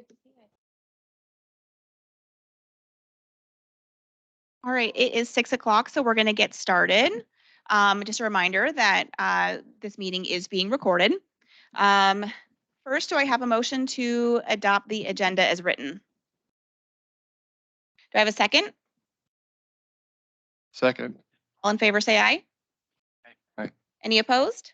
Good to see you. All right, it is 6 o'clock, so we're going to get started. Just a reminder that this meeting is being recorded. First, do I have a motion to adopt the agenda as written? Do I have a second? Second. All in favor, say aye. Aye. Any opposed?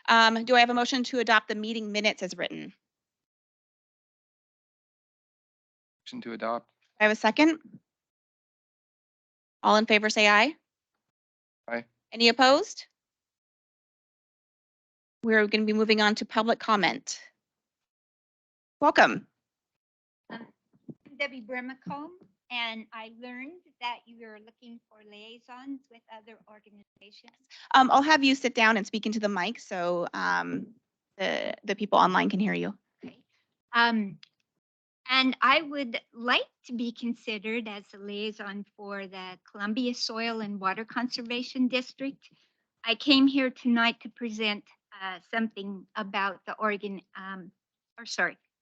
Do I have a motion to adopt the meeting minutes as written? Motion to adopt. Do I have a second? All in favor, say aye. Aye. Any opposed? We're going to be moving on to public comment. Welcome. I'm Debbie Brimacombe, and I learned that you are looking for liaisons with other organizations. I'll have you sit down and speak into the mic so the people online can hear you. Okay. And I would like to be considered as a liaison for the Columbia Soil and Water Conservation District. I came here tonight to present something about the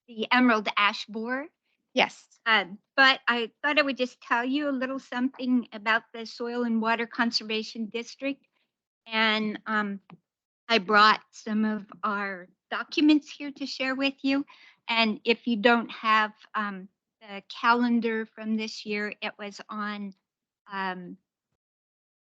the emerald ash borer. Yes. But I thought I would just tell you a little something about the Soil and Water Conservation District. And I brought some of our documents here to share with you. And if you don't have the calendar from this year, it was on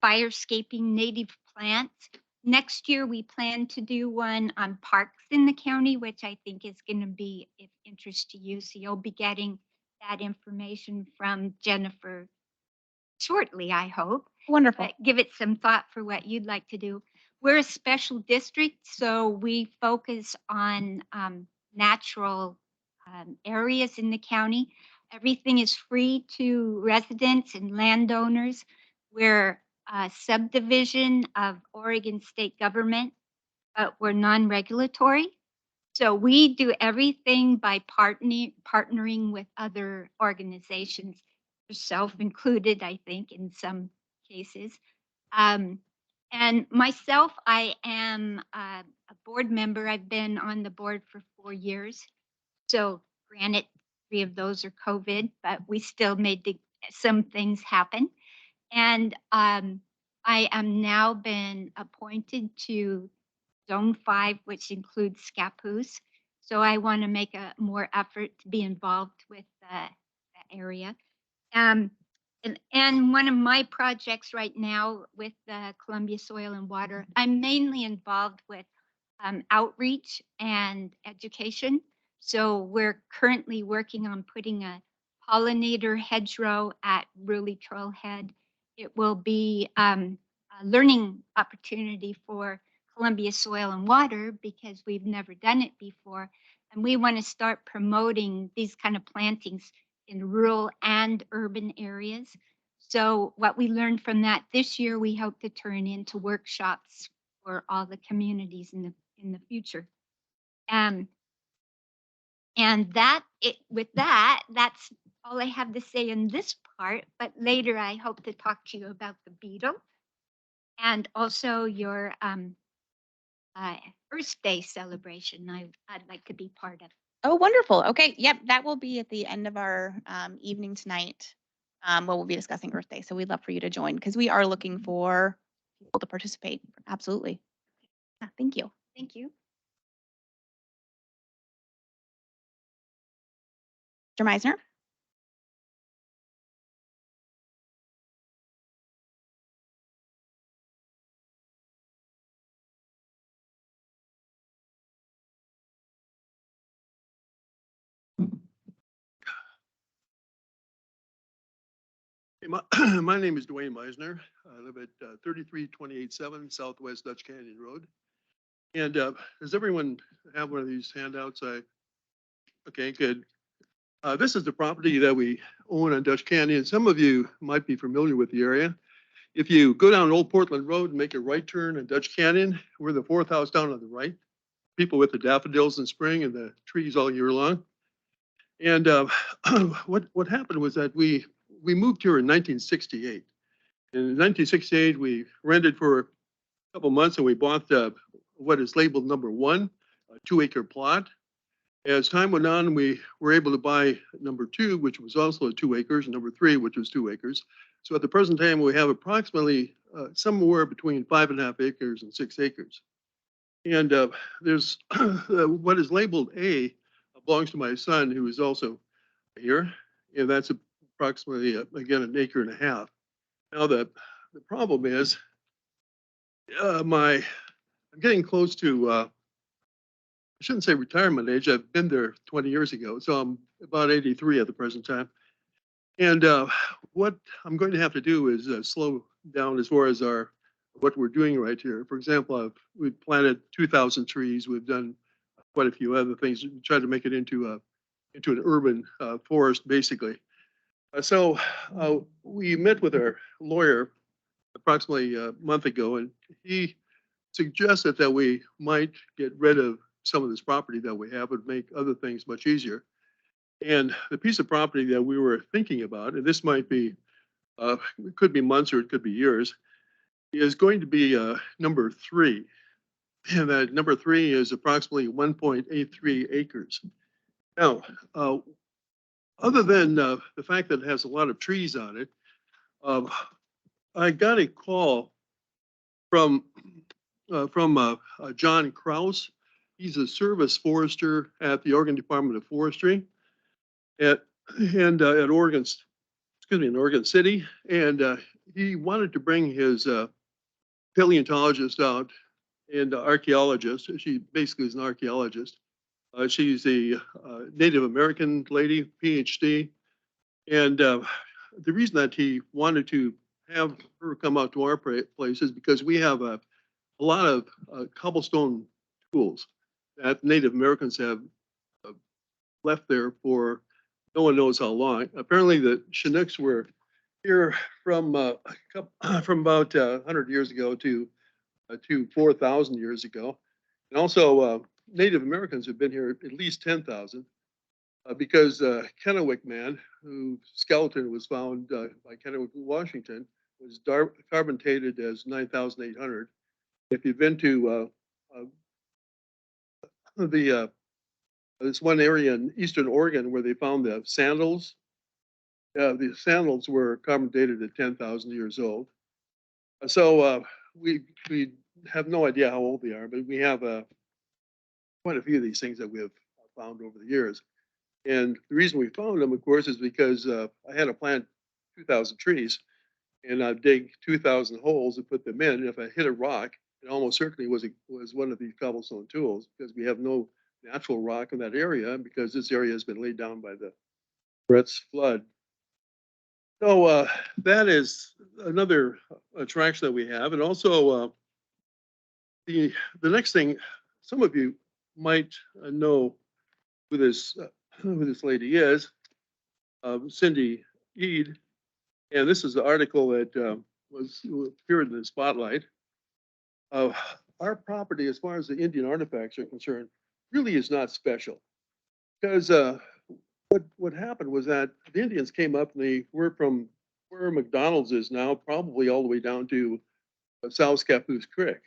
firescaping native plants. Next year, we plan to do one on parks in the county, which I think is going to be of interest to you. So you'll be getting that information from Jennifer shortly, I hope. Wonderful. But give it some thought for what you'd like to do. We're a special district, so we focus on natural areas in the county. Everything is free to residents and landowners. We're a subdivision of Oregon state government, but we're non-regulatory. So we do everything by partnering with other organizations, yourself included, I think, in some cases. And myself, I am a board member. I've been on the board for 4 years. So granted, 3 of those are COVID, but we still made some things happen. And I am now been appointed to Zone 5, which includes Scappoose. So I want to make a more effort to be involved with the area. And one of my projects right now with the Columbia Soil and Water, I'm mainly involved with outreach and education. So we're currently working on putting a pollinator hedgerow at Ruley Trailhead. It will be a learning opportunity for Columbia Soil and Water because we've never done it before. And we want to start promoting these kind of plantings in rural and urban areas. So what we learned from that this year, we hope to turn into workshops for all the communities in the future. And that's all I have to say in this part, but later I hope to talk to you about the beetle and also your Earth Day celebration I'd like to be part of. Oh, wonderful. Okay. Yep. That will be at the end of our evening tonight. Where we'll be discussing Earth Day. So we'd love for you to join because we are looking for people to participate. Absolutely. Yeah, thank you. Thank you. Mr. Meisner? My name is Dwayne Meisner. I live at 33287 Southwest Dutch Canyon Road. And does everyone have one of these handouts? Okay, good. This is the property that we own on Dutch Canyon. Some of you might be familiar with the area. If you go down Old Portland Road and make a right turn in Dutch Canyon, we're the 4th house down on the right. People with the daffodils in spring and the trees all year long. And what happened was that we moved here in 1968. In 1968, we rented for a couple months and we bought what is labeled number 1, a 2-acre plot. As time went on, we were able to buy number 2, which was also 2 acres, and number 3, which was 2 acres. So at the present time, we have approximately somewhere between 5.5 acres and 6 acres. And there's what is labeled A belongs to my son, who is also here, and that's approximately, again, 1.5 acres. Now, the problem is I'm getting close to, I shouldn't say retirement age. I've been there 20 years ago, so I'm about 83 at the present time. And what I'm going to have to do is slow down as far as what we're doing right here. For example, we've planted 2,000 trees. We've done quite a few other things. We tried to make it into an urban forest, basically. So we met with our lawyer approximately a month ago, and he suggested that we might get rid of some of this property that we have and make other things much easier. And the piece of property that we were thinking about, and this might be, it could be months or it could be years, is going to be number 3. And that number 3 is approximately 1.83 acres. Now, other than the fact that it has a lot of trees on it, I got a call from John Kraus. He's a service forester at the Oregon Department of Forestry at Oregon, in Oregon City, and he wanted to bring his paleontologist out and archaeologist. She basically is an archaeologist. She's a Native American lady, PhD, and the reason that he wanted to have her come out to our place is because we have a lot of cobblestone tools that Native Americans have left there for no one knows how long. Apparently, the Chinooks were here from about 100 years ago to 4,000 years ago, and also Native Americans have been here at least 10,000 because Kennewick Man, whose skeleton was found by Kennewick, Washington, was carbon dated as 9,800. If you've been to this one area in Eastern Oregon where they found the sandals were carbon dated at 10,000 years old. So we have no idea how old they are, but we have quite a few of these things that we have found over the years. And the reason we found them, of course, is because I had to plant 2,000 trees, and I'd dig 2,000 holes and put them in. And if I hit a rock, it almost certainly was one of these cobblestone tools, because we have no natural rock in that area, because this area has been laid down by the Brett's flood. So that is another attraction that we have. And also the next thing, some of you might know who this lady is, Cindy Eade. And this is the article that appeared in the Spotlight. Our property, as far as the Indian artifacts are concerned, really is not special, because what happened was that the Indians came up and they were from where McDonald's is now, probably all the way down to South Scappoose Creek.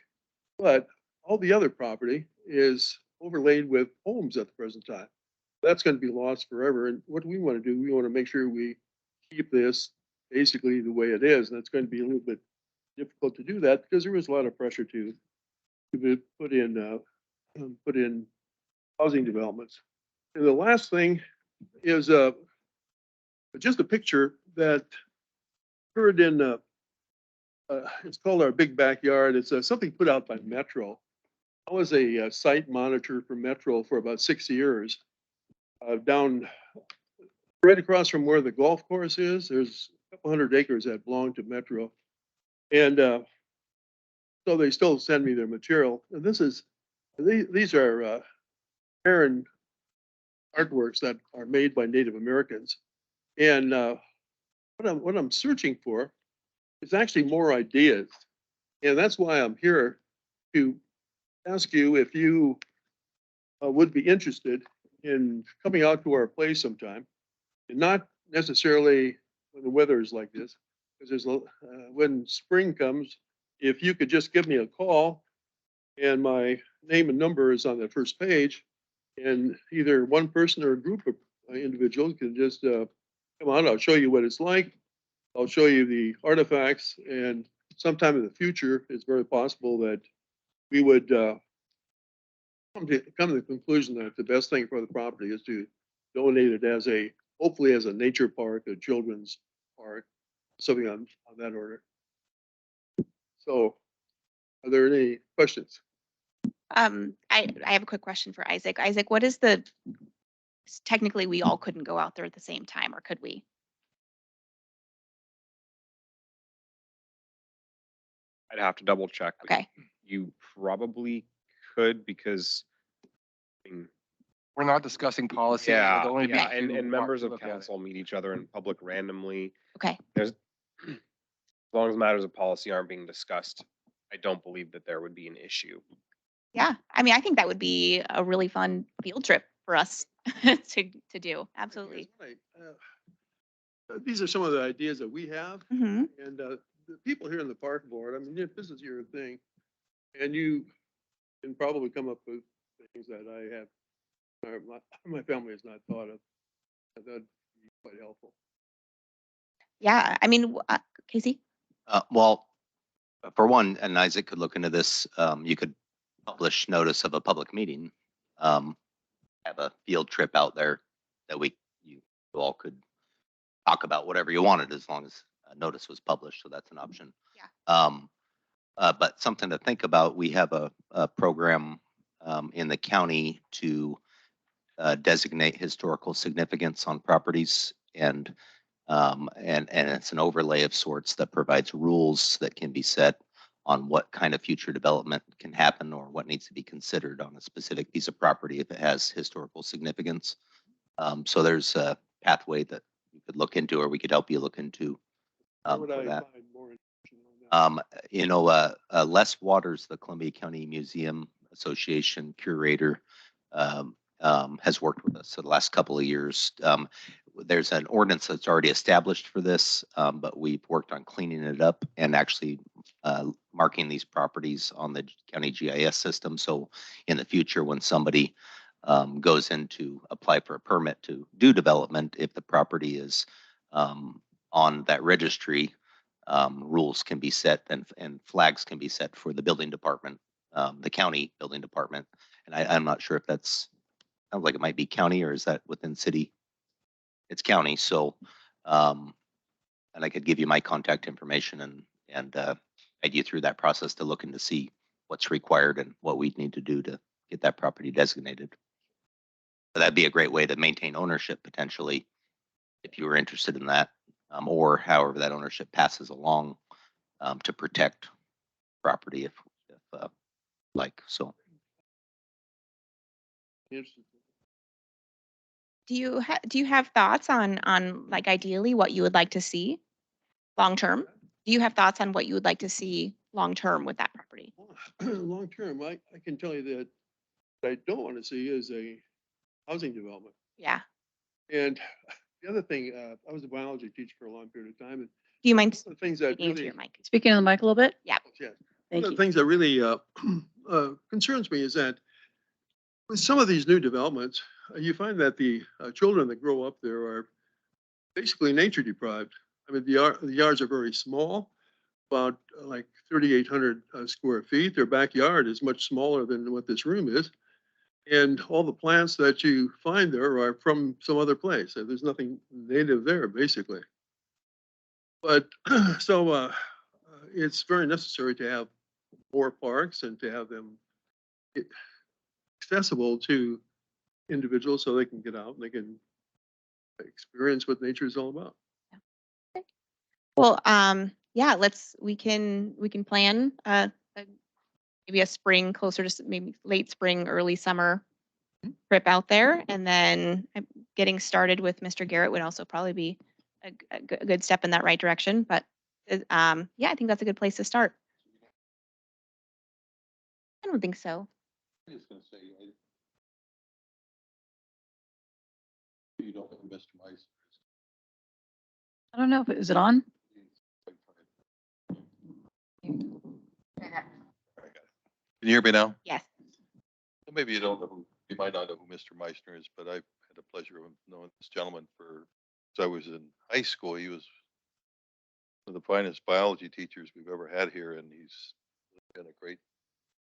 But all the other property is overlaid with homes at the present time. That's going to be lost forever. And what we want to do, we want to make sure we keep this basically the way it is. And it's going to be a little bit difficult to do that because there is a lot of pressure to put in housing developments. And the last thing is just a picture that occurred in, it's called Our Big Backyard. It's something put out by Metro. I was a site monitor for Metro for about 6 years. Down right across from where the golf course is, there's a couple hundred acres that belong to Metro. And so they still send me their material. And these are Heron artworks that are made by Native Americans. And what I'm searching for is actually more ideas. And that's why I'm here to ask you if you would be interested in coming out to our place sometime, and not necessarily when the weather is like this, because when spring comes, if you could just give me a call, and my name and number is on the first page, And either one person or a group of individuals can just come out. I'll show you what it's like. I'll show you the artifacts, and sometime in the future, it's very possible that we would come to the conclusion that the best thing for the property is to donate it as a, hopefully as a nature park, a children's park, something on that order. So are there any questions? I have a quick question for Isaac. Isaac, what is the, technically, we all couldn't go out there at the same time, or could we? I'd have to double check. but Okay. You probably could because, I mean, We're not discussing policy. yeah, It'd only be yeah, if you and walk members to of look at it. council meet each other in public randomly. Okay. There's, as long as matters of policy aren't being discussed, I don't believe that there would be an issue. Yeah. I mean, I think that would be a really fun field trip for us to do. Absolutely. These are some of the ideas that we have. Hmm. And the people here in the park board, I mean, if this is your thing, and you can probably come up with things that I have, or my family has not thought of, that'd be quite helpful. Yeah. I mean, Casey? Well, for one, and Isaac could look into this, you could publish notice of a public meeting. Have a field trip out there that you all could talk about whatever you wanted as long as a notice was published. So that's an option. Yeah. But something to think about, we have a program in the county to designate historical significance on properties, and it's an overlay of sorts that provides rules that can be set on what kind of future development can happen or what needs to be considered on a specific piece of property if it has historical significance. So there's a pathway that you could look into, or we could help you look into Where would for I that. find more information on that? Les Waters, the Columbia County Museum Association curator, has worked with us for the last couple of years. There's an ordinance that's already established for this, but we've worked on cleaning it up and actually marking these properties on the county GIS system. So in the future, when somebody goes in to apply for a permit to do development, if the property is on that registry, rules can be set and flags can be set for the building department, the county building department. And I'm not sure if that's, sounds like it might be county, or is that within city? It's county. So, and I could give you my contact information and guide you through that process to look into see what's required and what we'd need to do to get that property designated. But that'd be a great way to maintain ownership potentially if you were interested in that, or however that ownership passes along to protect property if like so. Interesting. Do you have thoughts on like ideally what you would like to see long term? Do you have thoughts on what you would like to see long term with that property? Long term, I can tell you that what I don't want to see is a housing development. Yeah. And the other thing, I was a biology teacher for a long period of time, and Do you mind one of the things that speaking into really, your mic? Speaking on the mic a little bit? yes, Thank one of you. the things that really concerns me is that with some of these new developments, you find that the children that grow up there are basically nature deprived. I mean, the yards are very small, about like 3,800 square feet. Their backyard is much smaller than what this room is. And all the plants that you find there are from some other place. So there's nothing native there, basically. But so it's very necessary to have more parks and to have them accessible to individuals so they can get out and they can experience what nature is all about. Well, yeah, we can plan maybe a spring, closer to maybe late spring, early summer trip out there, and then getting started with Mr. Garrett would also probably be a good step in that right direction. But yeah, I think that's a good place to start. I don't think so. I was gonna say, you don't have Mr. Mice. I don't know, is it on? Can you hear me now? Yes. Maybe you don't know who You might not know who Mr. Meissner is, but I've had the pleasure of knowing this gentleman since I was in high school. He was one of the finest biology teachers we've ever had here, and he's been a great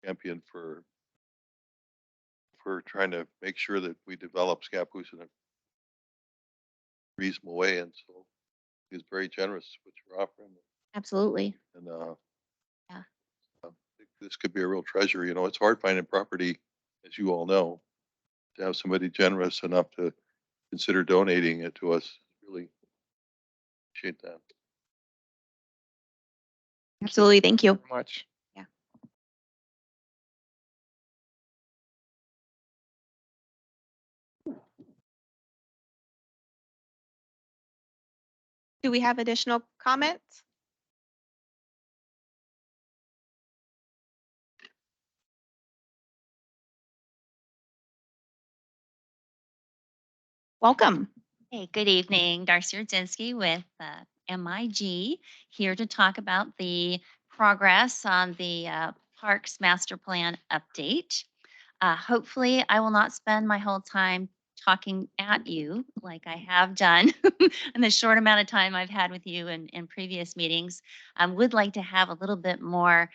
champion for trying to make sure that we develop Scappoose in a reasonable way. And so he's very generous with your offering. Absolutely. And Yeah. I think this could be a real treasure. You know, it's hard finding property, as you all know, to have somebody generous enough to consider donating it to us. Really appreciate that. Absolutely. Thank you. Much. Do we have additional comments? Welcome. Hey, good evening. Darcy Rudzinski with MIG, here to talk about the progress on the Parks Master Plan update. Hopefully, I will not spend my whole time talking at you like I have done in the short amount of time I've had with you in previous meetings. I would like to have a little bit more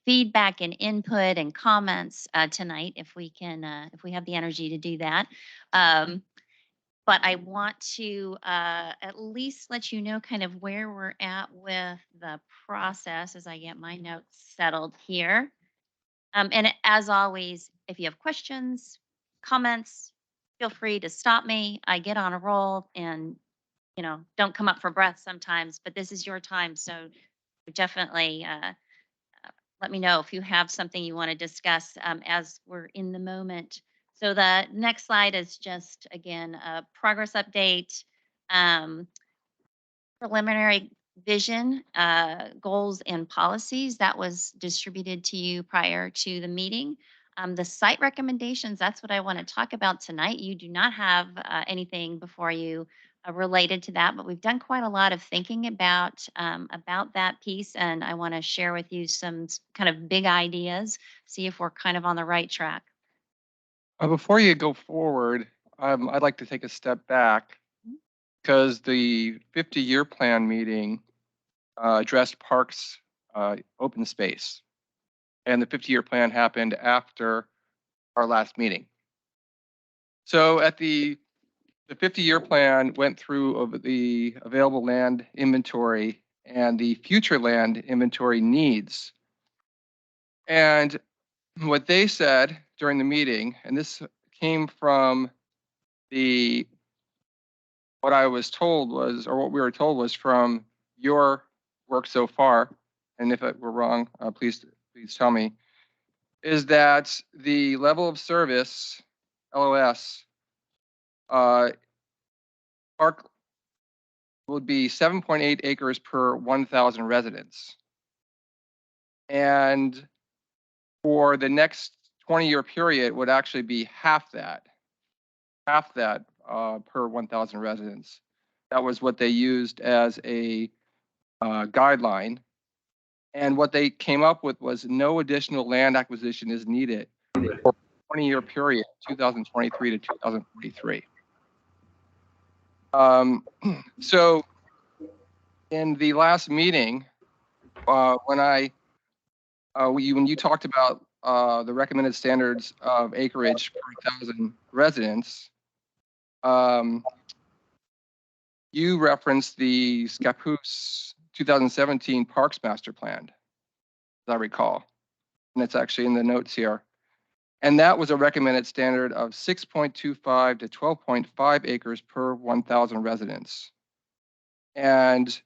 feedback and input and comments tonight if we can, if we have the energy to do that. But I want to at least let you know kind of where we're at with the process as I get my notes settled here. And as always, if you have questions, comments, feel free to stop me. I get on a roll and, you know, don't come up for breath sometimes, but this is your time. So definitely let me know if you have something you want to discuss as we're in the moment. So the next slide is just, again, a progress update, preliminary vision, goals and policies that was distributed to you prior to the meeting. The site recommendations, that's what I want to talk about tonight. You do not have anything before you related to that, but we've done quite a lot of thinking about that piece, and I want to share with you some kind of big ideas, see if we're kind of on the right track. Before you go forward, I'd like to take a step back because the 50-year plan meeting addressed parks, open space. And the 50-year plan happened after our last meeting. So at the 50-year plan went through the available land inventory and the future land inventory needs. And what they said during the meeting, and this came from what I was told was, or what we were told was from your work so far, and if we're wrong, please tell me, is that the level of service, LOS, park would be 7.8 acres per 1,000 residents. And for the next 20-year period would actually be half that per 1,000 residents. That was what they used as a guideline. And what they came up with was no additional land acquisition is needed for a 20-year period, 2023 to 2043. So in the last meeting, when you talked about the recommended standards of acreage per 1,000 residents, you referenced the Scappoose 2017 Parks Master Plan, as I recall, and it's actually in the notes here. And that was a recommended standard of 6.25 to 12.5 acres per 1,000 residents. And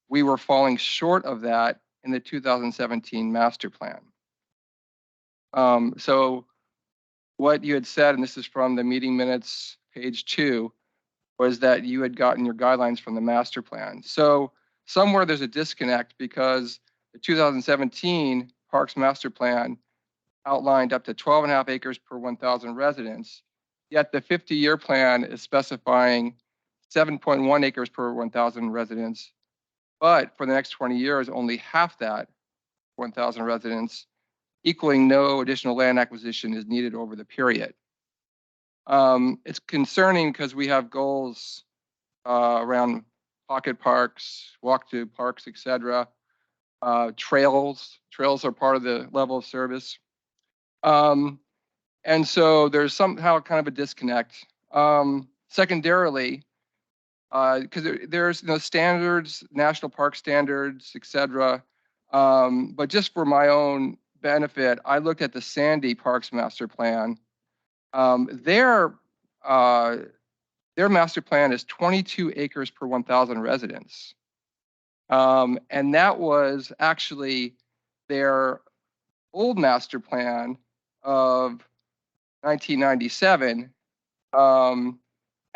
we were falling short of that in the 2017 master plan. So what you had said, and this is from the meeting minutes, page 2, was that you had gotten your guidelines from the master plan. So somewhere there's a disconnect because the 2017 Parks Master Plan outlined up to 12.5 acres per 1,000 residents, yet the 50-year plan is specifying 7.1 acres per 1,000 residents, but for the next 20 years, only half that, 1,000 residents, equaling no additional land acquisition is needed over the period. It's concerning because we have goals around pocket parks, walk to parks, etc. Trails are part of the level of service. And so there's somehow kind of a disconnect. Secondarily, because there's standards, national park standards, etc. But just for my own benefit, I looked at the Sandy Parks Master Plan. Their master plan is 22 acres per 1,000 residents. And that was actually their old master plan of 1997.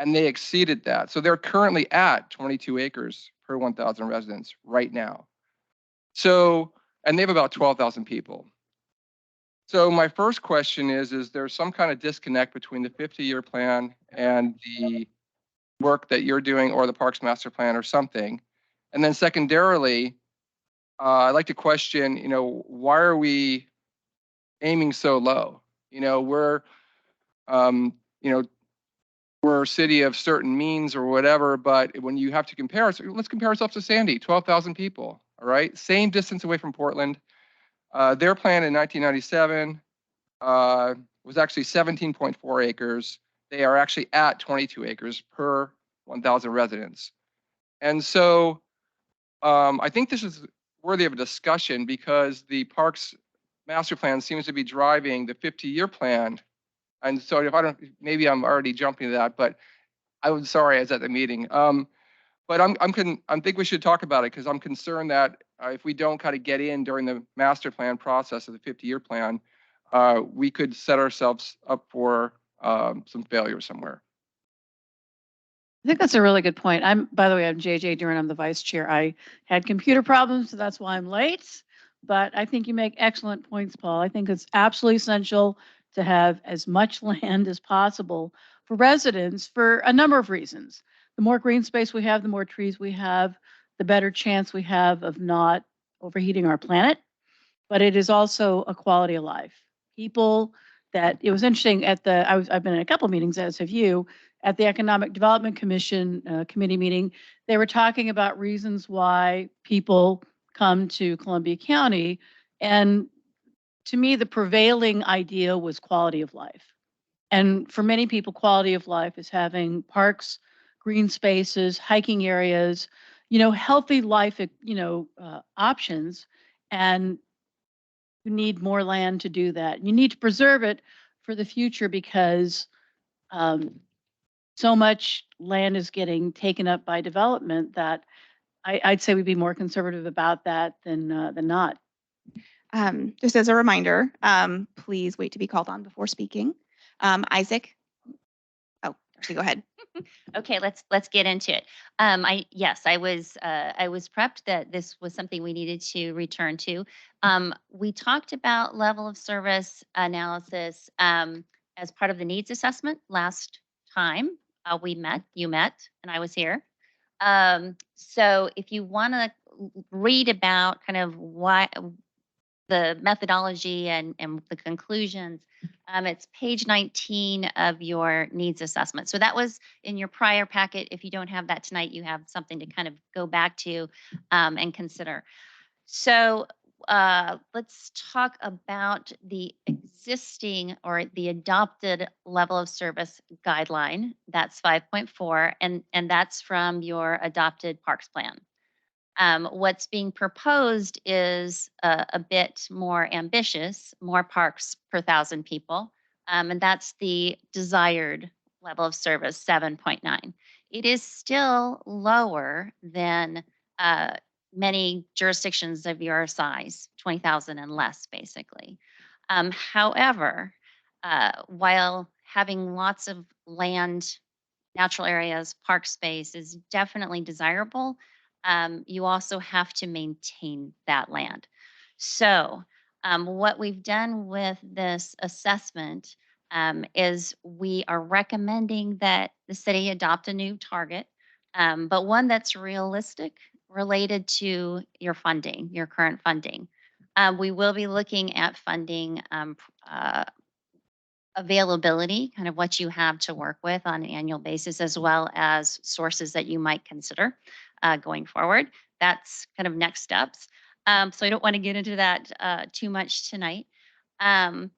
And they exceeded that. So they're currently at 22 acres per 1,000 residents right now. So, and they have about 12,000 people. So my first question is there some kind of disconnect between the 50-year plan and the work that you're doing, or the Parks Master Plan, or something? And then secondarily, I'd like to question, why are we aiming so low? We're, we're a city of certain means or whatever, but when you have to compare us, let's compare ourselves to Sandy, 12,000 people, all right? Same distance away from Portland. Their plan in 1997 was actually 17.4 acres. They are actually at 22 acres per 1,000 residents. And so I think this is worthy of a discussion, because the Parks Master Plan seems to be driving the 50-year plan. And so if I don't, maybe I'm already jumping to that, but I was sorry, I was at the meeting. But I think we should talk about it, because I'm concerned that if we don't kind of get in during the master plan process of the 50-year plan, we could set ourselves up for some failure somewhere. I think that's a really good point. By the way, I'm JJ Duran. I'm the vice chair. I had computer problems, so that's why I'm late. But I think you make excellent points, Paul. I think it's absolutely essential to have as much land as possible for residents for a number of reasons. The more green space we have, the more trees we have, the better chance we have of not overheating our planet. But it is also a quality of life. People that it was interesting at I've been in a couple of meetings, as have you, at the Economic Development Commission committee meeting. They were talking about reasons why people come to Columbia County, and to me, the prevailing idea was quality of life. And for many people, quality of life is having parks, green spaces, hiking areas, healthy life, options. And you need more land to do that. You need to preserve it for the future, because so much land is getting taken up by development that I'd say we'd be more conservative about that than not. Just as a reminder, please wait to be called on before speaking. Isaac. Oh, Darcy, go ahead. Okay, let's get into it. Yes, I was prepped that this was something we needed to return to. We talked about level of service analysis as part of the needs assessment last time you met, and I was here. So if you want to read about kind of why the methodology and the conclusions, it's page 19 of your needs assessment. So that was in your prior packet. If you don't have that tonight, you have something to kind of go back to and consider. So let's talk about the existing or the adopted level of service guideline. That's 5.4, and that's from your adopted parks plan. What's being proposed is a bit more ambitious, more parks per 1,000 people, and that's the desired level of service, 7.9. It is still lower than many jurisdictions of your size, 20,000 and less, basically. However, while having lots of land, natural areas, park space is definitely desirable, you also have to maintain that land. So what we've done with this assessment is we are recommending that the city adopt a new target, but one that's realistic, related to your funding, your current funding. We will be looking at funding availability, kind of what you have to work with on an annual basis, as well as sources that you might consider going forward. That's kind of next steps. So I don't want to get into that too much tonight. Um,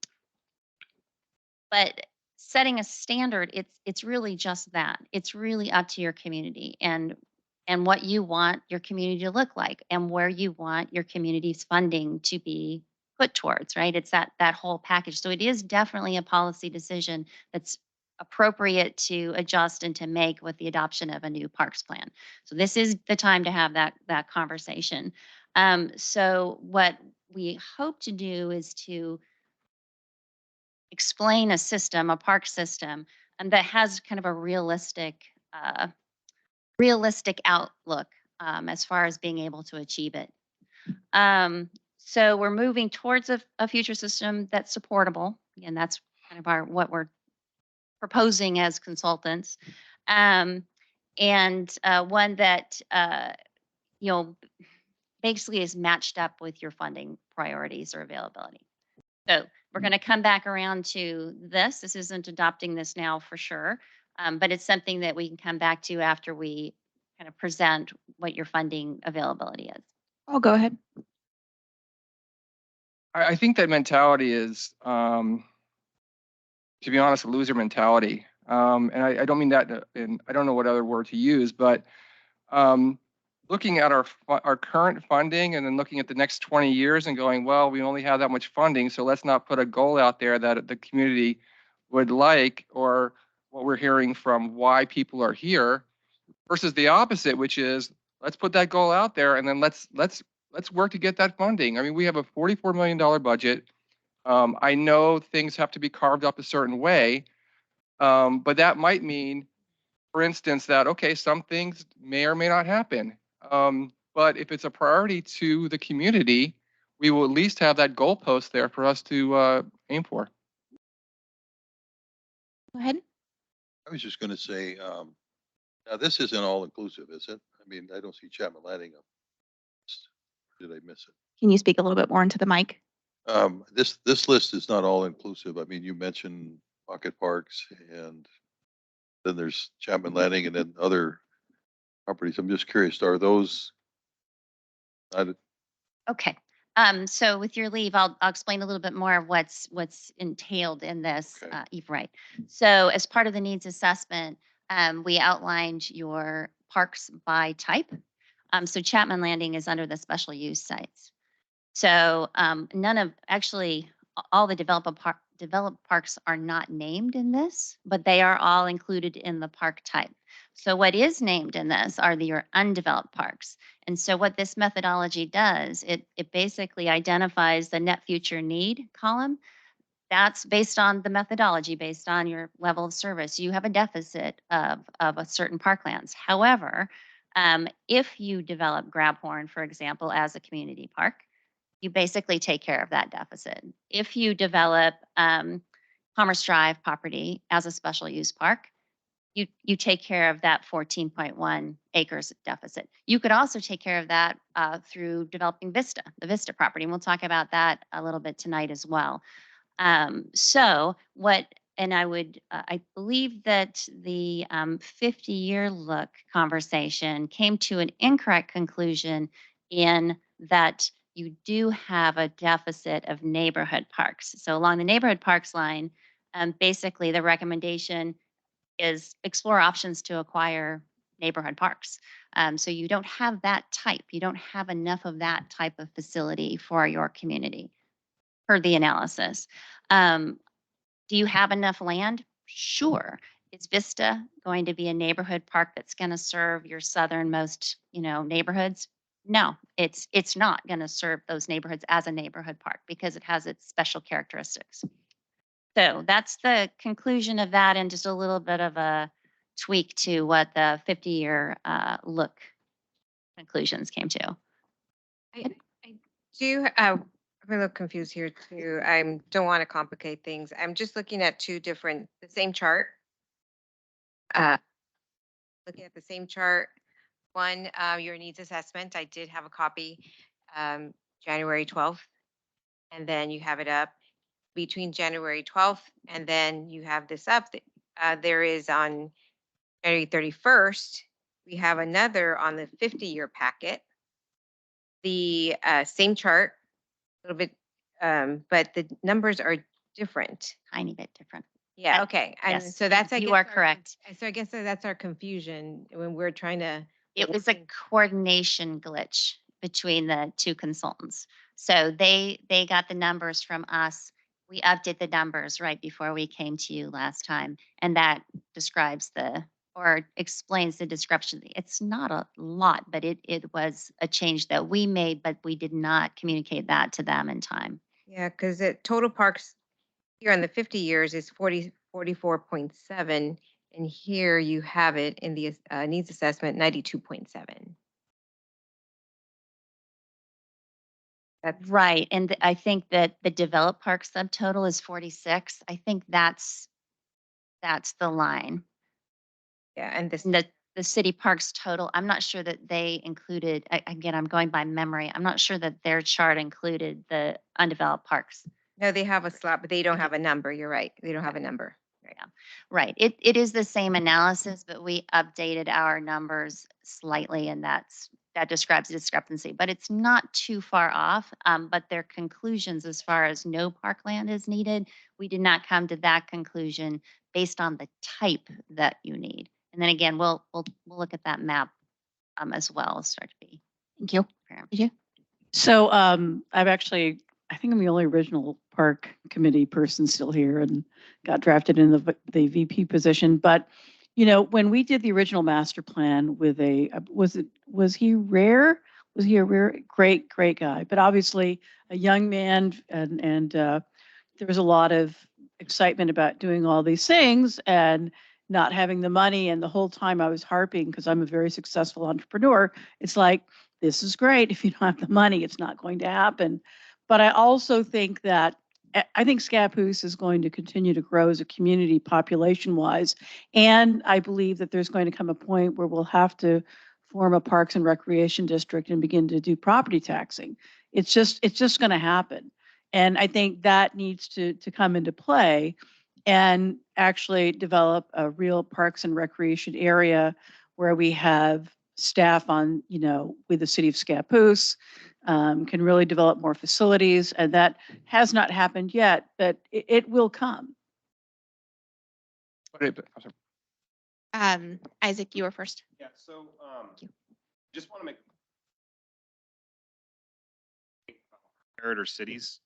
but setting a standard, it's really just that. It's really up to your community and what you want your community to look like and where you want your community's funding to be put towards, right? It's that whole package. So it is definitely a policy decision that's appropriate to adjust and to make with the adoption of a new parks plan. So this is the time to have that conversation. So what we hope to do is to explain a system, a park system, and that has kind of a realistic outlook as far as being able to achieve it. So we're moving towards a future system that's supportable, and that's kind of what we're proposing as consultants, um, and one that you know basically is matched up with your funding priorities or availability. So we're going to come back around to this. This isn't adopting this now for sure, but it's something that we can come back to after we kind of present what your funding availability is. Oh, go ahead. I think that mentality is, to be honest, a loser mentality. And I don't mean that I don't know what other word to use, but looking at our current funding and then looking at the next 20 years and going, well, we only have that much funding, so let's not put a goal out there that the community would like, or what we're hearing from why people are here, versus the opposite, which is let's put that goal out there and then let's work to get that funding. I mean, we have a $44 million budget. I know things have to be carved up a certain way, but that might mean, for instance, that, okay, some things may or may not happen. But if it's a priority to the community, we will at least have that goalpost there for us to aim for. Go ahead. I was just gonna say, now this isn't all inclusive, is it? I mean, I don't see Chapman Landing up. Did I miss it? Can you speak a little bit more into the mic? This list is not all inclusive. I mean, you mentioned pocket parks and then there's Chapman Landing and then other properties. I'm just curious, are those? Okay. So with your leave, I'll explain a little bit more of what's entailed in this, Okay. Eve Wright. So as part of the needs assessment, we outlined your parks by type. So Chapman Landing is under the special use sites. So none of actually all the developed parks are not named in this, but they are all included in the park type. So what is named in this are your undeveloped parks. And so what this methodology does, it basically identifies the net future need column. That's based on the methodology, based on your level of service. You have a deficit of a certain parklands. However, if you develop Grabhorn, for example, as a community park, you basically take care of that deficit. If you develop Commerce Drive property as a special use park, you take care of that 14.1 acres deficit. You could also take care of that through developing Vista, the Vista property, and we'll talk about that a little bit tonight as well. So what, and I believe that the 50-year look conversation came to an incorrect conclusion in that you do have a deficit of neighborhood parks. So along the neighborhood parks line, basically the recommendation is explore options to acquire neighborhood parks. So you don't have that type. You don't have enough of that type of facility for your community per the analysis. Do you have enough land? Sure. Is Vista going to be a neighborhood park that's going to serve your southernmost, neighborhoods? No, it's not going to serve those neighborhoods as a neighborhood park because it has its special characteristics. So that's the conclusion of that, and just a little bit of a tweak to what the 50-year look conclusions came to. I do, I'm a little confused here too. I don't want to complicate things. I'm just looking at the same chart. Looking at the same chart. One, your needs assessment. I did have a copy January 12th. And then you have it up. between January 12th and then you have this up. There is on January 31st, we have another on the 50-year packet. The same chart, a little bit, but the numbers are different. Tiny bit different. Yeah, Uh, okay. And yes, so that's, I you guess, are our correct. So I guess that's our confusion when we're trying to. It was a coordination glitch between the two consultants. So they got the numbers from us. We updated the numbers right before we came to you last time, and that describes or explains the discrepancy. It's not a lot, but it was a change that we made, but we did not communicate that to them in time. Yeah, because the total parks here on the 50 years is 44.7, and here you have it in the needs assessment, 92.7. That's Right, and I think that the developed park subtotal is 46. I think that's the line. yeah, and this And the city parks total, I'm not sure that they included, again, I'm going by memory. I'm not sure that their chart included the undeveloped parks. no, they have a slot, but they don't have a number. You're right. They don't have a number. Yeah, right. It is the same analysis, but we updated our numbers slightly, and that describes the discrepancy. But it's not too far off. But their conclusions, as far as no parkland is needed, we did not come to that conclusion based on the type that you need. And then again, we'll look at that map as well as start to be. Thank you. apparent. Did you? So I think I'm the only original park committee person still here and got drafted in the VP position. But, you know, when we did the original master plan with was he rare? Was he a rare, great guy? But obviously a young man and there was a lot of excitement about doing all these things and not having the money. And the whole time I was harping, because I'm a very successful entrepreneur, it's like, this is great. If you don't have the money, it's not going to happen. But I also think that I think Scappoose is going to continue to grow as a community population wise. And I believe that there's going to come a point where we'll have to form a parks and recreation district and begin to do property taxing. It's just going to happen. And I think that needs to come into play and actually develop a real parks and recreation area where we have staff on, you know, with the city of Scappoose, can really develop more facilities. And that has not happened yet, but it will come. I'm sorry. Isaac, you were first. Yeah, so, you. just want to make comparator cities.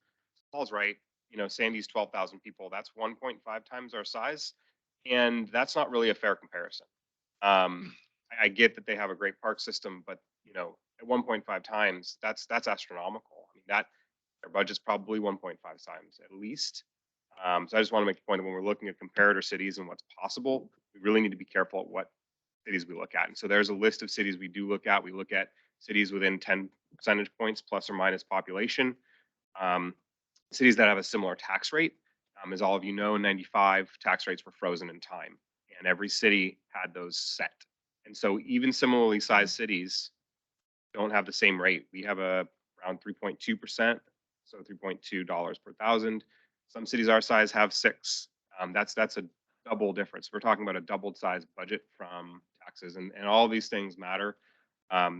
Paul's right. You know, Sandy's 12,000 people. That's 1.5 times our size, and that's not really a fair comparison. I get that they have a great park system, but you know, at 1.5 times, that's astronomical. I mean, that their budget's probably 1.5 times at least. So I just want to make the point that when we're looking at comparator cities and what's possible, we really need to be careful at what cities we look at. And so there's a list of cities we do look at. We look at cities within 10 percentage points plus or minus population. Cities that have a similar tax rate. As all of you know, in 95, tax rates were frozen in time, and every city had those set. And so even similarly sized cities don't have the same rate. We have around 3.2%, so $3.2 per thousand. Some cities our size have 6. That's a double difference. We're talking about a doubled size budget from taxes, and all these things matter.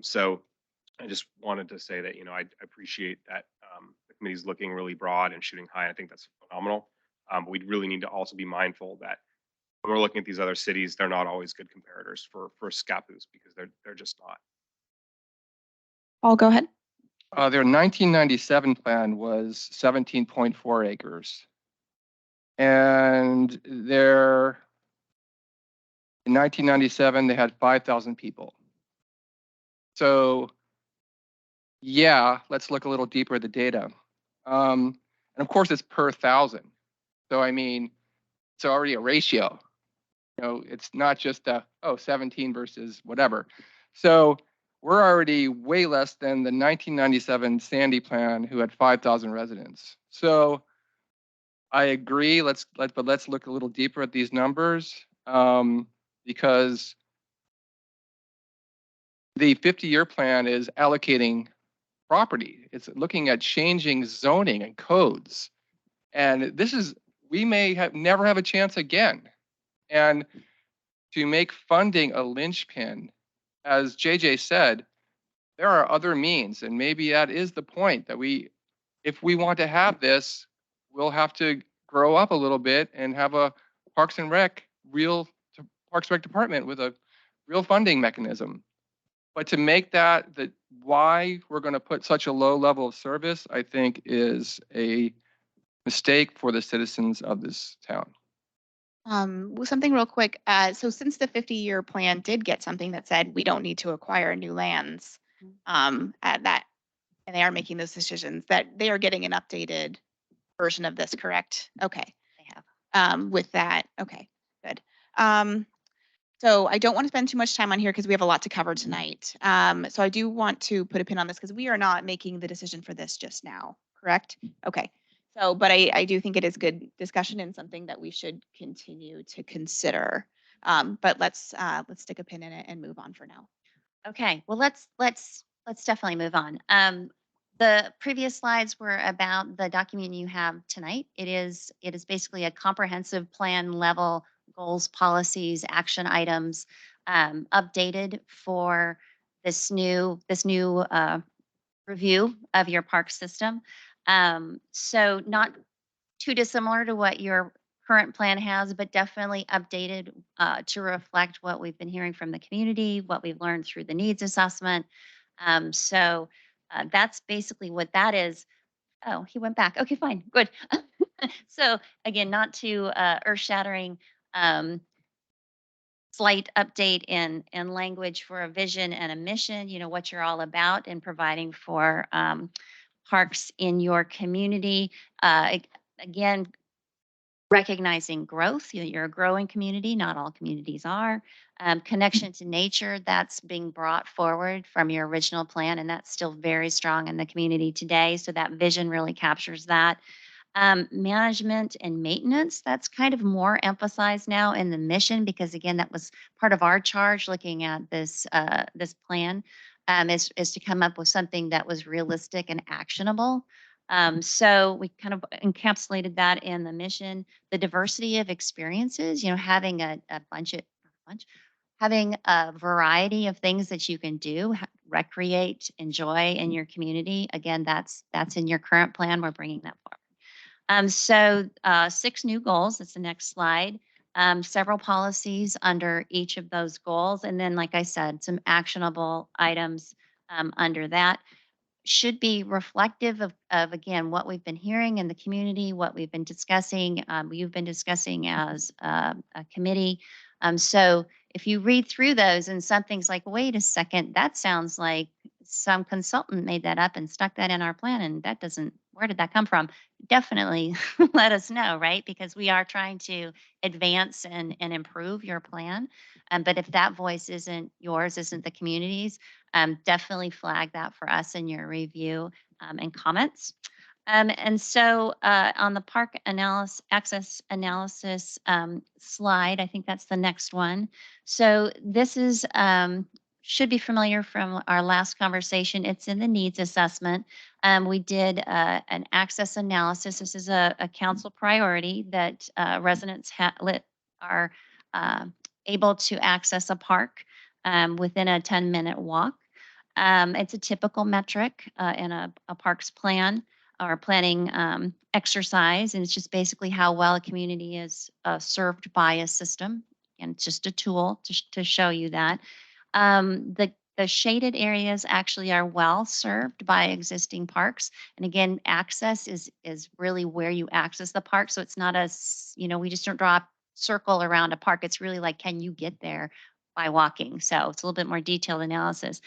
So I just wanted to say that, you know, I appreciate that the committee's looking really broad and shooting high. I think that's phenomenal. But we really need to also be mindful that when we're looking at these other cities, they're not always good comparators for Scappoose because they're just not. Paul, go ahead. Their 1997 plan was 17.4 acres. And their, in 1997, they had 5,000 people. So yeah, let's look a little deeper at the data. And of course it's per thousand. So I mean, it's already a ratio. You know, it's not just 17 versus whatever. So we're already way less than the 1997 Sandy plan, who had 5,000 residents. So I agree. But let's look a little deeper at these numbers, because the 50-year plan is allocating property. It's looking at changing zoning and codes. And we may never have a chance again. And to make funding a linchpin, as JJ said, there are other means. And maybe that is the point that if we want to have this, we'll have to grow up a little bit and have a Parks and Rec, Parks and Rec department with a real funding mechanism. But to make that why we're going to put such a low level of service, I think is a mistake for the citizens of this town. Something real quick. So since the 50-year plan did get something that said we don't need to acquire new lands, at that, and they are making those decisions, that they are getting an updated version of this, correct? Okay. They have. With that, okay, good. So I don't want to spend too much time on here because we have a lot to cover tonight. So I do want to put a pin on this because we are not making the decision for this just now, correct? Okay. So, but I do think it is good discussion and something that we should continue to consider. But let's stick a pin in it and move on for now. Okay, well, let's definitely move on. The previous slides were about the document you have tonight. It is basically a comprehensive plan level goals, policies, action items, updated for this new review of your park system. So not too dissimilar to what your current plan has, but definitely updated to reflect what we've been hearing from the community, what we've learned through the needs assessment. So that's basically what that is. Oh, he went back. Okay, fine, good. So again, not too earth-shattering. Slight update in language for a vision and a mission. You know what you're all about and providing for parks in your community. Again, recognizing growth. You're a growing community. Not all communities are. Connection to nature, that's being brought forward from your original plan, and that's still very strong in the community today. So that vision really captures that. Management and maintenance, that's kind of more emphasized now in the mission because again, that was part of our charge looking at this plan, is to come up with something that was realistic and actionable. So we kind of encapsulated that in the mission, the diversity of experiences, having a bunch, having a variety of things that you can do, recreate, enjoy in your community. Again, that's in your current plan. We're bringing that forward. So 6 new goals. That's the next slide. Several policies under each of those goals. And then, like I said, some actionable items under that should be reflective of again, what we've been hearing in the community, what we've been discussing, you've been discussing as a committee. So if you read through those and something's like, wait a second, that sounds like some consultant made that up and stuck that in our plan and that doesn't, where did that come from? Definitely let us know, right? Because we are trying to advance and improve your plan. But if that voice isn't yours, isn't the community's, definitely flag that for us in your review and comments. And so on the park analysis, access analysis slide, I think that's the next one. So this is, should be familiar from our last conversation. It's in the needs assessment. We did an access analysis. This is a council priority that residents are able to access a park within a 10-minute walk. It's a typical metric in a parks plan or planning exercise, and it's just basically how well a community is served by a system. And it's just a tool to show you that. The shaded areas actually are well served by existing parks. And again, access is really where you access the park. So it's not we just don't draw a circle around a park. It's really like, can you get there by walking? So it's a little bit more detailed analysis.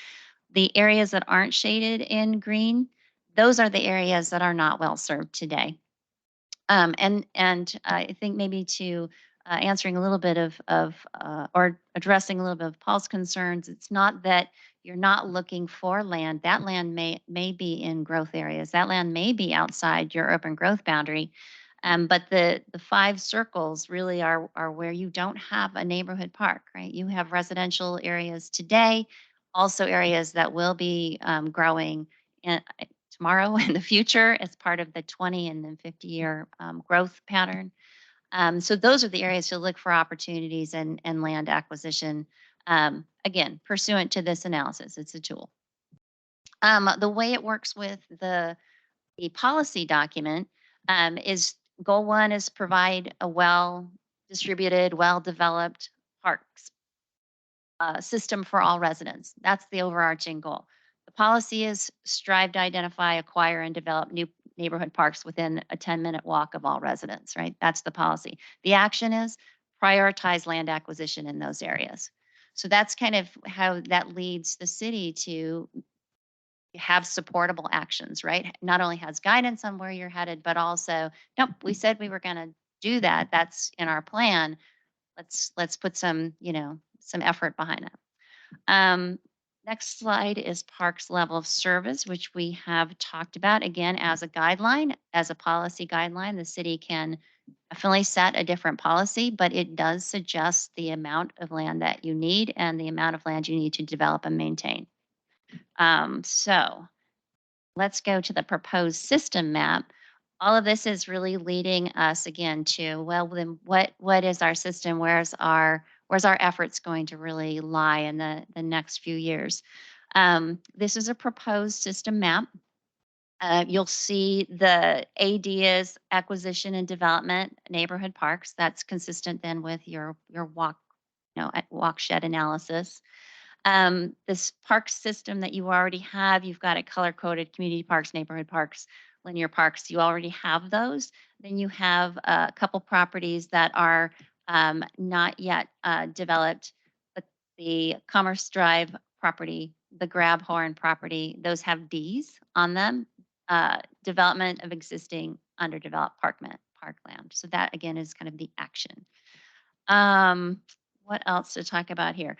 The areas that aren't shaded in green, those are the areas that are not well served today. And I think maybe to answering a little bit or addressing a little bit of Paul's concerns, it's not that you're not looking for land. That land may be in growth areas. That land may be outside your urban growth boundary. But the 5 circles really are where you don't have a neighborhood park, right? You have residential areas today, also areas that will be growing tomorrow in the future as part of the 20 and then 50-year growth pattern. So those are the areas to look for opportunities and land acquisition. Again, pursuant to this analysis, it's a tool. The way it works with the policy document is goal one is provide a well-distributed, well-developed parks system for all residents. That's the overarching goal. The policy is strive to identify, acquire, and develop new neighborhood parks within a 10-minute walk of all residents, right? That's the policy. The action is prioritize land acquisition in those areas. So that's kind of how that leads the city to have supportable actions, right? Not only has guidance on where you're headed, but also, nope, we said we were going to do that. That's in our plan. Let's put some, some effort behind it. Next slide is parks level of service, which we have talked about again as a guideline, as a policy guideline. The city can definitely set a different policy, but it does suggest the amount of land that you need and the amount of land you need to develop and maintain. So let's go to the proposed system map. All of this is really leading us again to, well, then what is our system? Where's our efforts going to really lie in the next few years? This is a proposed system map. You'll see the AD is acquisition and development, neighborhood parks. That's consistent then with your walk shed analysis. This park system that you already have, you've got it color coded, community parks, neighborhood parks, linear parks. You already have those. Then you have a couple properties that are not yet developed, but the Commerce Drive property, the Grabhorn property, those have Ds on them. Development of existing underdeveloped parkland. So that again is kind of the action. What else to talk about here?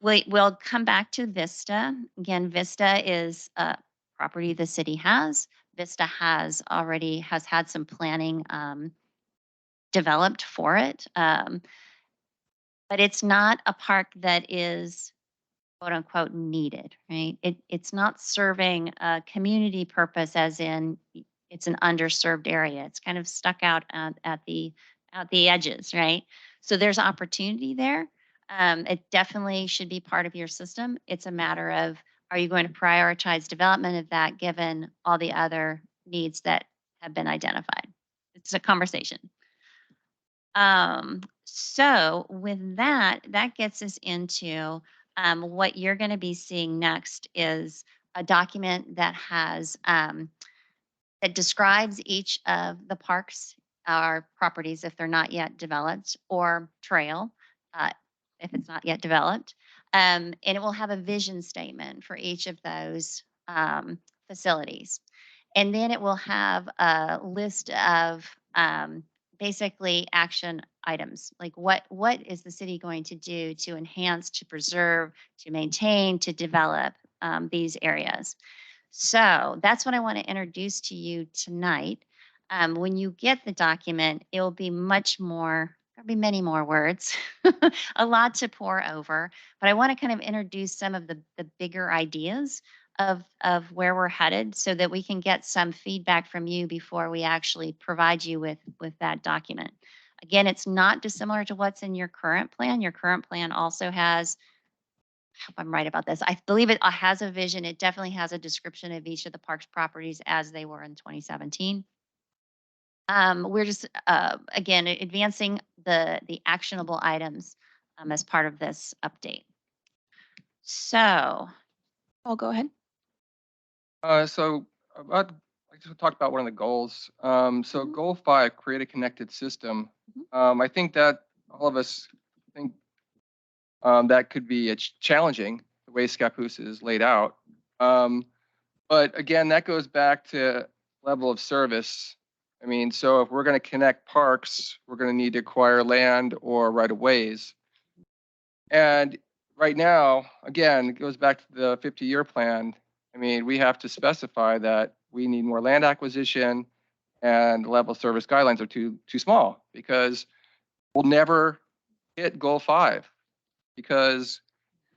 We'll come back to Vista. Again, Vista is a property the city has. Vista has had some planning developed for it. But it's not a park that is quote unquote needed, right? It's not serving a community purpose as in it's an underserved area. It's kind of stuck out at the edges, right? So there's opportunity there. It definitely should be part of your system. It's a matter of, are you going to prioritize development of that given all the other needs that have been identified? It's a conversation. So with that gets us into what you're going to be seeing next is a document that has that describes each of the parks or properties if they're not yet developed, or trail if it's not yet developed. And it will have a vision statement for each of those facilities. And then it will have a list of basically action items, like what is the city going to do to enhance, to preserve, to maintain, to develop these areas. So that's what I want to introduce to you tonight. When you get the document, it will be much more, there'll be many more words, a lot to pour over, but I want to kind of introduce some of the bigger ideas of where we're headed so that we can get some feedback from you before we actually provide you with that document. Again, it's not dissimilar to what's in your current plan. Your current plan also has, I hope I'm right about this, I believe it has a vision. It definitely has a description of each of the parks properties as they were in 2017. We're just, again, advancing the actionable items as part of this update. So, I'll go ahead. So I'd like to talk about one of the goals. So goal 5, create a connected system. I think that all of us think that could be challenging the way Scappoose is laid out. But again, that goes back to level of service. I mean, so if we're going to connect parks, we're going to need to acquire land or right of ways. And right now, again, it goes back to the 50-year plan. I mean, we have to specify that we need more land acquisition, and the level of service guidelines are too small, because we'll never hit goal 5, because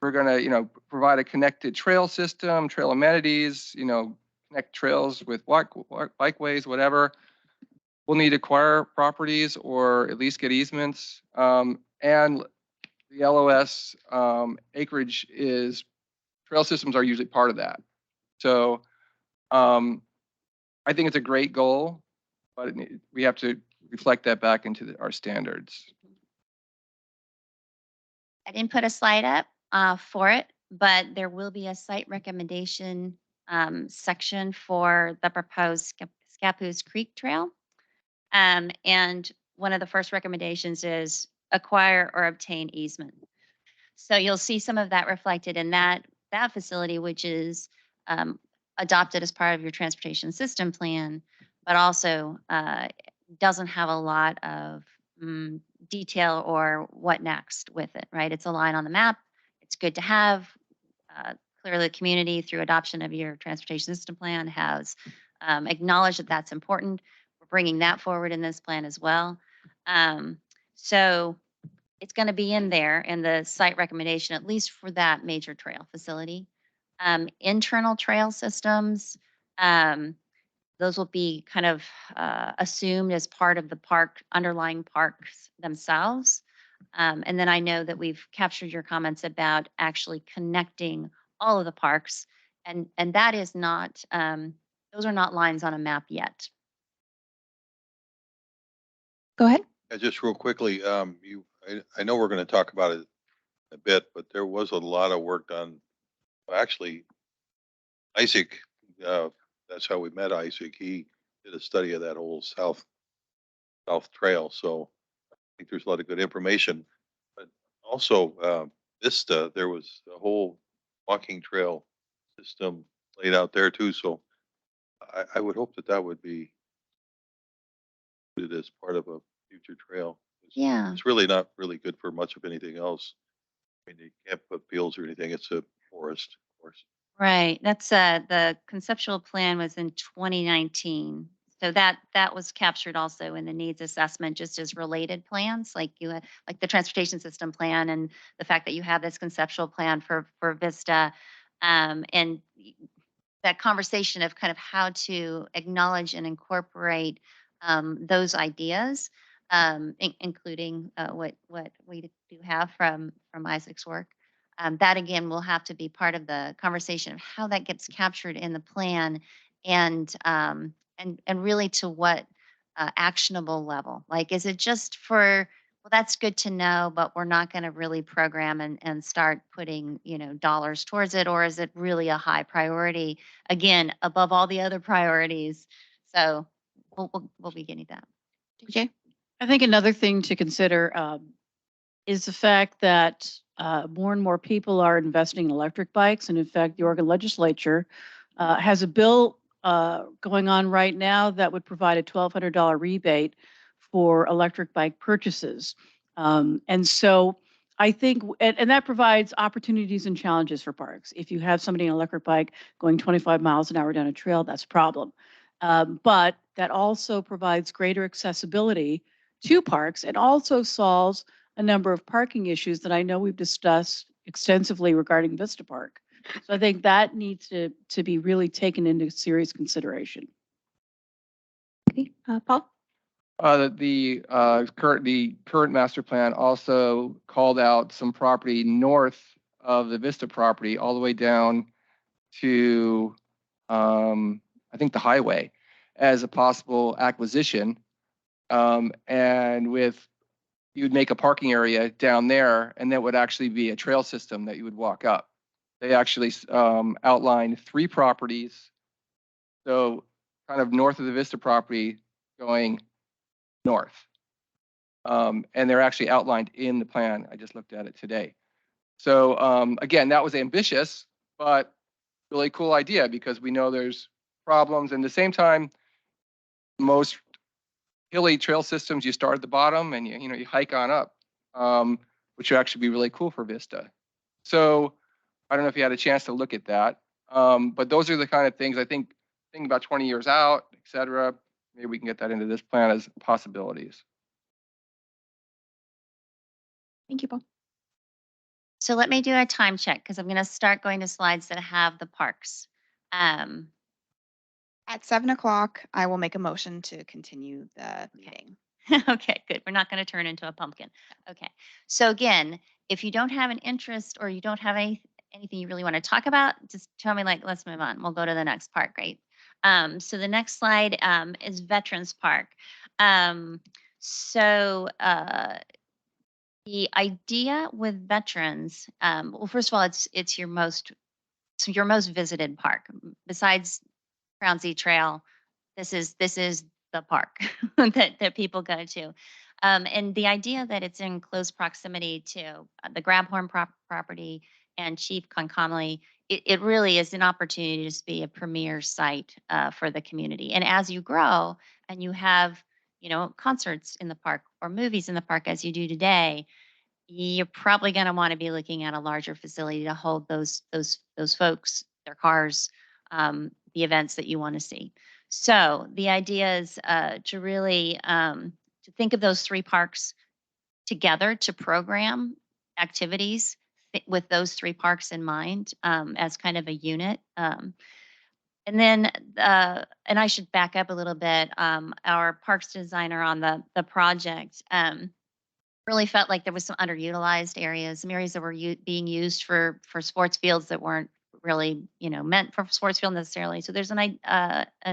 we're going to, provide a connected trail system, trail amenities, connect trails with bikeways, whatever, we'll need to acquire properties or at least get easements. And the LOS acreage is, trail systems are usually part of that. So I think it's a great goal, but we have to reflect that back into our standards. I didn't put a slide up for it, but there will be a site recommendation section for the proposed Scappoose Creek Trail. And one of the first recommendations is acquire or obtain easement. So you'll see some of that reflected in that facility, which is adopted as part of your transportation system plan, but also doesn't have a lot of detail or what next with it, right? It's a line on the map. It's good to have. Clearly, the community, through adoption of your transportation system plan, has acknowledged that that's important. We're bringing that forward in this plan as well. So it's going to be in there in the site recommendation, at least for that major trail facility. Internal trail systems, those will be kind of assumed as part of the underlying parks themselves. And then I know that we've captured your comments about actually connecting all of the parks, and that is not, those are not lines on a map yet. Go ahead. Just real quickly, I know we're going to talk about it a bit, but there was a lot of work done. Actually, Isaac, that's how we met Isaac. He did a study of that whole south trail. So I think there's a lot of good information. But also, Vista, there was a whole walking trail system laid out there too. So I would hope that would be included as part of a future trail. Yeah. It's really not really good for much of anything else. I mean, you can't put fields or anything. It's a forest, of course. Right. That's the conceptual plan was in 2019. So that was captured also in the needs assessment, just as related plans, like like the transportation system plan, and the fact that you have this conceptual plan for Vista, and that conversation of kind of how to acknowledge and incorporate those ideas, including what we do have from Isaac's work. That again will have to be part of the conversation of how that gets captured in the plan, and really to what actionable level. Like, is it just for, well, that's good to know, but we're not going to really program and start putting dollars towards it, or is it really a high priority, again, above all the other priorities? So we'll be getting that. DJ? I think another thing to consider is the fact that more and more people are investing in electric bikes. And in fact, the Oregon legislature has a bill going on right now that would provide a $1,200 rebate for electric bike purchases. And so I think, and that provides opportunities and challenges for parks. If you have somebody on an electric bike going 25 miles an hour down a trail, that's a problem. But that also provides greater accessibility to parks and also solves a number of parking issues that I know we've discussed extensively regarding Vista Park. So I think that needs to be really taken into serious consideration. Okay. Paul? The current master plan also called out some property north of the Vista property, all the way down to I think the highway, as a possible acquisition. And you'd make a parking area down there, and that would actually be a trail system that you would walk up. They actually outlined 3 properties. So kind of north of the Vista property going north. And they're actually outlined in the plan. I just looked at it today. So again, that was ambitious, but really cool idea, because we know there's problems. And at the same time, most hilly trail systems, you start at the bottom and you hike on up, which would actually be really cool for Vista. So I don't know if you had a chance to look at that, but those are the kind of things I think about 20 years out, et cetera. Maybe we can get that into this plan as possibilities. Thank you, Paul. So let me do a time check, because I'm going to start going to slides that have the parks. At 7 o'clock, I will make a motion to continue the meeting. Okay, good. We're not going to turn into a pumpkin. Okay. So again, if you don't have an interest or you don't have anything you really want to talk about, just tell me like, let's move on. We'll go to the next part, right? So the next slide is Veterans Park. Um, so the idea with veterans, well, first of all, it's your most visited park besides Crown Z Trail. This is the park that people go to. And the idea that it's in close proximity to the Grabhorn property and Chief Concomly, it really is an opportunity to just be a premier site for the community. And as you grow and you have, concerts in the park or movies in the park as you do today, you're probably going to want to be looking at a larger facility to hold those folks, their cars, the events that you want to see. So the idea is to really to think of those three parks together to program activities with those three parks in mind as kind of a unit. And then, and I should back up a little bit. Our parks designer on the project really felt like there was some underutilized areas, some areas that were being used for sports fields that weren't really, meant for sports field necessarily. So there's an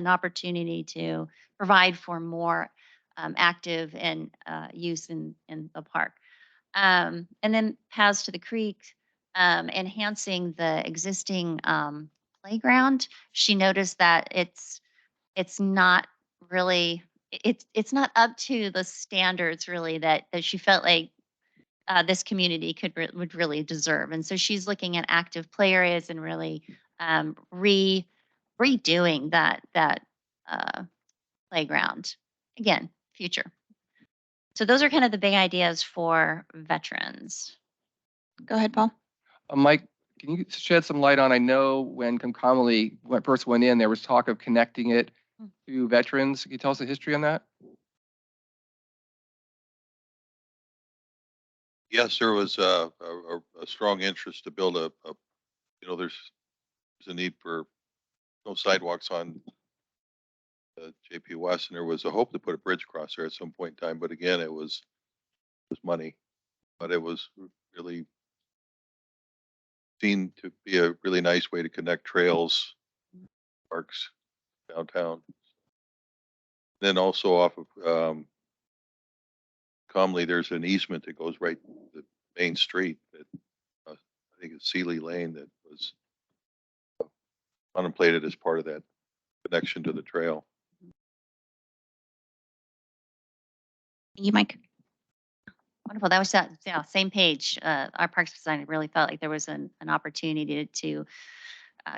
opportunity to provide for more active and use in the park. And then paths to the creek, enhancing the existing playground. She noticed that it's not really it's not up to the standards really that she felt like this community would really deserve. And so she's looking at active play areas and really redoing that uh, playground again, future. So those are kind of the big ideas for veterans. Go ahead, Paul. Mike, can you shed some light on, I know when Concomly first went in, there was talk of connecting it to veterans. Can you tell us the history on that? Yes, there was a strong interest to build there's a need for no sidewalks on JP West, and there was a hope to put a bridge across there at some point in time. But again, it was money, but it was really seen to be a really nice way to connect trails, parks, downtown. Then also off of Comley, there's an easement that goes right to the main street that I think it's Sealy Lane that was contemplated as part of that connection to the trail. You, Mike. Wonderful. That was that, yeah, same page. Our parks designer really felt like there was an opportunity to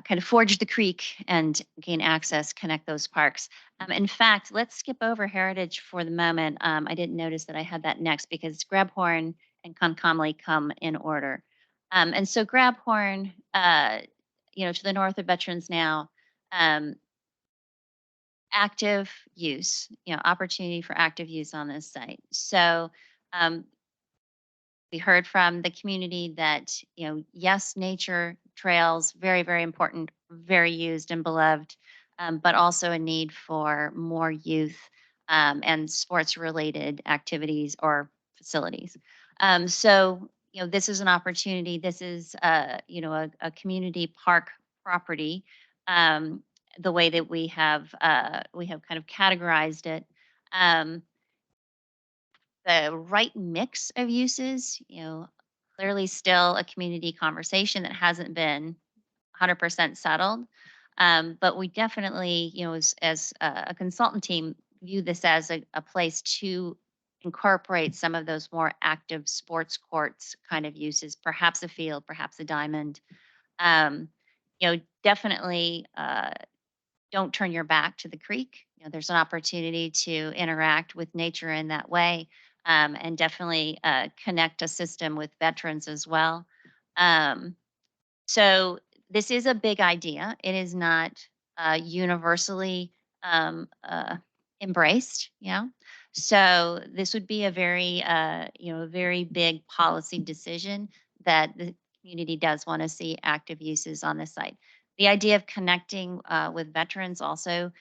kind of forge the creek and gain access, connect those parks. In fact, let's skip over Heritage for the moment. I didn't notice that I had that next because Grabhorn and Concomly come in order. And so Grabhorn, to the north of Veterans now, active use, opportunity for active use on this site. So um, we heard from the community that, yes, nature trails, very, very important, very used and beloved, but also a need for more youth and sports related activities or facilities. So, this is an opportunity. This is, a community park property. The way that we have kind of categorized it. The right mix of uses, clearly still a community conversation that hasn't been 100% settled. But we definitely, as a consultant team, view this as a place to incorporate some of those more active sports courts kind of uses, perhaps a field, perhaps a diamond. Definitely don't turn your back to the creek. There's an opportunity to interact with nature in that way, and definitely connect a system with veterans as well. So this is a big idea. It is not universally embraced. Yeah. So this would be a very big policy decision that the community does want to see active uses on the site. The idea of connecting with veterans also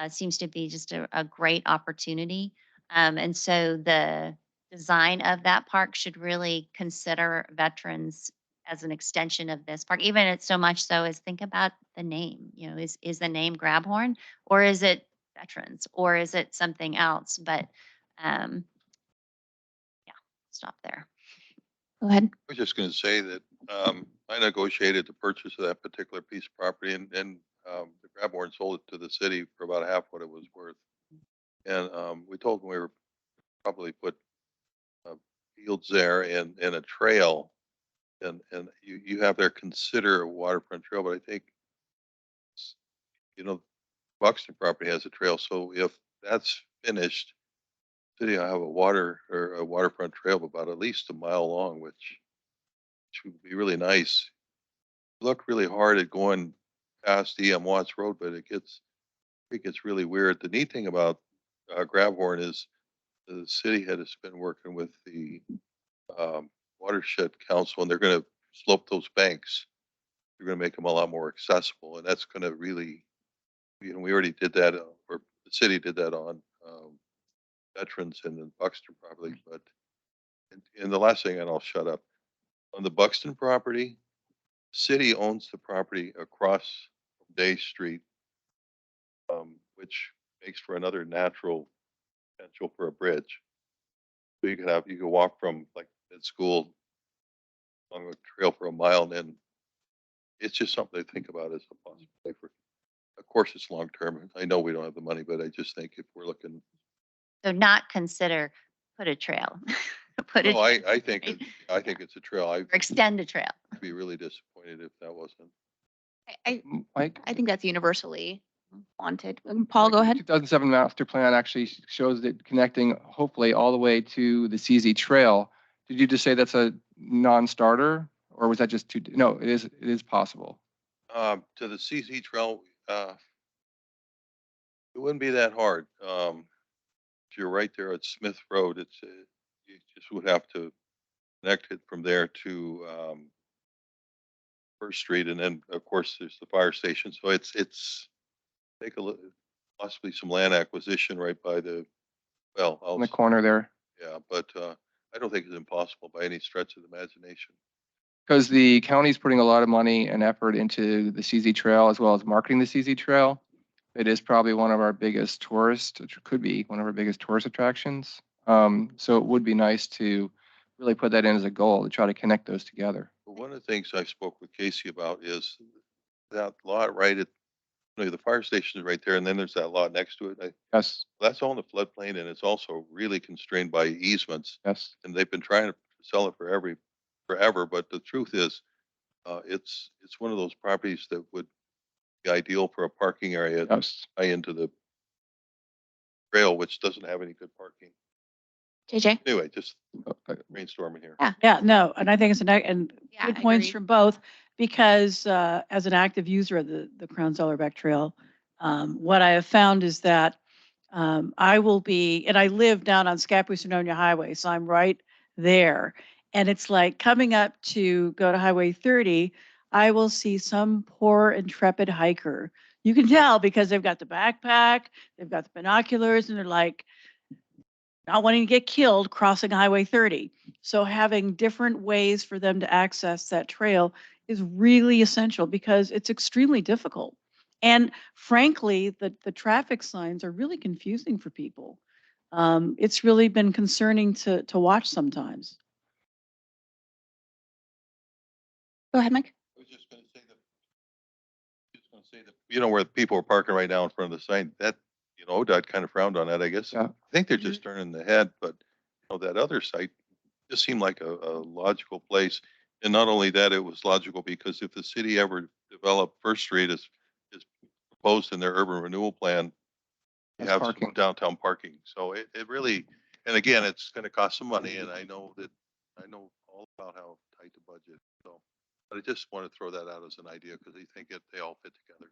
seems to be just a great opportunity. And so the design of that park should really consider veterans as an extension of this park. Even it's so much so as think about the name. You know, is the name Grabhorn or is it veterans or is it something else? But um, yeah, stop there. Go ahead. I was just gonna say that, I negotiated the purchase of that particular piece of property and the Grabhorn sold it to the city for about half what it was worth. And, we told them we were probably put, uh, fields there and a trail. And you have there consider a waterfront trail, but I think, s- you know, Buxton property has a trail, so if that's finished, city will have a water or a waterfront trail of about at least a mile long, which would be really nice. Look really hard at going past E.M. Watts Road, but it gets really weird. The neat thing about Grabhorn is the city had been working with the watershed council, and they're going to slope those banks. They're going to make them a lot more accessible, and that's going to really, we already did that, or the city did that on veterans and then Buxton property. But and the last thing, and I'll shut up. On the Buxton property, city owns the property across Day Street, which makes for another natural potential for a bridge. So you could walk from like mid school along the trail for a mile, and then it's just something to think about as a possibility for. Of course, it's long term. I know we don't have the money, but I just think if we're looking, So not consider put a trail, put a no, I think right? I think it's a trail. I'd or extend a trail. be really disappointed if that wasn't. Mike? I think that's universally wanted. Paul, go The ahead. 2007 master plan actually shows it connecting hopefully all the way to the CZ Trail. Did you just say that's a non-starter or was that just too, no, it is possible. To the CZ trail, it wouldn't be that hard. If you're right there at Smith Road, you just would have to connect it from there to First Street, and then of course there's the fire station. So it's take a look, possibly some land acquisition right by the well, On the corner there. yeah, but I don't think it's impossible by any stretch of the imagination. Because the county's putting a lot of money and effort into the CZ Trail as well as marketing the CZ Trail. It is probably one of our biggest tourist, it could be one of our biggest tourist attractions. So it would be nice to really put that in as a goal to try to connect those together. But one of the things I spoke with Casey about is that lot right at, the fire station is right there, and then there's that lot next to it. Yes, That's all in the floodplain, and it's also really constrained by easements. yes. And they've been trying to sell it forever. But the truth is, it's one of those properties that would be ideal for a parking area to Yes. tie into the trail, which doesn't have any good parking. JJ. Anyway, just Uh, brainstorming here. Yeah. Yeah, no, and I think it's and Yeah, good I points agree. from both, because as an active user of the Crown Zellerbeck Trail, what I have found is that I will be, and I live down on Scappoose Highway, so I'm right there. And it's like coming up to go to Highway 30, I will see some poor intrepid hiker. You can tell because they've got the backpack, they've got the binoculars, and they're like not wanting to get killed crossing Highway 30. So having different ways for them to access that trail is really essential because it's extremely difficult. And frankly, the traffic signs are really confusing for people. It's really been concerning to watch sometimes. Go ahead, Mike. I was just gonna say that, where the people are parking right now in front of the sign, that, ODOT kind of frowned on that, I guess. Yeah. I think they're just turning the head, but, that other site just seemed like a logical place. And not only that, it was logical because if the city ever developed First Street as proposed in their urban renewal plan, you That's have parking. some downtown parking. So it really, and again, it's gonna cost some money, and I know all about how tight the budget, so. But I just want to throw that out as an idea because I think they all fit together.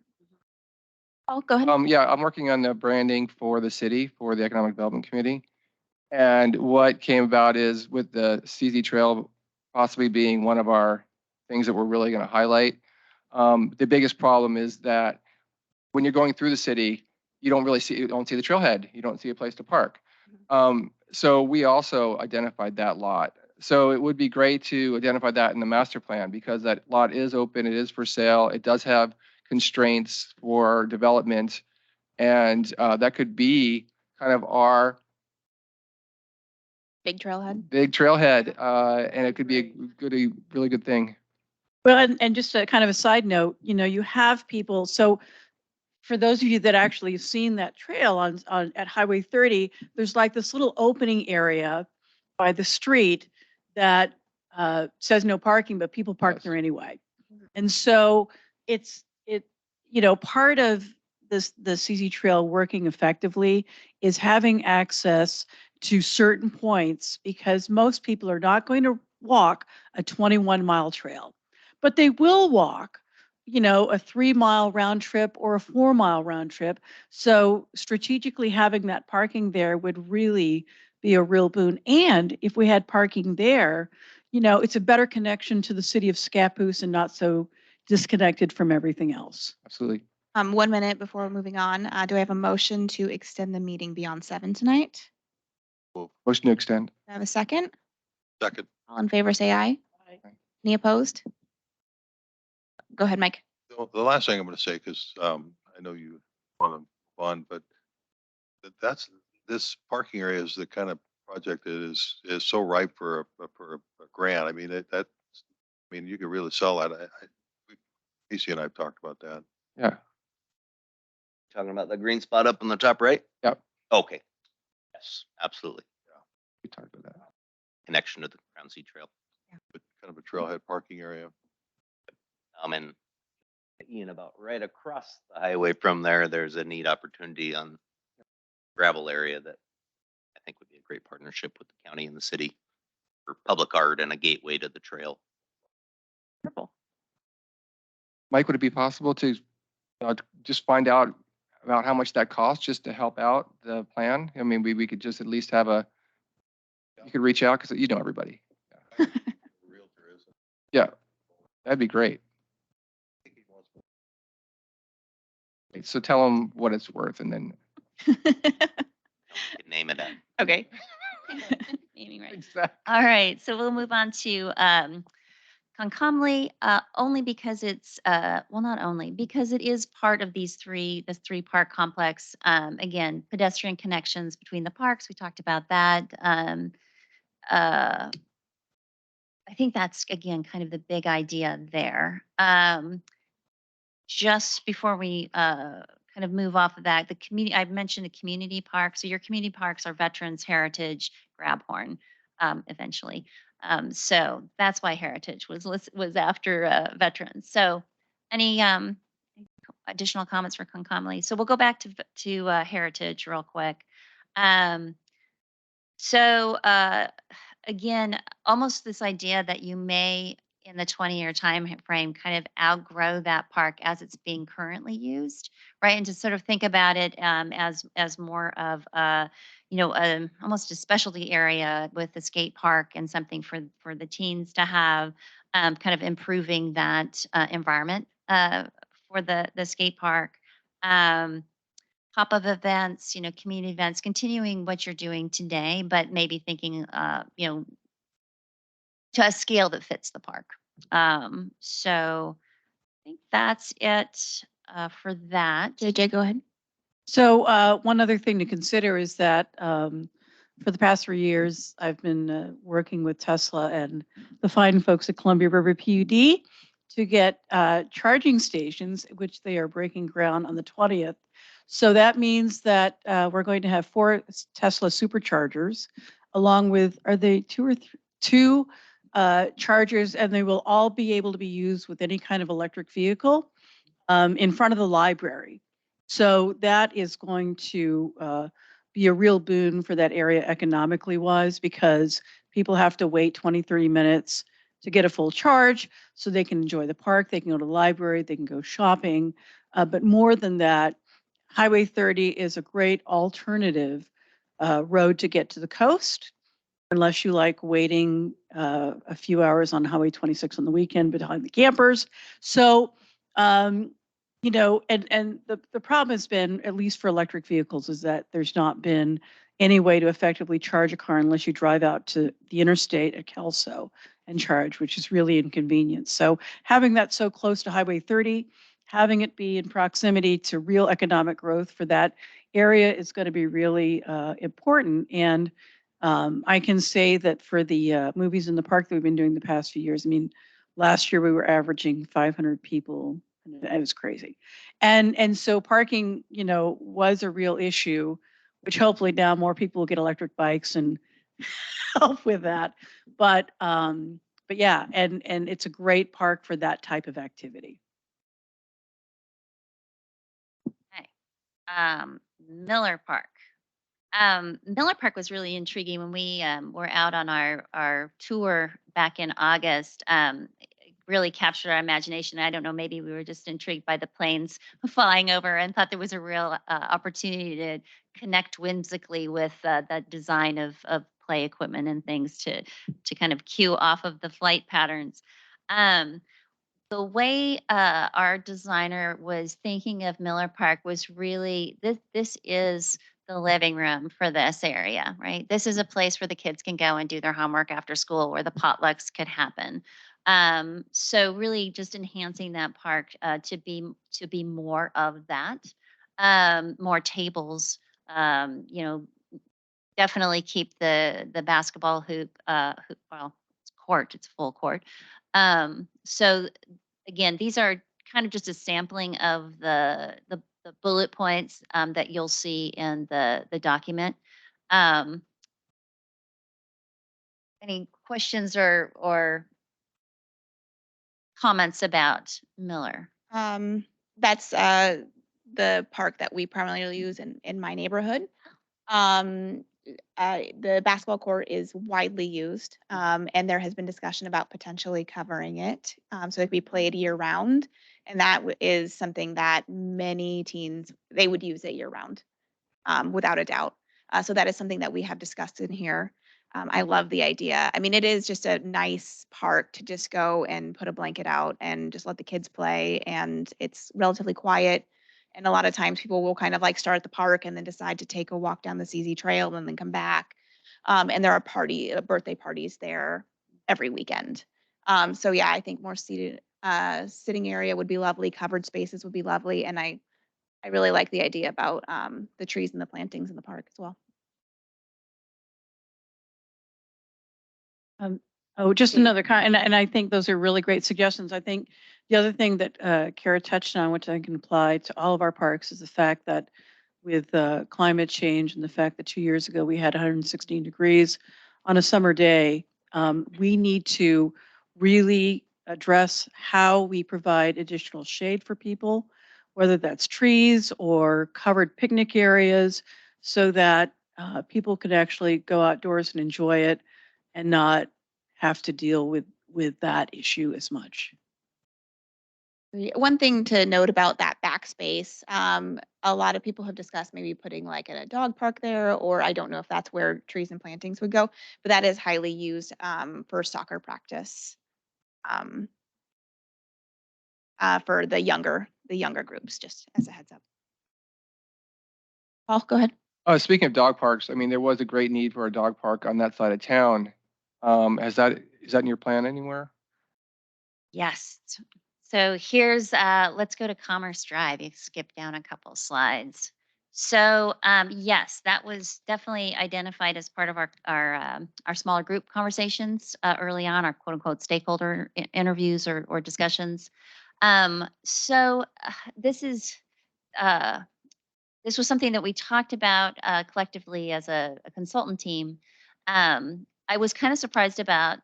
Paul, go ahead. Yeah, I'm working on the branding for the city, for the Economic Development Committee. And what came about is with the CZ Trail possibly being one of our things that we're really going to highlight. The biggest problem is that when you're going through the city, you don't see the trailhead. You don't see a place to park. So we also identified that lot. So it would be great to identify that in the master plan because that lot is open, it is for sale, it does have constraints for development, and that could be kind of our Big trailhead. and it could be a really good thing. Well, and just a kind of a side note, you have people, so for those of you that actually have seen that trail on at Highway 30, there's like this little opening area by the street that says no parking, but people park Yes. there anyway. And so it's part of the CZ Trail working effectively is having access to certain points because most people are not going to walk a 21-mile trail, but they will walk a 3-mile round trip or a 4-mile round trip. So strategically having that parking there would really be a real boon. And if we had parking there, it's a better connection to the city of Scappoose and not so disconnected from everything else. Absolutely. 1 minute before we're moving on, do I have a motion to extend the meeting beyond 7 tonight? Motion to extend. Do I have a second? Second. All in favor, say aye. Any opposed? Go ahead, Mike. The last thing I'm going to say, because I know you want to move on, but this parking area is the kind of project that is so ripe for a grant. I mean, you could really sell that. Casey and I have talked about that. Yeah. Talking about the green spot up on the top right? Yep. Okay. Yes, absolutely. We talked about that. Connection to the Crown Sea Trail. But kind of a trailhead parking area. And about right across the highway from there, there's a neat opportunity on gravel area that I think would be a great partnership with the county and the city for public art and a gateway to the trail. Purple. Mike, would it be possible to just find out about how much that costs just to help out the plan? I mean, we could just at least have you could reach out because you know everybody. Realtor is. Yeah, that'd be great. So tell them what it's worth and then. You can name it. Okay. Naming right. Exactly. All right, so we'll move on to Concomly, only because it's well, not only because it is part of this 3-park complex. Again, pedestrian connections between the parks. We talked about that. I think that's again kind of the big idea there. Just before we kind of move off of that, the community, I've mentioned the community parks. So your community parks are veterans, heritage, Grabhorn, eventually. So that's why heritage was after veterans. So any additional comments for Concomly? So we'll go back to heritage real quick. So again, almost this idea that you may, in the 20-year time frame, kind of outgrow that park as it's being currently used, right? And to sort of think about it as more of almost a specialty area with the skate park and something for the teens to have, kind of improving that environment for the skate park. Pop-up events, community events, continuing what you're doing today, but maybe thinking, to a scale that fits the park. So I think that's it for that. JJ, go ahead. So one other thing to consider is that for the past 3 years, I've been working with Tesla and the fine folks at Columbia River PUD to get charging stations, which they are breaking ground on the 20th. So that means that we're going to have 4 Tesla superchargers, along with, are they 2 or 2 chargers, and they will all be able to be used with any kind of electric vehicle in front of the library. So that is going to be a real boon for that area economically wise, because people have to wait 20, 30 minutes to get a full charge so they can enjoy the park, they can go to the library, they can go shopping. But more than that, Highway 30 is a great alternative road to get to the coast, unless you like waiting a few hours on Highway 26 on the weekend behind the campers. So You know, and the problem has been, at least for electric vehicles, is that there's not been any way to effectively charge a car unless you drive out to the interstate at Kelso and charge, which is really inconvenient. So having that so close to Highway 30, having it be in proximity to real economic growth for that area is going to be really important. And I can say that for the movies in the park that we've been doing the past few years, I mean, last year we were averaging 500 people. And it was crazy. And so parking, you know, was a real issue, which hopefully now more people will get electric bikes and help with that. But yeah, and it's a great park for that type of activity. Okay. Miller Park. Miller Park was really intriguing when we were out on our tour back in August. It really captured our imagination. I don't know, maybe we were just intrigued by the planes flying over and thought there was a real opportunity to connect whimsically with the design of play equipment and things to kind of cue off of the flight patterns. Um, the way our designer was thinking of Miller Park was really this is the living room for this area, right? This is a place where the kids can go and do their homework after school, where the potlucks could happen. So really just enhancing that park to be more of that, more tables. You know, definitely keep the basketball hoop, well, it's court, it's full court. So again, these are kind of just a sampling of the bullet points that you'll see in the document. Um, any questions or comments about Miller? That's the park that we primarily use in my neighborhood. Um, the basketball court is widely used, and there has been discussion about potentially covering it, so it could be played year round. And that is something that many teens, they would use it year round, without a doubt. So that is something that we have discussed in here. I love the idea. I mean, it is just a nice park to just go and put a blanket out and just let the kids play. And it's relatively quiet. And a lot of times people will kind of like start at the park and then decide to take a walk down the CZ Trail and then come back. And there are birthday parties there every weekend. So yeah, I think more seated sitting area would be lovely. Covered spaces would be lovely. And I really like the idea about the trees and the plantings in the park as well. Just Yeah. another and I think those are really great suggestions. I think the other thing that Kara touched on, which I can apply to all of our parks, is the fact that with climate change and the fact that 2 years ago we had 116 degrees on a summer day, we need to really address how we provide additional shade for people, whether that's trees or covered picnic areas, so that people can actually go outdoors and enjoy it and not have to deal with that issue as much. One thing to note about that backspace, a lot of people have discussed maybe putting like a dog park there, or I don't know if that's where trees and plantings would go, but that is highly used for soccer practice, um, for the younger groups, just as a heads up. Paul, go ahead. Speaking of dog parks, I mean, there was a great need for a dog park on that side of town. Is that in your plan anywhere? Yes. So here's let's go to Commerce Drive. You skip down a couple slides. So yes, that was definitely identified as part of our smaller group conversations early on, our quote unquote stakeholder interviews or discussions. So uh, this was something that we talked about collectively as a consultant team. I was kind of surprised about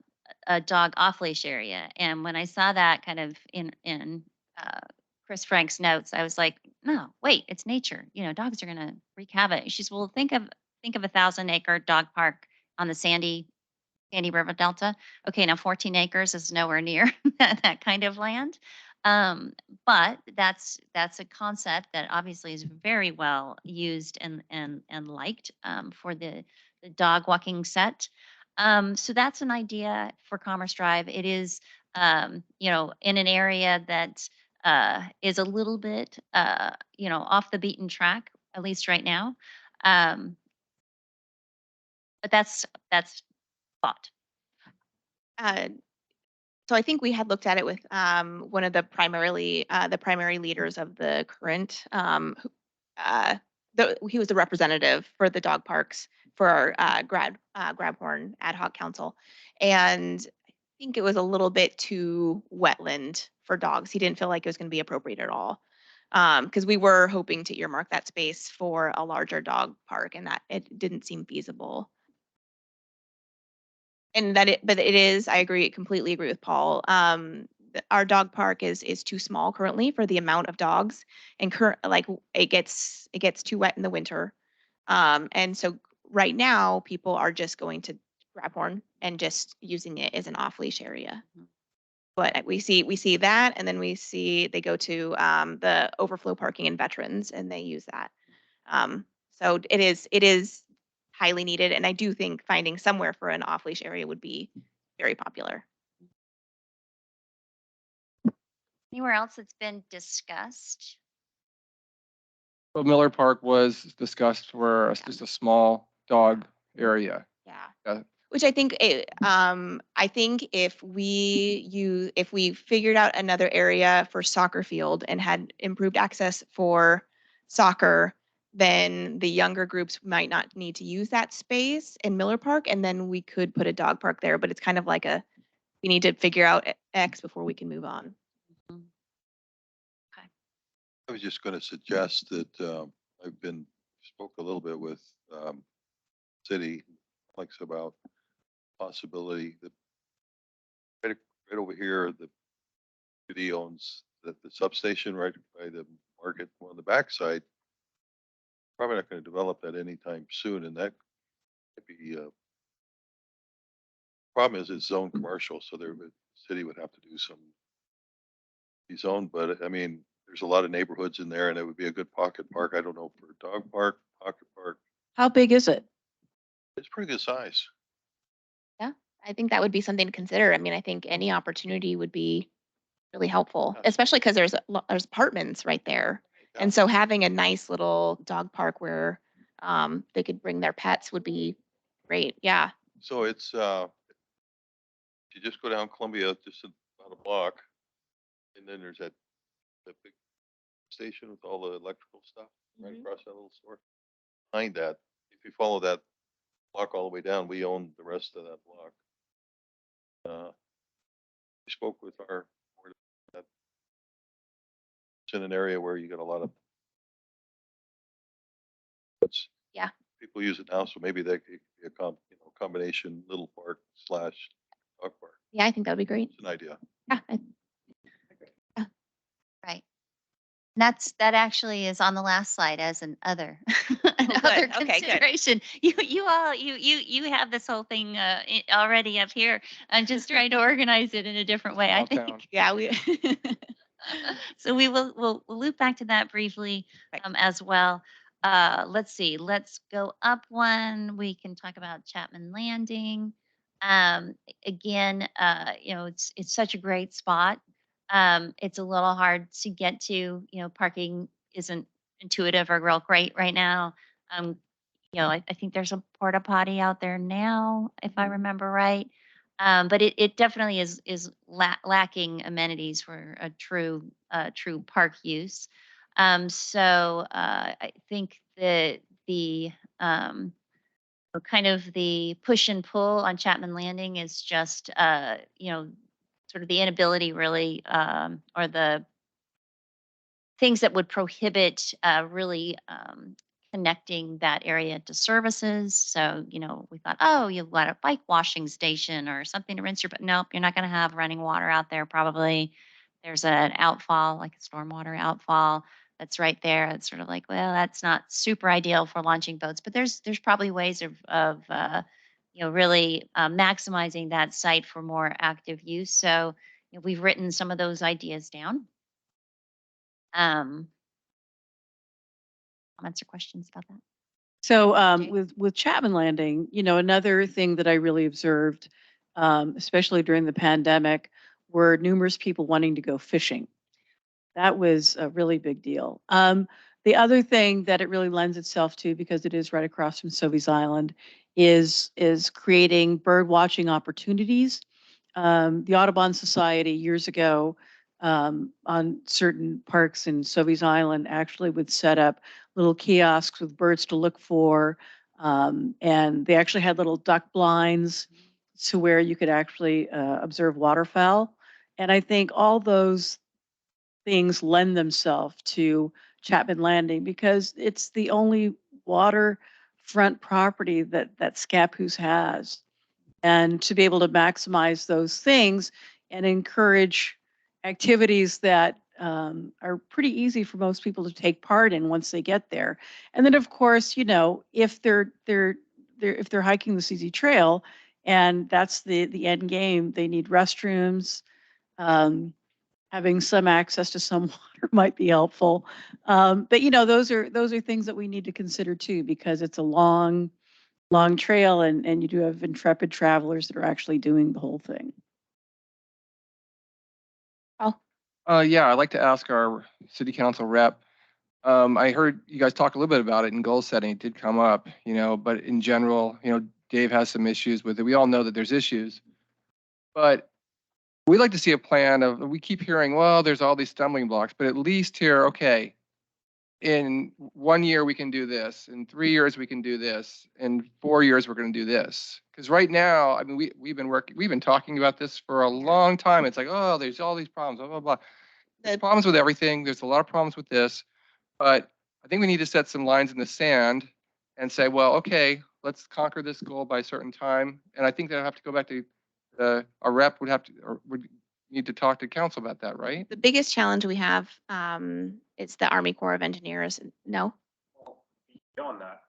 a dog off leash area, and when I saw that kind of in uh, Chris Frank's notes, I was like, no, wait, it's nature. You know, dogs are going to wreak havoc. She's, well, think of 1,000-acre dog park on the Sandy River Delta. Okay, now 14 acres is nowhere near that kind of land. Um, but that's a concept that obviously is very well used and liked for the dog walking set. So that's an idea for Commerce Drive. It is, in an area that is a little bit, off the beaten track, at least right now. Um, but that's thought. Uh, so I think we had looked at it with one of the primary leaders of the current uh, he was the representative for the dog parks for our Grabhorn Ad Hoc Council, and I think it was a little bit too wetland for dogs. He didn't feel like it was going to be appropriate at all, because we were hoping to earmark that space for a larger dog park, and that it didn't seem feasible. And but it is, I agree, completely agree with Paul. Our dog park is too small currently for the amount of dogs, and it gets too wet in the winter. And so right now people are just going to Grabhorn and just using it as an off leash area. But we see that, and then we see they go to the overflow parking in Veterans, and they use that. So it is highly needed, and I do think finding somewhere for an off leash area would be very popular. Anywhere else that's been discussed? But Miller Park was discussed for just a small dog area. Yeah. Which I think if we figured out another area for soccer field and had improved access for soccer, then the younger groups might not need to use that space in Miller Park, and then we could put a dog park there. But it's kind of like we need to figure out X before we can move on. I was just going to suggest that spoke a little bit with city, Alex, about possibility that right over here, the city owns the substation right by the market on the backside. Probably not going to develop that anytime soon, and that could be problem is it's zone commercial, so the city would have to do some zone, but I mean, there's a lot of neighborhoods in there and it would be a good pocket park. I don't know, for a dog park, pocket park. How big is it? It's pretty good size. Yeah, I think that would be something to consider. I mean, I think any opportunity would be really helpful, especially because there's apartments right there. Yeah. And so having a nice little dog park where they could bring their pets would be great. Yeah. So it's, you just go down Columbia, just about a block, and then there's that big station with all the electrical stuff right across that little store. Behind that, if you follow that block all the way down, we own the rest of that block. We spoke with our board that it's in an area where you get a lot of Yeah. people use it now, so maybe that could be a combination little park / dog park. Yeah, I think that would be great. It's an idea. Yeah. Right. That actually is on the last slide as an other, good. another Okay, good. consideration. You have this whole thing already up here. I'm just trying to organize it in a different way, I Small town. think. Yeah, we So we'll loop back to that briefly Right. as well. Let's see. Let's go up one. We can talk about Chapman Landing. Again, it's such a great spot. It's a little hard to get to. Parking isn't intuitive or real great right now. I think there's a porta potty out there now, if I remember right. But it definitely is lacking amenities for a true park use. So I think that the kind of the push and pull on Chapman Landing is just sort of the inability really, or the things that would prohibit really connecting that area to services. So, we thought, oh, you've got a bike washing station or something to rinse your, but nope, you're not going to have running water out there probably. There's an outfall, like a stormwater outfall that's right there. It's sort of like, well, that's not super ideal for launching boats, but there's probably ways of really maximizing that site for more active use. So, we've written some of those ideas down. Comments or questions about that? So Jay? with Chapman Landing, another thing that I really observed, especially during the pandemic, were numerous people wanting to go fishing. That was a really big deal. The other thing that it really lends itself to, because it is right across from Sovies Island, is creating bird watching opportunities. The Audubon Society years ago, on certain parks in Sovies Island actually would set up little kiosks with birds to look for. And they actually had little duck blinds to where you could actually observe waterfowl. And I think all those things lend themselves to Chapman Landing because it's the only waterfront property that Scappoose has. And to be able to maximize those things and encourage activities that are pretty easy for most people to take part in once they get there. And then, of course, if if they're hiking the CZ Trail, and that's the end game, they need restrooms. Um, Having some access to some water might be helpful. But those are things that we need to consider too, because it's a long trail, and you do have intrepid travelers that are actually doing the whole thing. Oh, Yeah, I'd like to ask our city council rep. I heard you guys talk a little bit about it in goal setting. It did come up, but in general, Dave has some issues with it. We all know that there's issues, but we'd like to see a plan we keep hearing, well, there's all these stumbling blocks, but at least here, okay, in 1 year we can do this, in 3 years we can do this, in 4 years we're going to do this. Because right now, I mean, we've been talking about this for a long time. It's like, oh, there's all these problems, blah blah blah. There's problems with everything. There's a lot of problems with this, but I think we need to set some lines in the sand and say, well, okay, let's conquer this goal by a certain time. And I think that I have to go back to our rep would need to talk to council about that, right? the biggest challenge we have, it's the Army Corps of Engineers. No? Beyond that,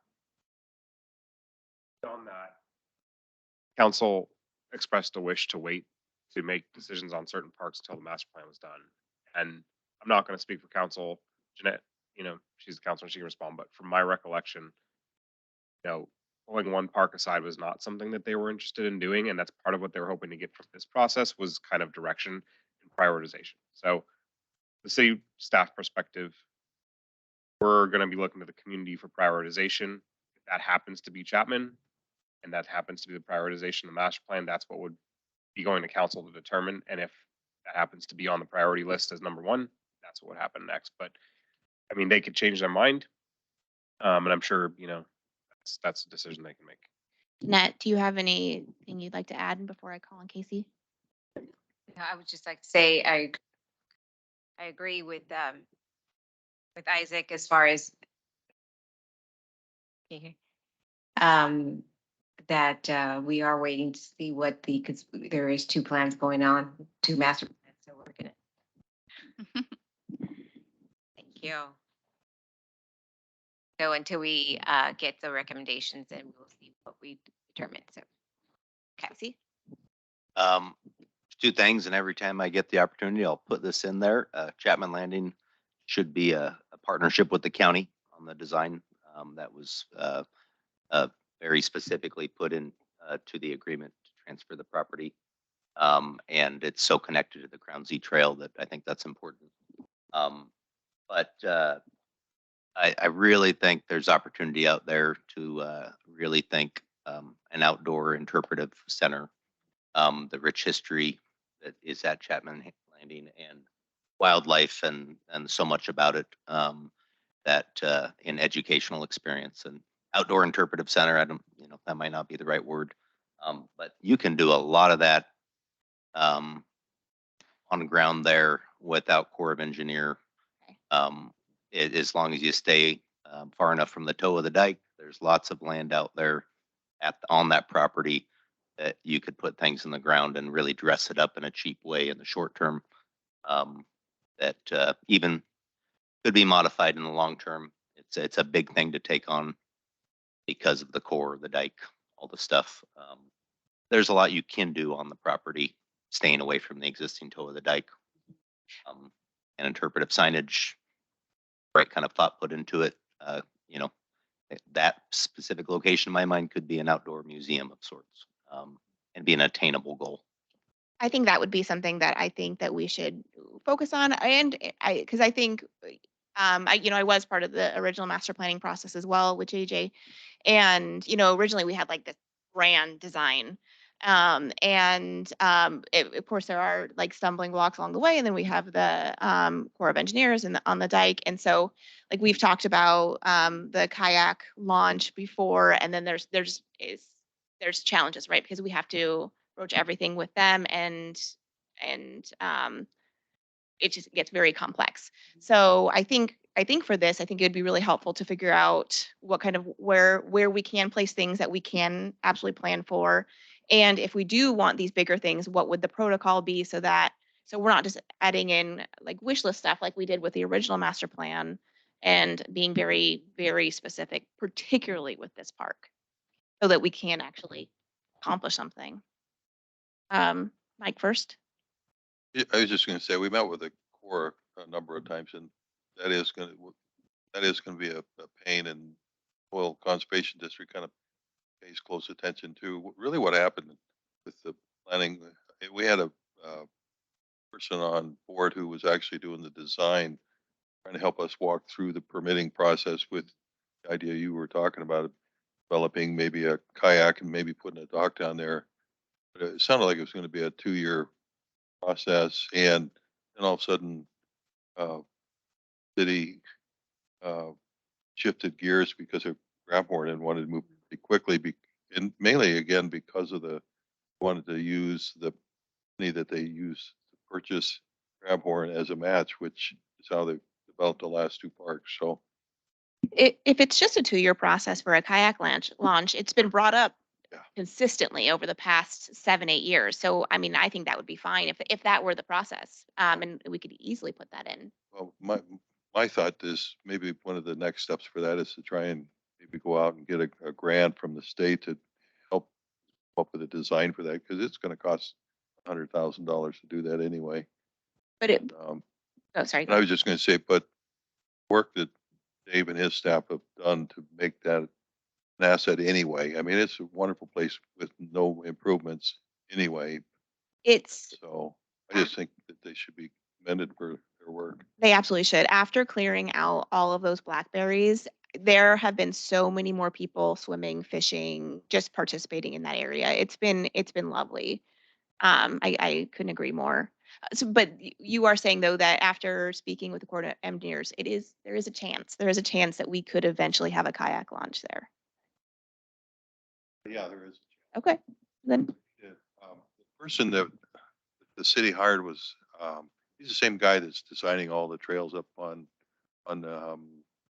council expressed a wish to wait to make decisions on certain parks until the master plan was done. And I'm not going to speak for council. Jeanette, she's the councilor, she can respond. But from my recollection, pulling one park aside was not something that they were interested in doing. And that's part of what they were hoping to get from this process was kind of direction and prioritization. So the city staff perspective, we're going to be looking to the community for prioritization. If that happens to be Chapman, and that happens to be the prioritization of the master plan, that's what would be going to council to determine. And if that happens to be on the priority list as number one, that's what would happen next. But I mean, they could change their mind. And I'm sure, that's a decision they can make. Jeanette, do you have anything you'd like to add before I call on Casey? I would just like to say, I agree with Isaac as far as that we are waiting to see what because there is 2 plans going on, 2 master plans, so we're gonna. Thank you. So until we get the recommendations, then we'll see what we determine. So, Casey? 2 things, and every time I get the opportunity, I'll put this in there. Chapman Landing should be a partnership with the county on the design. That was very specifically put in to the agreement to transfer the property. And it's so connected to the Crown Z Trail that I think that's important. But I really think there's opportunity out there to really think an outdoor interpretive center, the rich history that is at Chapman Landing and wildlife and so much about it, that in educational experience and outdoor interpretive center. I don't, that might not be the right word, but you can do a lot of that on the ground there without Corps of Engineer. As long as you stay far enough from the toe of the dike, there's lots of land out there on that property that you could put things in the ground and really dress it up in a cheap way in the short term, that even could be modified in the long term. It's a big thing to take on because of the core, the dike, all the stuff. There's a lot you can do on the property, staying away from the existing toe of the dike. And interpretive signage, right kind of thought put into it. That specific location in my mind could be an outdoor museum of sorts, and be an attainable goal. I think that would be something that I think that we should focus on. And because I think, I was part of the original master planning process as well with JJ. And, originally we had like this grand design. Of course, there are like stumbling blocks along the way. And then we have the Corps of Engineers and on the dike. And so, like we've talked about the kayak launch before, and then there's challenges, right? Because we have to broach everything with them, and it just gets very complex. So I think for this, I think it'd be really helpful to figure out what kind of where we can place things that we can absolutely plan for. And if we do want these bigger things, what would the protocol be so we're not just adding in like wish list stuff like we did with the original master plan and being very, very specific, particularly with this park, so that we can actually accomplish something. Mike first. Yeah, I was just gonna say, we met with the Corps a number of times, and that is gonna, that is gonna be a pain, and Oil Conservation District kind of pays close attention to really what happened with the planning. We had a person on board who was actually doing the design, trying to help us walk through the permitting process with the idea you were talking about, developing maybe a kayak and maybe putting a dock down there. But it sounded like it was gonna be a 2-year process, and then all of a sudden, uh, city, uh, shifted gears because of Grabhorn and wanted to move pretty quickly, and mainly again because of wanted to use the money that they use to purchase Grabhorn as a match, which is how they developed the last 2 parks. So If it's just a 2-year process for a kayak launch, it's been brought up yeah, consistently over the past 7, 8 years. So, I mean, I think that would be fine if that were the process. And we could easily put that in. well, my thought is maybe one of the next steps for that is to try and maybe go out and get a grant from the state to help come up with a design for that, because it's going to cost $100,000 to do that anyway. But Um, oh, sorry. and I was just going to say, but work that Dave and his staff have done to make that an asset anyway. I mean, it's a wonderful place with no improvements anyway. It's So I just think that they should be commended for their work. They absolutely should. After clearing out all of those blackberries, there have been so many more people swimming, fishing, just participating in that area. It's been lovely. I couldn't agree more. But you are saying though that after speaking with the Corps of Engineers, there is a chance that we could eventually have a kayak launch there. Yeah, there is. Okay, then Yeah, the person that the city hired was, he's the same guy that's designing all the trails up on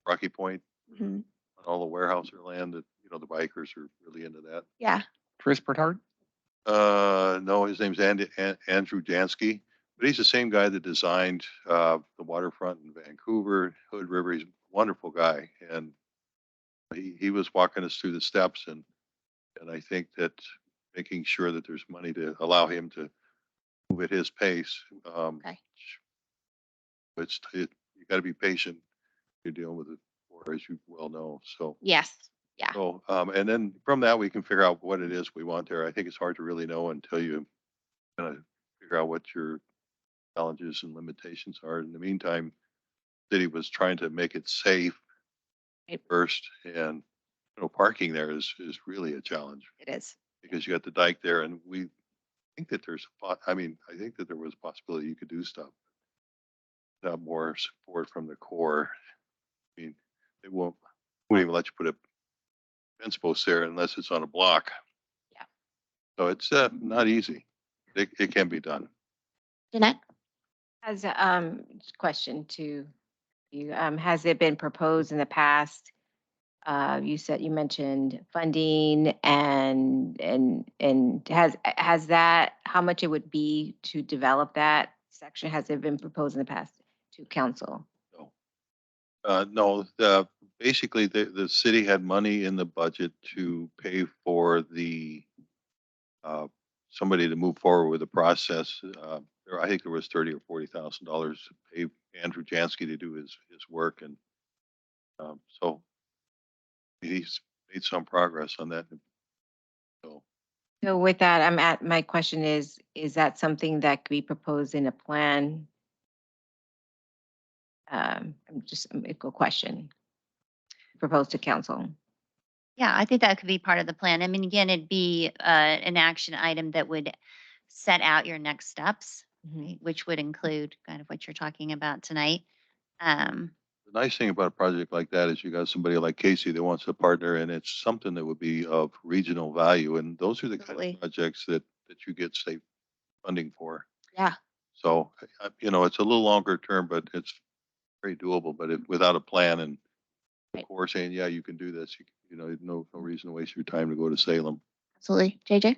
Rocky Point, mhm, on all the warehouser land that, the bikers are really into that. yeah, Chris Bertard? No, his name's Andrew Jansky, but he's the same guy that designed the waterfront in Vancouver, Hood River. He's a wonderful guy, and he was walking us through the steps, and I think that making sure that there's money to allow him to move at his pace. okay, You got to be patient. You're dealing with it, or as you well know. So. yes, yeah, So, and then from that, we can figure out what it is we want there. I think it's hard to really know until you kind of figure out what your challenges and limitations are. In the meantime, the city was trying to make it safe Right. first, and parking there is really a challenge it is. because you got the dike there, and we think that I think that there was a possibility you could do stuff without more support from the Corps. I mean, they won't even let you put a fence post there unless it's on a block. Yeah. So it's not easy. It can be done. Jeanette? Has, question to you, has it been proposed in the past? You mentioned funding and has that, how much it would be to develop that section? Has it been proposed in the past to council? No, no. Basically, the city had money in the budget to pay for the somebody to move forward with the process. I think there was $30,000 or $40,000 to pay Andrew Jansky to do his work, and so he's made some progress on that. So So with that, my question is that something that could be proposed in a plan? A question proposed to council. Yeah, I think that could be part of the plan. I mean, again, it'd be an action item that would set out your next steps, right, which would include kind of what you're talking about tonight. Um, The nice thing about a project like that is you got somebody like Casey that wants to partner, and it's something that would be of regional value. And those are the kind Absolutely. of projects that you get state funding for. Yeah. So, it's a little longer term, but it's very doable. But without a plan and Right. core saying, yeah, you can do this, no reason to waste your time to go to Salem. Absolutely. JJ?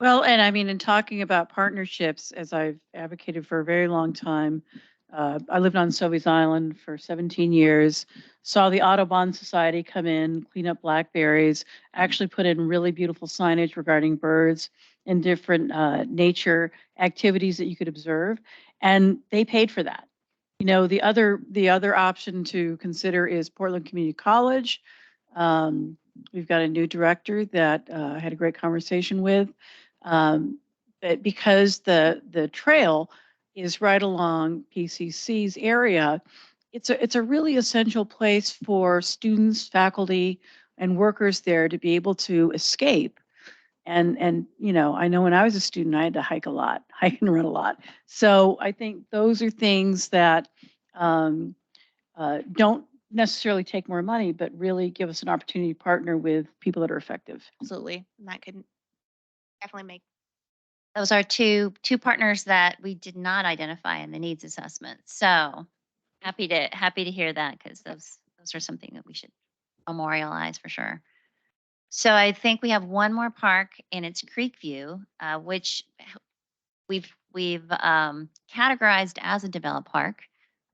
Well, and I mean, in talking about partnerships, as I've advocated for a very long time, I lived on Soviet Island for 17 years, saw the Audubon Society come in, clean up blackberries, actually put in really beautiful signage regarding birds and different nature activities that you could observe. And they paid for that. The other option to consider is Portland Community College. We've got a new director that I had a great conversation with. But because the trail is right along PCC's area, it's a really essential place for students, faculty, and workers there to be able to escape. And I know when I was a student, I had to hike a lot, hike and run a lot. So I think those are things that don't necessarily take more money, but really give us an opportunity to partner with people that are effective. Absolutely. And that could definitely make those are two partners that we did not identify in the needs assessment. So happy to hear that, because those are something that we should memorialize for sure. So I think we have one more park, and it's Creekview, which we've categorized as a developed park.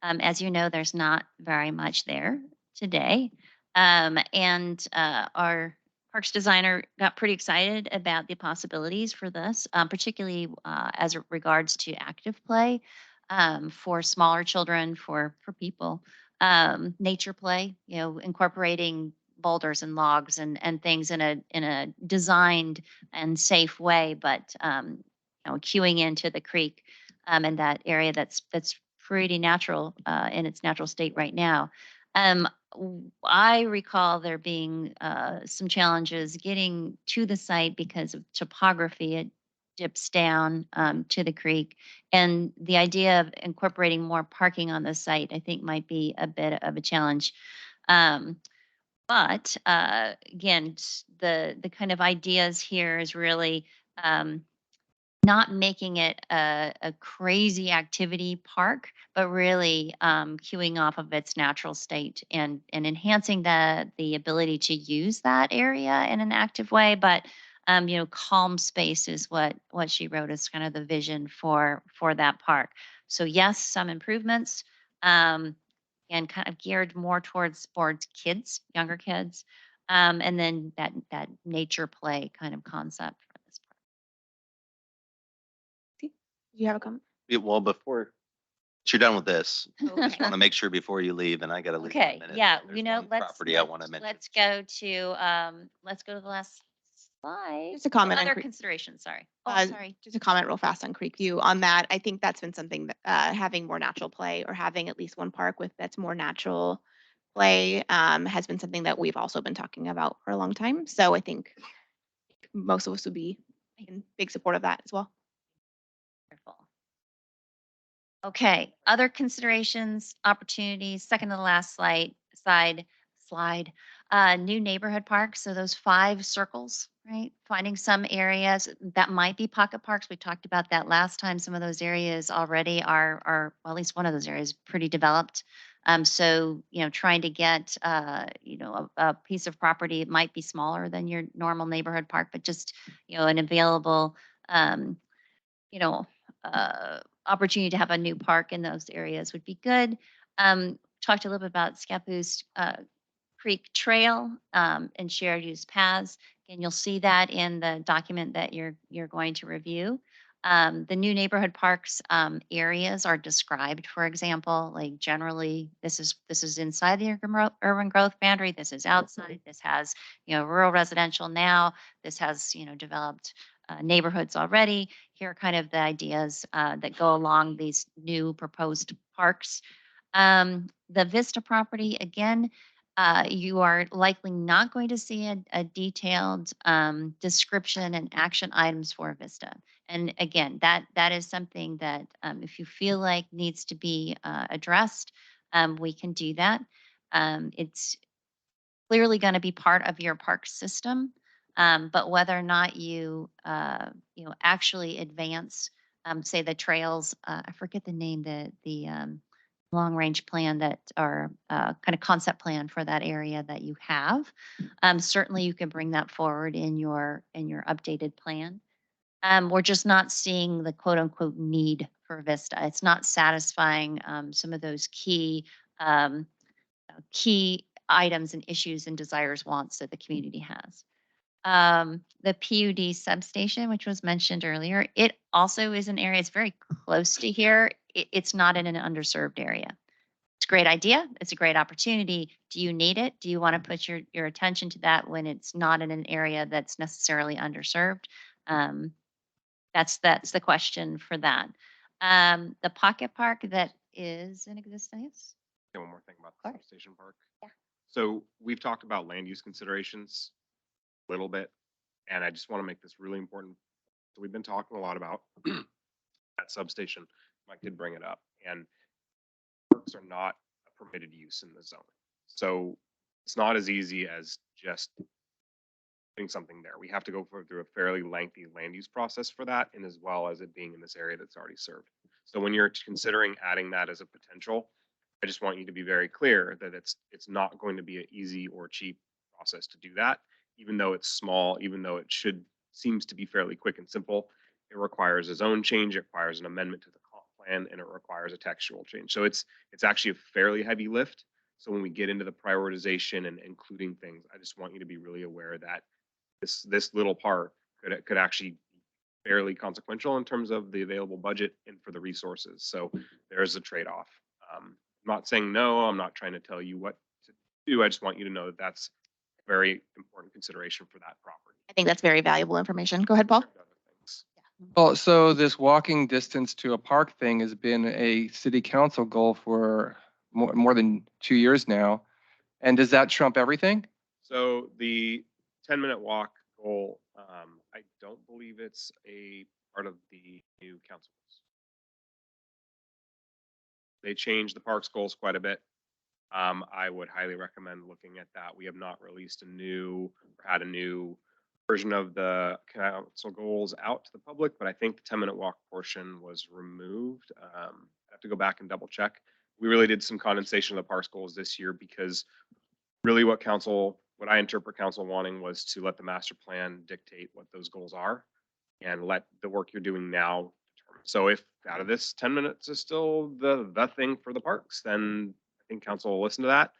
As you know, there's not very much there today, and our parks designer got pretty excited about the possibilities for this, particularly as it regards to active play for smaller children, for people, nature play. Incorporating boulders and logs and things in a designed and safe way, but queuing into the creek and that area that's pretty natural in its natural state right now. I recall there being some challenges getting to the site because of topography. It dips down to the creek, and the idea of incorporating more parking on the site, I think, might be a bit of a challenge. But again, the kind of ideas here is really not making it a crazy activity park, but really queuing off of its natural state and enhancing the ability to use that area in an active way. But calm space is what she wrote as kind of the vision for that park. So yes, some improvements, and kind of geared more towards kids, younger kids, and then that nature play kind of concept for this park. Do you have a comment? Yeah, well, before you're done with this, I Okay. want to make sure before you leave, and I got to leave in a Okay, minute. yeah, There's one property I want to mention. let's go to the last slide. Just a comment on Other Creek- considerations, sorry. Oh, Uh, sorry. Just a comment real fast on Creekview on that. I think that's been something that having more natural play, or having at least one park with that's more natural play, has been something that we've also been talking about for a long time. So I think most of us would be in big support of that as well. Wonderful. Okay, other considerations, opportunities, second to the last slide, new neighborhood parks. So those 5 circles, right? Finding some areas that might be pocket parks. We talked about that last time. Some of those areas already are well, at least one of those areas pretty developed. So, trying to get, a piece of property, it might be smaller than your normal neighborhood park, but just, an available, you know, opportunity to have a new park in those areas would be good. Talked a little bit about Scappoose Creek Trail and shared use paths. And you'll see that in the document that you're going to review. The new neighborhood parks areas are described, for example, like generally this is inside the urban growth boundary. This is outside. This has rural residential now. This has developed neighborhoods already. Here are kind of the ideas that go along these new proposed parks. The Vista property, again, you are likely not going to see a detailed description and action items for Vista. And again, that is something that if you feel like needs to be addressed, we can do that. It's clearly going to be part of your park system, but whether or not you actually advance, say the trails, I forget the name, the long range plan that or kind of concept plan for that area that you have. Certainly, you can bring that forward in your updated plan. We're just not seeing the quote unquote need for Vista. It's not satisfying some of those key items and issues and desires, wants that the community has. The PUD substation, which was mentioned earlier, it also is an area, it's very close to here. It's not in an underserved area. It's a great idea. It's a great opportunity. Do you need it? Do you want to put your attention to that when it's not in an area that's necessarily underserved? That's the question for that. The pocket park that is in existence. Say one more thing about Of the course. substation park. Yeah. So we've talked about land use considerations a little bit, and I just want to make this really important. So we've been talking a lot about that substation. Mike did bring it up, and parks are not a permitted use in the zone. So it's not as easy as just putting something there. We have to go through a fairly lengthy land use process for that, and as well as it being in this area that's already served. So when you're considering adding that as a potential, I just want you to be very clear that it's not going to be an easy or cheap process to do that, even though it's small, even though it seems to be fairly quick and simple. It requires a zone change, it requires an amendment to the comp plan, and it requires a textual change. So it's actually a fairly heavy lift. So when we get into the prioritization and including things, I just want you to be really aware that this little part could actually be fairly consequential in terms of the available budget and for the resources. So there's a trade-off. I'm not saying no. I'm not trying to tell you what to do. I just want you to know that that's a very important consideration for that property. I think that's very valuable information. Go ahead, Paul. Well, so this walking distance to a park thing has been a city council goal for more than 2 years now. And does that trump everything? So the 10-minute walk goal, I don't believe it's a part of the new council goals. They changed the parks goals quite a bit. I would highly recommend looking at that. We have not released had a new version of the council goals out to the public, but I think the 10-minute walk portion was removed. I have to go back and double check. We really did some condensation of the parks goals this year because really what I interpret council wanting was to let the master plan dictate what those goals are and let the work you're doing now determine. So if out of this 10 minutes is still the thing for the parks, then I think council will listen to that.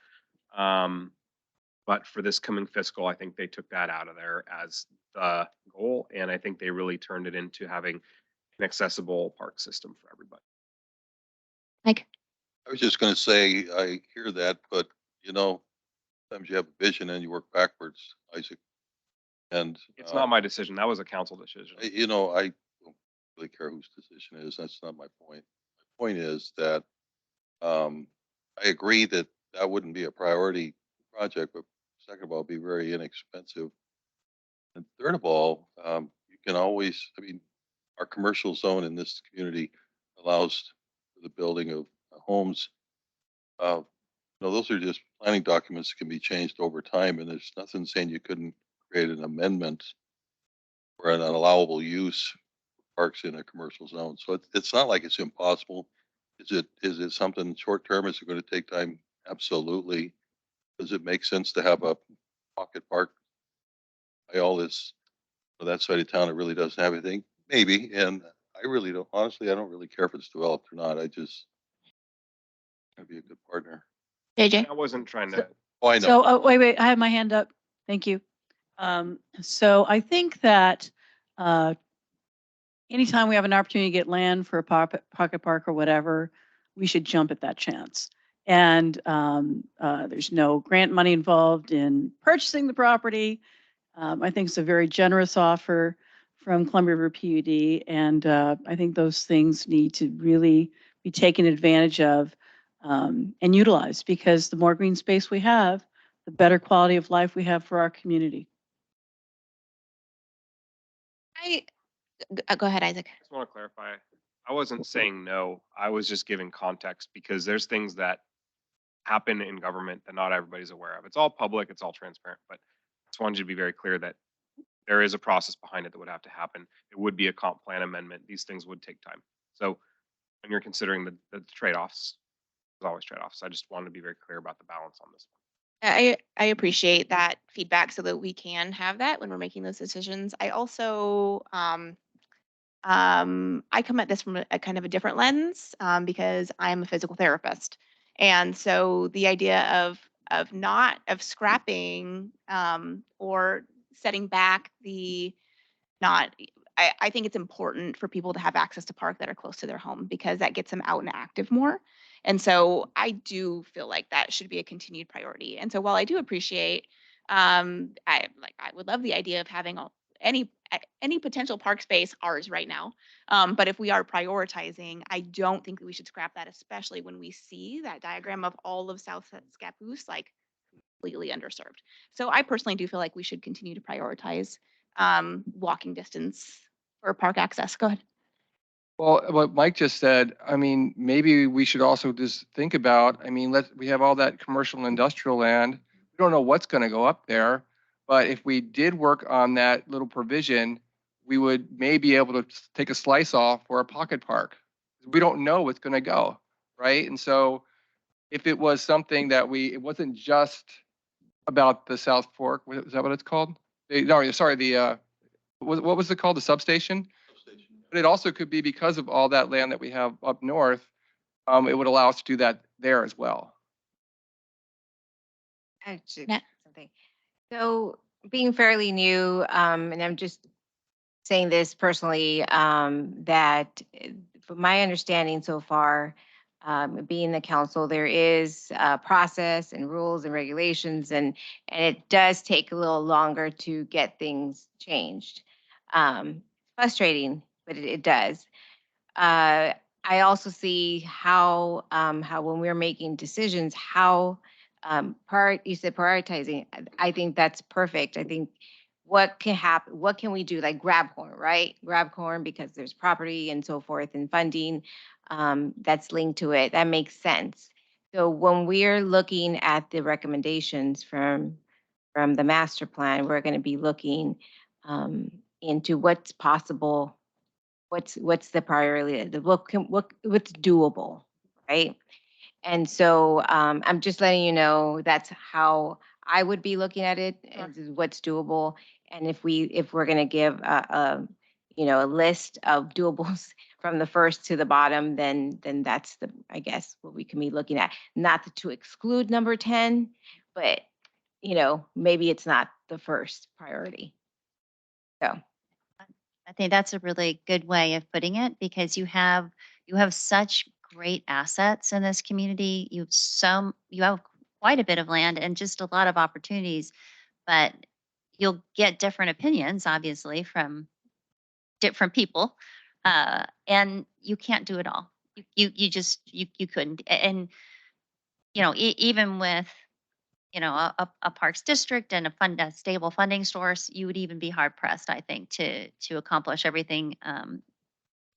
But for this coming fiscal, I think they took that out of there as the goal. And I think they really turned it into having an accessible park system for everybody. Mike. I was just gonna say, I hear that, but sometimes you have a vision and you work backwards, Isaac. And It's not my decision. That was a council decision. I don't really care whose decision it is. That's not my point. My point is that I agree that that wouldn't be a priority project, but second of all, it'd be very inexpensive. And third of all, you can always, our commercial zone in this community allows for the building of homes. Those are just planning documents that can be changed over time, and there's nothing saying you couldn't create an amendment or an allowable use for parks in a commercial zone. So it's not like it's impossible. Is it something short term? Is it going to take time? Absolutely. Does it make sense to have a pocket park by all this, that side of town that really doesn't have anything? Maybe. And I really don't, honestly, I don't really care if it's developed or not. I just want to be a good partner. JJ. I wasn't trying to. Oh, I know. So, wait, I have my hand up. Thank you. So I think that anytime we have an opportunity to get land for a pocket park or whatever, we should jump at that chance. And there's no grant money involved in purchasing the property. I think it's a very generous offer from Columbia River PUD. And I think those things need to really be taken advantage of and utilized, because the more green space we have, the better quality of life we have for our community. Go ahead, Isaac. Just want to clarify. I wasn't saying no. I was just giving context because there's things that happen in government that not everybody's aware of. It's all public, it's all transparent, but I just wanted you to be very clear that there is a process behind it that would have to happen. It would be a comp plan amendment. These things would take time. So when you're considering the trade-offs, there's always trade-offs. I just wanted to be very clear about the balance on this one. I appreciate that feedback so that we can have that when we're making those decisions. I also I come at this from a kind of a different lens because I'm a physical therapist, and so the idea of not of scrapping or setting back the not. I think it's important for people to have access to park that are close to their home because that gets them out and active more. And so I do feel like that should be a continued priority. And so while I do appreciate, I would love the idea of having any potential park space ours right now. But if we are prioritizing, I don't think that we should scrap that, especially when we see that diagram of all of South Scappoose like completely underserved. So I personally do feel like we should continue to prioritize walking distance for park access. Go ahead. Well, what Mike just said, I mean, maybe we should also just think about, I mean, we have all that commercial and industrial land. We don't know what's going to go up there, but if we did work on that little provision, we would maybe be able to take a slice off for a pocket park. We don't know what's going to go, right? And so if it was something that it wasn't just about the South Fork, is that what it's called? No, sorry, what was it called? The substation? But it also could be because of all that land that we have up north, it would allow us to do that there as well. Actually, Matt? something. So being fairly new, and I'm just saying this personally, that from my understanding so far, being the council, there is a process and rules and regulations, and it does take a little longer to get things changed. Frustrating, but it does. I also see how when we're making decisions, how you said prioritizing. I think that's perfect. I think what can happen, what can we do, like grab corn, right? Grab corn because there's property and so forth and funding that's linked to it. That makes sense. So when we're looking at the recommendations from the master plan, we're going to be looking into what's possible, what's the priority, what's doable, right? And so I'm just letting you know that's how I would be looking at it, is what's doable. And if we're going to give a list of doables from the first to the bottom, then that's I guess what we can be looking at. Not to exclude number 10, but maybe it's not the first priority. So I think that's a really good way of putting it, because you have such great assets in this community. You have quite a bit of land and just a lot of opportunities, but you'll get different opinions, obviously, from different people, and you can't do it all. You couldn't. And even with a parks district and a stable funding source, you would even be hard pressed, I think, to accomplish everything,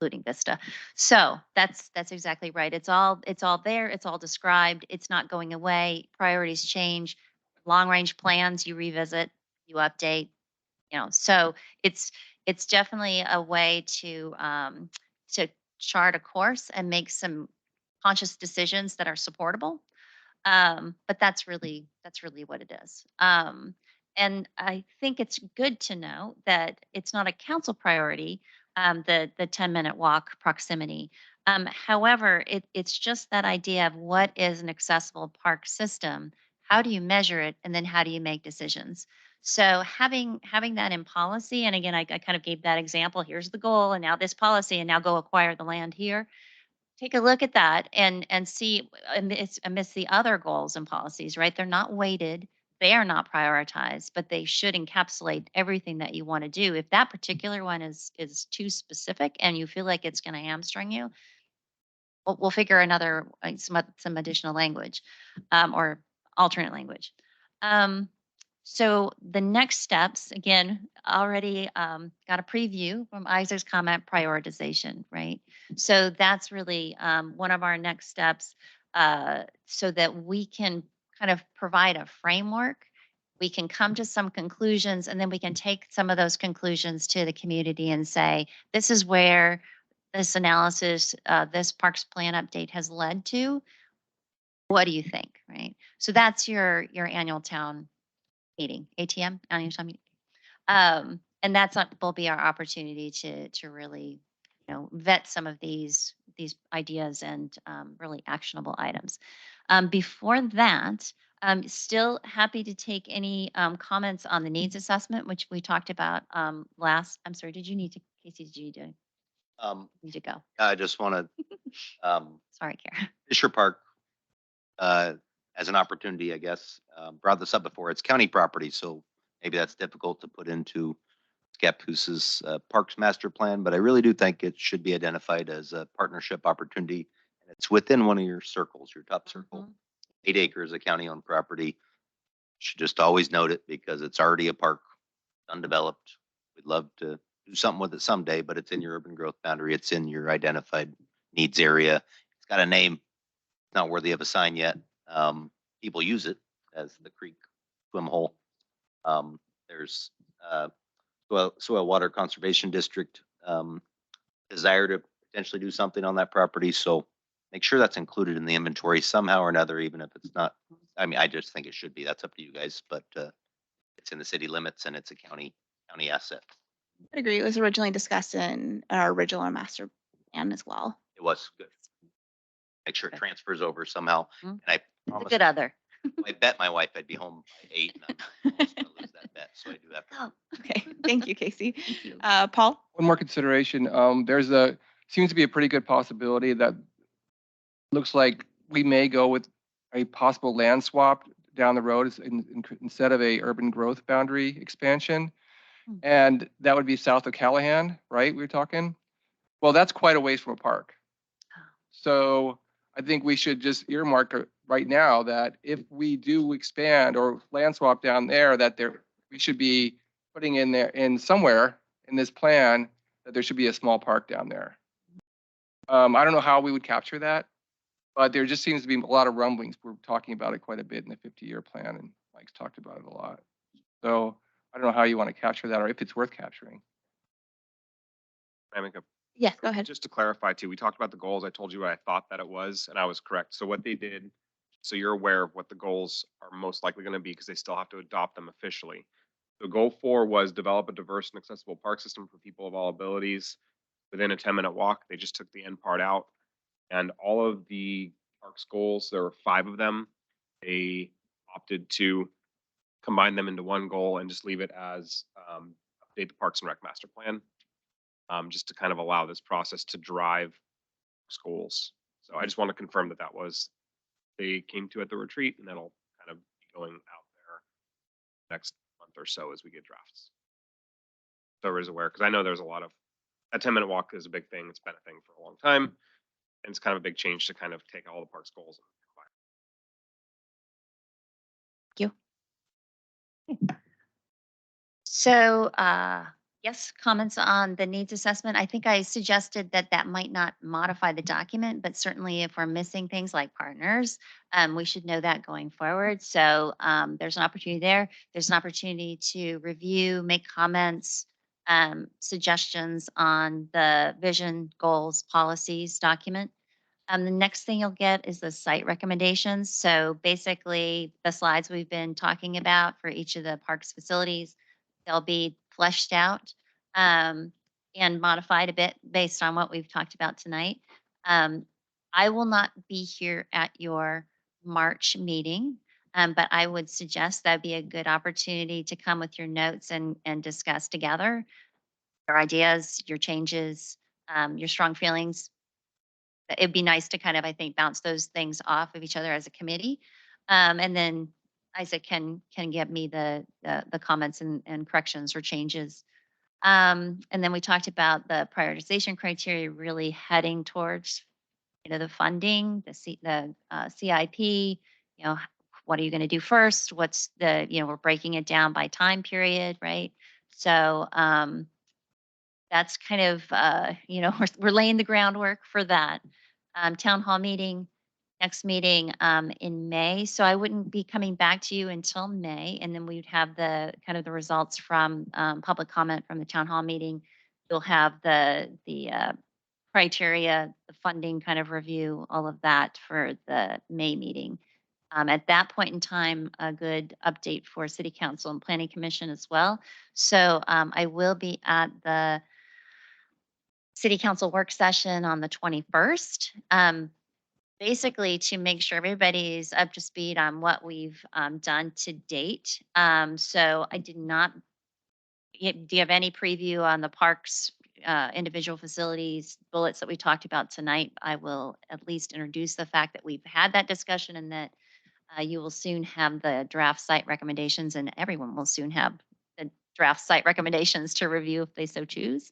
including Vista. So that's exactly right. It's all there. It's all described. It's not going away. Priorities change. Long range plans you revisit, you update. So it's definitely a way to chart a course and make some conscious decisions that are supportable. But that's really what it is. And I think it's good to know that it's not a council priority, the 10-minute walk proximity. However, it's just that idea of what is an accessible park system. How do you measure it, and then how do you make decisions? So having that in policy, and again, I kind of gave that example. Here's the goal, and now this policy, and now go acquire the land here. Take a look at that and see amidst the other goals and policies, right? They're not weighted. they are not prioritized, but they should encapsulate everything that you want to do. If that particular one is too specific and you feel like it's going to hamstring you, we'll figure another some additional language or alternate language. So the next steps, again, already got a preview from Isaac's comment, prioritization, right? So that's really one of our next steps so that we can kind of provide a framework. We can come to some conclusions and then we can take some of those conclusions to the community and say, this is where this analysis, this parks plan update has led to. What do you think, right? So that's your annual town meeting, ATM, annual town meeting. And will be our opportunity to really, vet some of these ideas and really actionable items. Before that, I'm still happy to take any comments on the needs assessment, which we talked about last. I'm sorry, Casey, did you need to go? I just want to, Sorry, Kara. Fisher Park, as an opportunity, I guess, brought this up before. It's county property, so maybe that's difficult to put into Scappoose's Parks Master Plan, but I really do think it should be identified as a partnership opportunity. And it's within one of your circles, your top circle. 8 acres of county-owned property. Should just always note it because it's already a park, undeveloped. We'd love to do something with it someday, but it's in your urban growth boundary. It's in your identified needs area. It's got a name. It's not worthy of a sign yet. People use it as the creek swim hole. There's Soil Water Conservation District desire to potentially do something on that property. So make sure that's included in the inventory somehow or another, even if it's not. I mean, I just think it should be. That's up to you guys, but it's in the city limits and it's a county asset. I agree. It was originally discussed in our original master plan as well. It was good. Make sure it transfers over somehow. Mhm. And I It's a promise, good other. I bet my wife I'd be home by 8 and I'm almost gonna lose that bet. So I do have to. Oh, Okay, thank you, Casey. thank you. Paul? One more consideration. Seems to be a pretty good possibility that looks like we may go with a possible land swap down the road instead of a urban growth boundary expansion. Hmm. And that would be south of Callahan, right? We were talking. Well, that's quite a ways from a park. So I think we should just earmark it right now that if we do expand or land swap down there, we should be putting in somewhere in this plan that there should be a small park down there. I don't know how we would capture that, but there just seems to be a lot of rumblings. We're talking about it quite a bit in the 50-year plan, and Mike's talked about it a lot. So I don't know how you want to capture that or if it's worth capturing. Can I make a Yes, go ahead. Just to clarify too, we talked about the goals. I told you what I thought that it was, and I was correct. So what they did, so you're aware of what the goals are most likely going to be because they still have to adopt them officially. So goal 4 was develop a diverse and accessible park system for people of all abilities within a 10-minute walk. They just took the end part out. And all of the parks goals, there were 5 of them. They opted to combine them into one goal and just leave it as update the Parks and Rec Master Plan. Just to kind of allow this process to drive schools. So I just want to confirm that was they came to at the retreat, and that'll kind of be going out there next month or so as we get drafts. So everybody's aware, because I know there's a lot of that 10-minute walk is a big thing. It's been a thing for a long time, and it's kind of a big change to kind of take all the parks goals and combine. Thank you. So, yes, comments on the needs assessment. I think I suggested that might not modify the document, but certainly if we're missing things like partners, we should know that going forward. So there's an opportunity there. There's an opportunity to review, make comments, suggestions on the vision, goals, policies document. The next thing you'll get is the site recommendations. So basically the slides we've been talking about for each of the parks facilities, they'll be fleshed out and modified a bit based on what we've talked about tonight. I will not be here at your March meeting, but I would suggest that'd be a good opportunity to come with your notes and discuss together your ideas, your changes, your strong feelings. It'd be nice to kind of, I think, bounce those things off of each other as a committee. And then Isaac can get me the comments and corrections or changes. And then we talked about the prioritization criteria really heading towards, the funding, the CIP, what are you going to do first? What's we're breaking it down by time period, right? So that's kind of, we're laying the groundwork for that. Town hall meeting, next meeting in May. So I wouldn't be coming back to you until May. And then we'd have the kind of the results from public comment from the town hall meeting. You'll have the criteria, the funding kind of review, all of that for the May meeting. At that point in time, a good update for City Council and Planning Commission as well. So I will be at the City Council work session on the 21st. Basically, to make sure everybody's up to speed on what we've done to date. So I did not. Do you have any preview on the parks, individual facilities, bullets that we talked about tonight? I will at least introduce the fact that we've had that discussion and that you will soon have the draft site recommendations, and everyone will soon have the draft site recommendations to review if they so choose.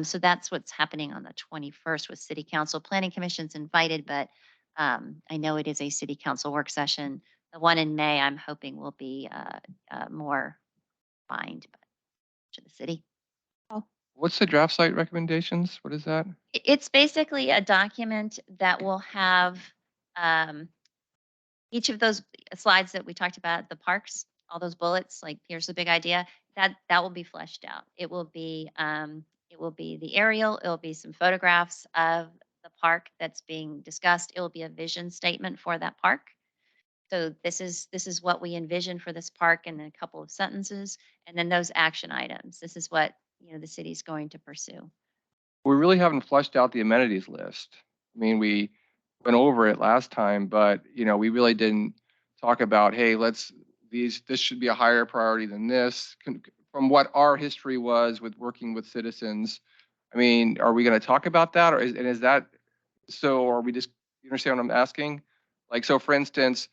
So that's what's happening on the 21st with City Council. Planning Commission's invited, but I know it is a City Council work session. The one in May, I'm hoping will be more refined to the city. What's the draft site recommendations? What is that? It's basically a document that will have each of those slides that we talked about, the parks, all those bullets, like here's the big idea, that will be fleshed out. It will be the aerial, it will be some photographs of the park that's being discussed. It will be a vision statement for that park. So this is what we envision for this park in a couple of sentences, and then those action items. This is what the city's going to pursue. We really haven't fleshed out the amenities list. I mean, we went over it last time, but we really didn't talk about, hey, this should be a higher priority than this. From what our history was with working with citizens, I mean, are we going to talk about that, or is that so? Or are we just, you understand what I'm asking? Like, so for instance,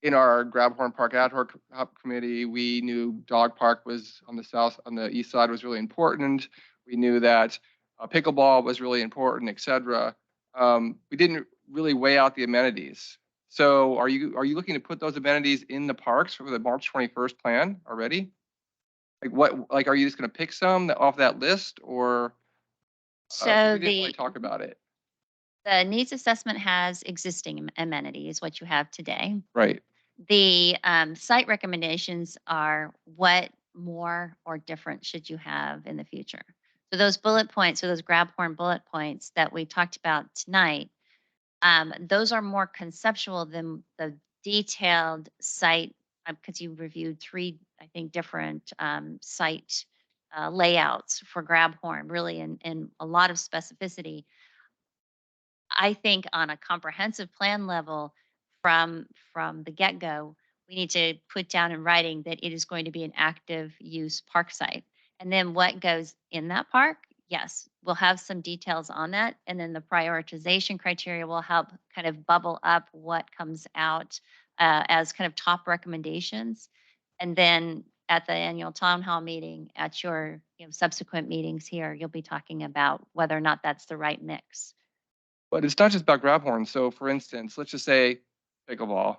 in our Grabhorn Park ad hoc committee, we knew dog park was on the east side was really important. We knew that pickleball was really important, et cetera. We didn't really weigh out the amenities. So are you looking to put those amenities in the parks for the March 21st plan already? Like are you just going to pick some off that list, or So we didn't really talk about it? The needs assessment has existing amenities, what you have today. Right. The site recommendations are what more or different should you have in the future. So those bullet points or those Grabhorn bullet points that we talked about tonight, those are more conceptual than the detailed site, because you reviewed three, I think, different site layouts for Grabhorn, really in a lot of specificity. I think on a comprehensive plan level from the get-go, we need to put down in writing that it is going to be an active use park site. And then what goes in that park? Yes, we'll have some details on that. And then the prioritization criteria will help kind of bubble up what comes out as kind of top recommendations. And then at the annual town hall meeting, at your subsequent meetings here, you'll be talking about whether or not that's the right mix. But it's not just about Grabhorn. So for instance, let's just say pickleball.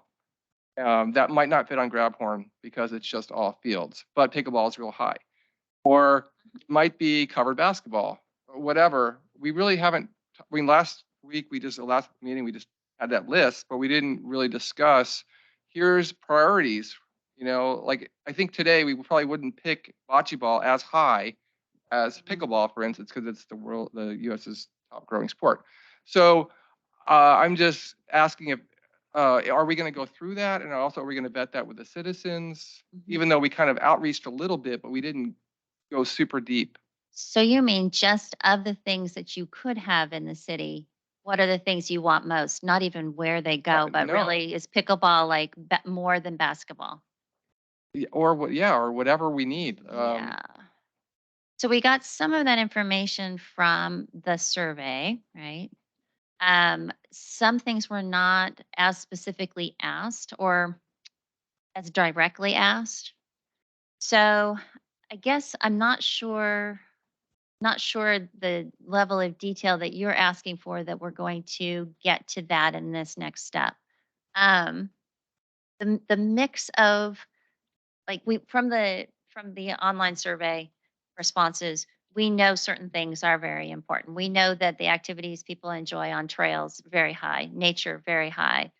That might not fit on Grabhorn because it's just all fields, but pickleball is real high. Or it might be covered basketball or whatever. We really haven't, last meeting, we just had that list, but we didn't really discuss, here's priorities. Like I think today we probably wouldn't pick bocce ball as high as pickleball, for instance, because it's the US's top growing sport. So I'm just asking if, are we going to go through that? And also, are we going to vet that with the citizens? Even though we kind of outreached a little bit, but we didn't go super deep. So you mean just of the things that you could have in the city, what are the things you want most? Not even where they go, but no. really is pickleball like more than basketball? Or whatever we need. Yeah. So we got some of that information from the survey, right? Some things were not as specifically asked or as directly asked. So I guess I'm not sure the level of detail that you're asking for that we're going to get to that in this next step. Um, the mix of like we from the online survey responses, we know certain things are very important. We know that the activities people enjoy on trails very high, nature very high.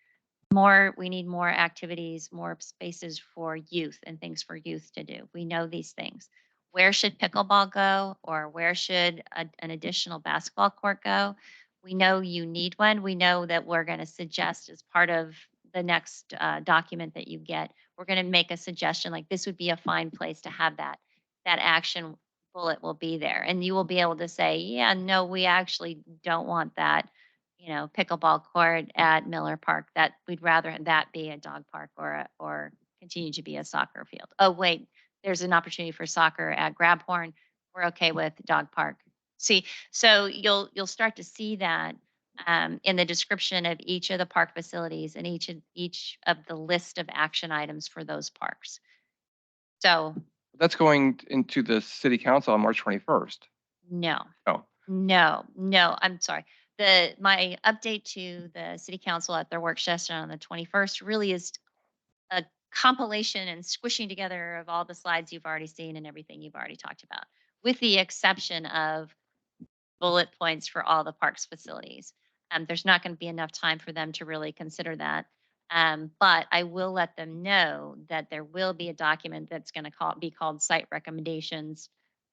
We need more activities, more spaces for youth and things for youth to do. We know these things. Where should pickleball go or where should an additional basketball court go? We know you need one. We know that we're going to suggest as part of the next document that you get, we're going to make a suggestion like this would be a fine place to have that. That action bullet will be there. And you will be able to say, yeah, no, we actually don't want that pickleball court at Miller Park. That we'd rather that be a dog park or continue to be a soccer field. Oh, wait, there's an opportunity for soccer at Grabhorn. We're okay with dog park. See, so you'll start to see that in the description of each of the park facilities and each of the list of action items for those parks. So That's going into the city council on March 21st. no. Oh, No, I'm sorry. My update to the city council at their work session on the 21st really is a compilation and squishing together of all the slides you've already seen and everything you've already talked about, with the exception of bullet points for all the parks facilities. There's not going to be enough time for them to really consider that. But I will let them know that there will be a document that's going to be called site recommendations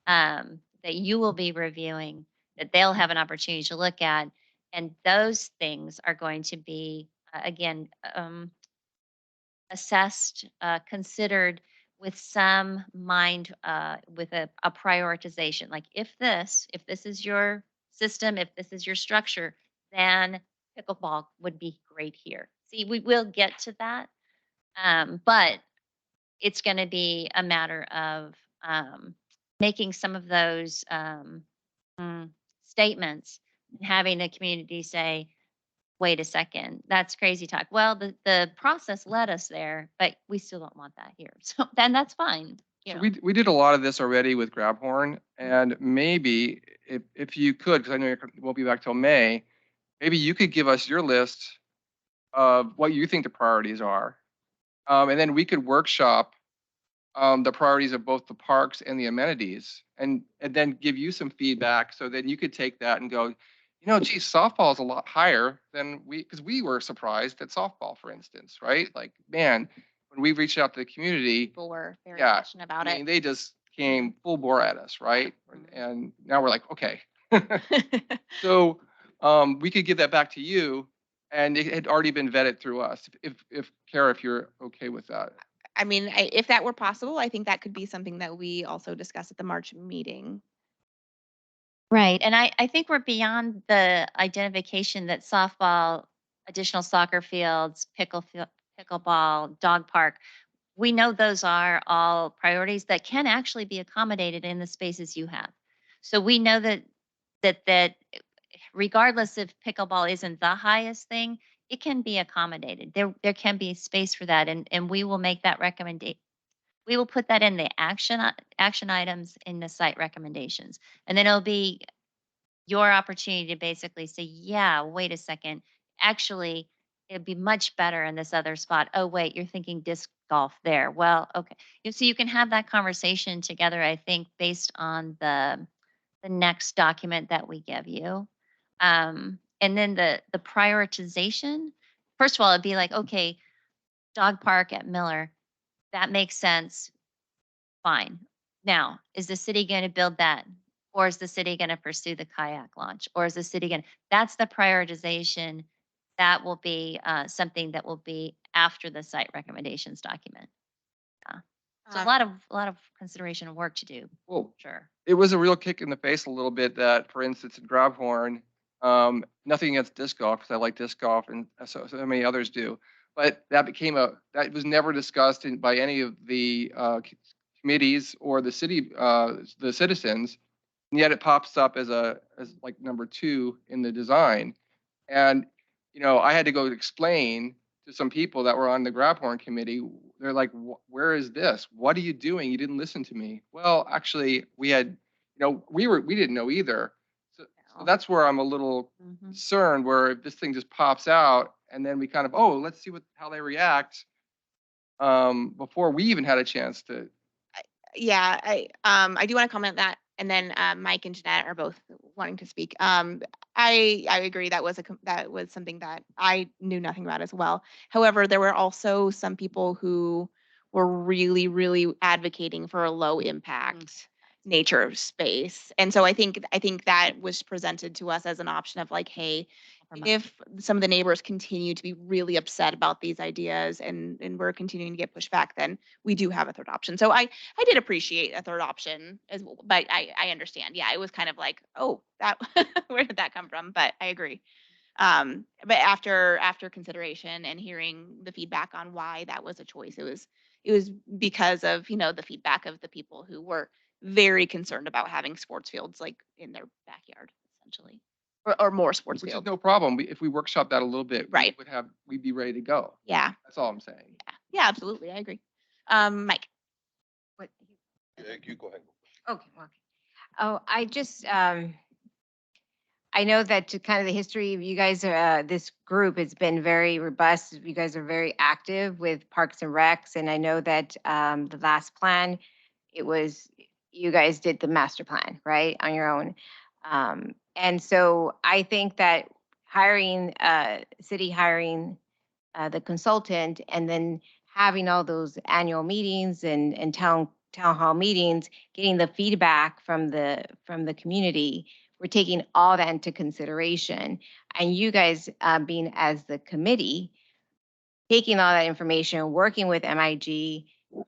that you will be reviewing, that they'll have an opportunity to look at. And those things are going to be, again, assessed, considered with some mind, with a prioritization. Like if this is your system, if this is your structure, then pickleball would be great here. See, we will get to that, but it's going to be a matter of making some of those statements and having the community say, wait a second, that's crazy talk. Well, the process led us there, but we still don't want that here. So then that's fine. You so know. we did a lot of this already with Grabhorn, and maybe if you could, because I know you won't be back till May, maybe you could give us your list of what you think the priorities are, and then we could workshop the priorities of both the parks and the amenities, and then give you some feedback so that you could take that and go, geez, softball is a lot higher than because we were surprised at softball, for instance, right? Like, man, when we reached out to the community, People were very yeah, passionate about I mean, it. they just came full bore at us, right? And now we're like, okay. So we could give that back to you, and it had already been vetted through us. If Kara, if you're okay with that. I mean, if that were possible, I think that could be something that we also discuss at the March meeting. Right. And I think we're beyond the identification that softball, additional soccer fields, pickleball, dog park, we know those are all priorities that can actually be accommodated in the spaces you have. So we know that regardless if pickleball isn't the highest thing, it can be accommodated. There can be space for that, and we will make that recommendation. We will put that in the action items in the site recommendations, and then it'll be your opportunity to basically say, yeah, wait a second. Actually, it'd be much better in this other spot. Oh, wait, you're thinking disc golf there. Well, okay. So you can have that conversation together, I think, based on the next document that we give you. And then the prioritization, first of all, it'd be like, okay, dog park at Miller, that makes sense. Fine. Now, is the city going to build that? Or is the city going to pursue the kayak launch? Or is the city going to? That's the prioritization. That will be something that will be after the site recommendations document. So a lot of consideration and work to do. Well, Sure. it was a real kick in the face a little bit that, for instance, in Grabhorn, nothing against disc golf, because I like disc golf and so many others do, but that was never discussed by any of the committees or the city, the citizens, and yet it pops up as like number 2 in the design. And, you know, I had to go explain to some people that were on the Grabhorn committee. They're like, where is this? What are you doing? You didn't listen to me. Well, actually, we had, you know, we didn't know either. So that's where I'm a little concerned, where if this thing just pops out and then we kind of, oh, let's see how they react, before we even had a chance to. Yeah, I do want to comment that, and then Mike and Jeanette are both wanting to speak. I agree that that was something that I knew nothing about as well. However, there were also some people who were really, really advocating for a low impact nature of space, and so I think that was presented to us as an option of like, hey, if some of the neighbors continue to be really upset about these ideas and we're continuing to get pushback, then we do have a third option. So I did appreciate a third option as well, but I understand. Yeah, it was kind of like, oh, that where did that come from? But I agree. But after consideration and hearing the feedback on why that was a choice, it was because of, you know, the feedback of the people who were very concerned about having sports fields like in their backyard, essentially, or more sports Which is fields. no problem. If we workshop that a little bit, Right. we'd be ready to go. Yeah, That's all I'm saying. yeah, absolutely. I agree. Mike. What? Yeah, you go ahead. Okay. Oh, I know that to kind of the history of you guys, this group has been very robust. You guys are very active with Parks and Recs, and I know that the last plan, it was you guys did the master plan, right, on your own. And so I think that city hiring the consultant and then having all those annual meetings and town hall meetings, getting the feedback from the community, we're taking all that into consideration. And you guys being as the committee, taking all that information, working with MIG,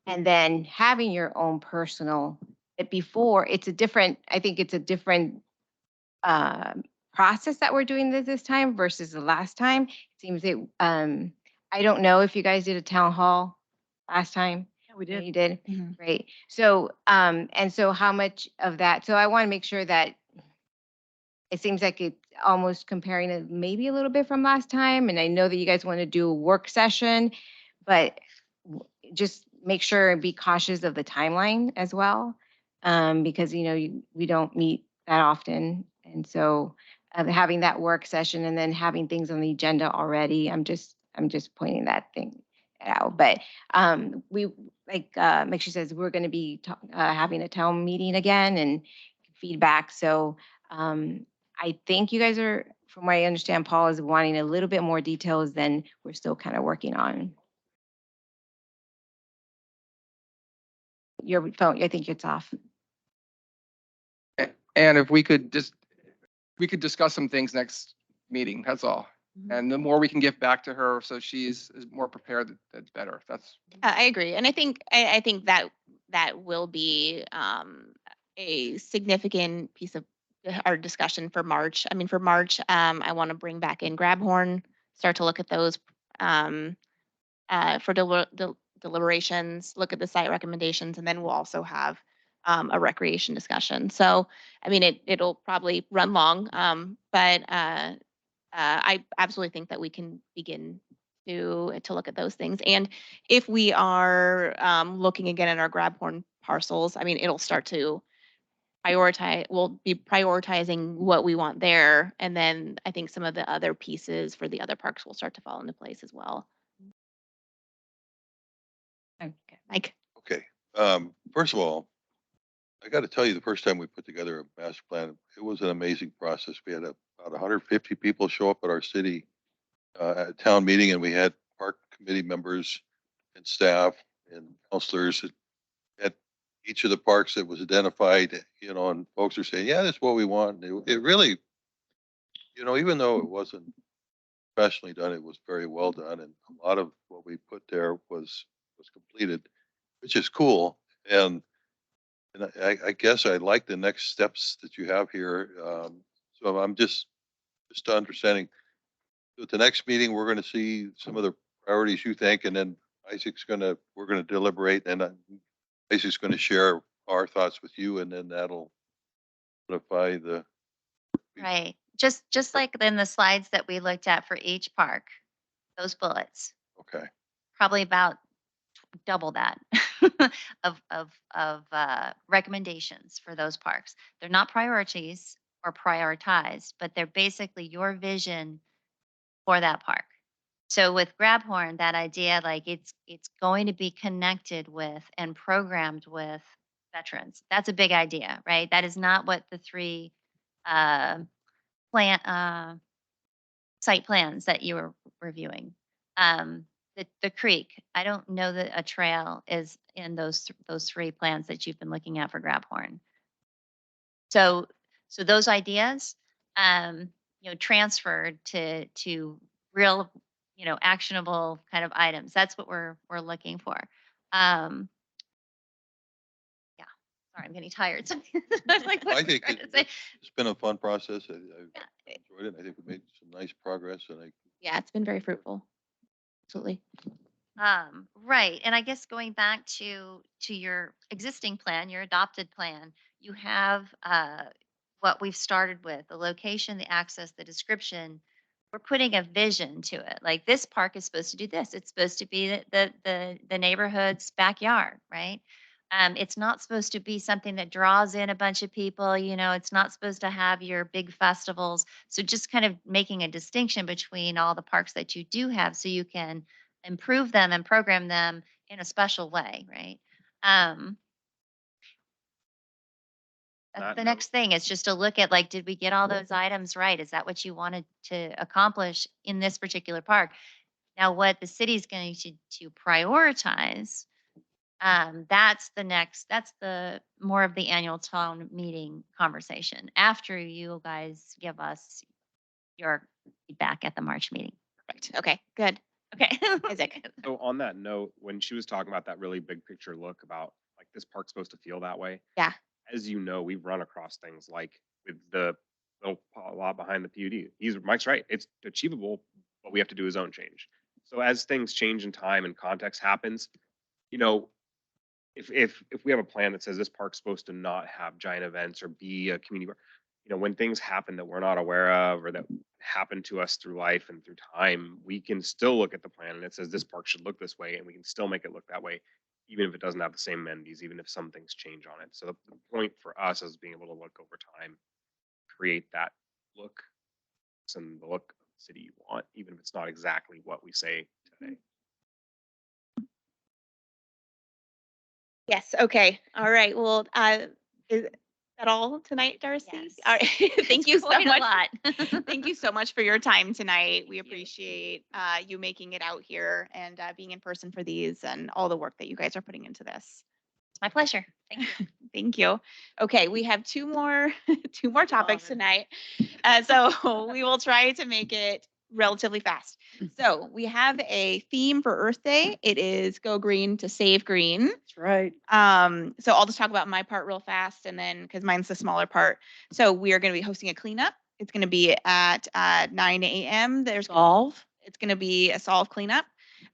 and then having your own personal, before it's a different, I think it's a different process that we're doing this time versus the last time. It seems that I don't know if you guys did a town hall last time. Yeah, we Yeah, did. you did. Mhm. Great. So and so how much of that? So I want to make sure that it seems like it's almost comparing it maybe a little bit from last time. And I know that you guys want to do a work session, but just make sure and be cautious of the timeline as well. Because, you know, we don't meet that often. And so having that work session and then having things on the agenda already, I'm just pointing that thing out. But we, like Mixie says, we're going to be having a town meeting again and feedback. So I think you guys are, from what I understand, Paul is wanting a little bit more details than we're still kind of working on. Your phone, I think it's off. And if we could discuss some things next meeting, that's all. Mhm. And the more we can get back to her, so she's more prepared, that's better. That's. I agree, and I think that will be a significant piece of our discussion for March. I mean, for March, I want to bring back in Grabhorn, start to look at those for deliberations, look at the site recommendations, and then we'll also have a recreation discussion. So, I mean, it'll probably run long, but I absolutely think that we can begin to look at those things. And if we are looking again at our Grabhorn parcels, I mean, it'll start to prioritize. We'll be prioritizing what we want there, and then I think some of the other pieces for the other parks will start to fall into place as well. Okay. Like, Okay, first of all, I got to tell you, the first time we put together a master plan, it was an amazing process. We had about 150 people show up at our city at town meeting, and we had park committee members and staff and counselors at each of the parks that was identified, you know, and folks are saying, yeah, that's what we want. It really, you know, even though it wasn't professionally done, it was very well done. And a lot of what we put there was completed, which is cool. And I guess I like the next steps that you have here. So I'm just understanding. So at the next meeting, we're going to see some of the priorities you think, and then we're going to deliberate, and Isaac's going to share our thoughts with you, and then that'll solidify the. Right. just like in the slides that we looked at for each park, those bullets, Okay. probably about double that of recommendations for those parks. They're not priorities or prioritized, but they're basically your vision for that park. So with Grabhorn, that idea, like it's going to be connected with and programmed with veterans. That's a big idea, right? That is not what the three uh, plan site plans that you were reviewing. The creek, I don't know that a trail is in those three plans that you've been looking at for Grabhorn. So those ideas, transferred to real, actionable kind of items. That's what we're looking for. Yeah. Sorry, I'm getting tired. Like, what I am think trying to it- say? it's been a fun process. I've Yeah. enjoyed it. I think we made some nice progress and I, Yeah, it's been very fruitful. Absolutely. Right. And I guess going back to your existing plan, your adopted plan, you have what we've started with, the location, the access, the description. We're putting a vision to it. Like this park is supposed to do this. It's supposed to be the neighborhood's backyard, right? It's not supposed to be something that draws in a bunch of people. It's not supposed to have your big festivals. So just kind of making a distinction between all the parks that you do have, so you can improve them and program them in a special way, right? Um, that's That the note, next thing. It's just to look at, like, did we get all those items right? Is that what you wanted to accomplish in this particular park? Now, what the city's going to prioritize, that's the more of the annual town meeting conversation after you guys give us your feedback at the March meeting. Perfect. Okay, good. Okay. Isaac. So on that note, when she was talking about that really big picture look about like this park's supposed to feel that way. Yeah. As you know, we've run across things like with the little lot behind the PUD. Mike's right. It's achievable, but we have to do a zone change. So as things change in time and context happens, you know, if we have a plan that says this park's supposed to not have giant events or be a community, when things happen that we're not aware of or that happen to us through life and through time, we can still look at the plan and it says this park should look this way, and we can still make it look that way, even if it doesn't have the same amenities, even if some things change on it. So the point for us is being able to look over time, create that look and the look of the city you want, even if it's not exactly what we say today. Yes. Okay. All right. Well, is that all tonight, Darcy? Yes. All right. Thank you so Quite a much. lot. Thank you so much for your time tonight. We Thank you. appreciate you making it out here and being in person for these and all the work that you guys are putting into this. It's my pleasure. Thank you. Thank you. Okay, we have two more topics tonight. So we will try to make it relatively fast. So we have a theme for Earth Day. It is Go Green to Save Green. That's right. So I'll just talk about my part real fast, and then because mine's the smaller part. So we are going to be hosting a cleanup. It's going to be at 9 a.m. It's going to be a solve cleanup.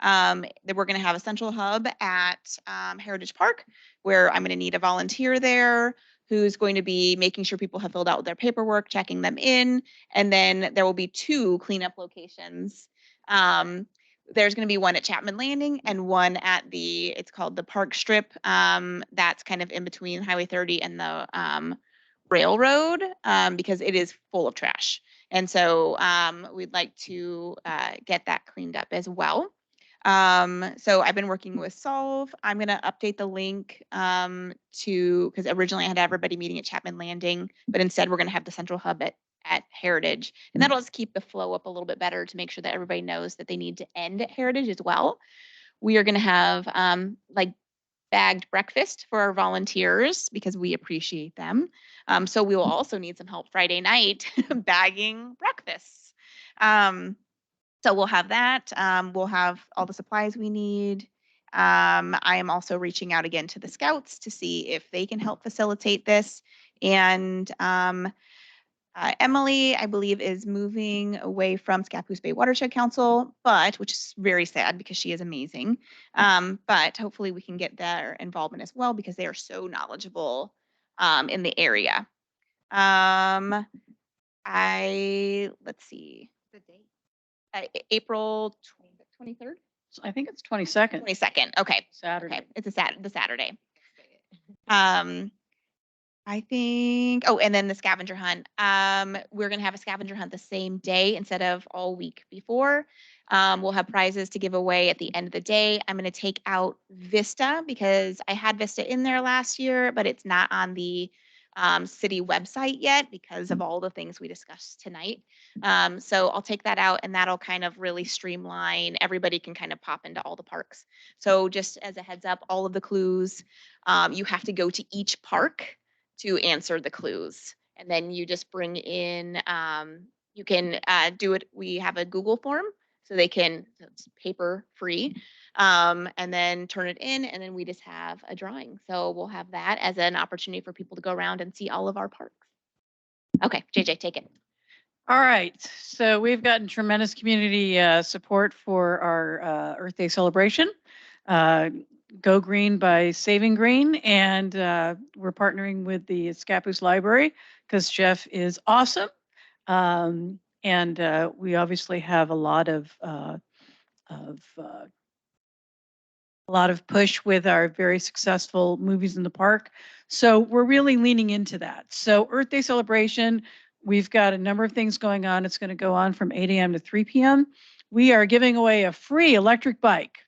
Then we're going to have a central hub at Heritage Park, where I'm going to need a volunteer there who's going to be making sure people have filled out their paperwork, checking them in, and then there will be two cleanup locations. There's going to be one at Chapman Landing and one at it's called the Park Strip. That's kind of in between Highway 30 and the railroad, because it is full of trash. And so we'd like to get that cleaned up as well. So I've been working with Solve. I'm going to update the link because originally I had everybody meeting at Chapman Landing, but instead we're going to have the central hub at Heritage. And that'll just keep the flow up a little bit better to make sure that everybody knows that they need to end at Heritage as well. We are going to have like bagged breakfast for our volunteers because we appreciate them. So we will also need some help Friday night bagging breakfasts. So we'll have that. We'll have all the supplies we need. I am also reaching out again to the scouts to see if they can help facilitate this. And Emily, I believe, is moving away from Scappoose Bay Watershed Council, which is very sad because she is amazing. But hopefully we can get their involvement as well because they are so knowledgeable in the area. let's see, The date. April 23rd, So I think it's 22nd, 22nd. Okay. Saturday. Okay. It's the Saturday. Um, I think, oh, and then the scavenger hunt. We're gonna have a scavenger hunt the same day instead of all week before. We'll have prizes to give away at the end of the day. I'm gonna take out Vista because I had Vista in there last year, but it's not on the city website yet because of all the things we discussed tonight. So I'll take that out and that'll kind of really streamline. Everybody can kind of pop into all the parks. So just as a heads up, all of the clues, you have to go to each park to answer the clues. And then you just bring in, you can do it. We have a Google form so they can, so it's paper free, and then turn it in. And then we just have a drawing. So we'll have that as an opportunity for people to go around and see all of our parks. Okay, JJ, take it. All right, so we've gotten tremendous community support for our Earth Day celebration. Go Green by Saving Green, and we're partnering with the Scappoose Library because Jeff is awesome. And we obviously have a lot of push with our very successful movies in the park. So we're really leaning into that. So Earth Day celebration, we've got a number of things going on. It's going to go on from 8 a.m. to 3 p.m. We are giving away a free electric bike.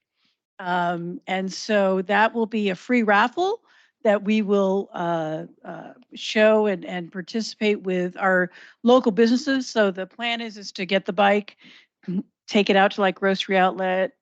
And so that will be a free raffle that we will show and participate with our local businesses. So the plan is to get the bike, take it out to like Grocery Outlet,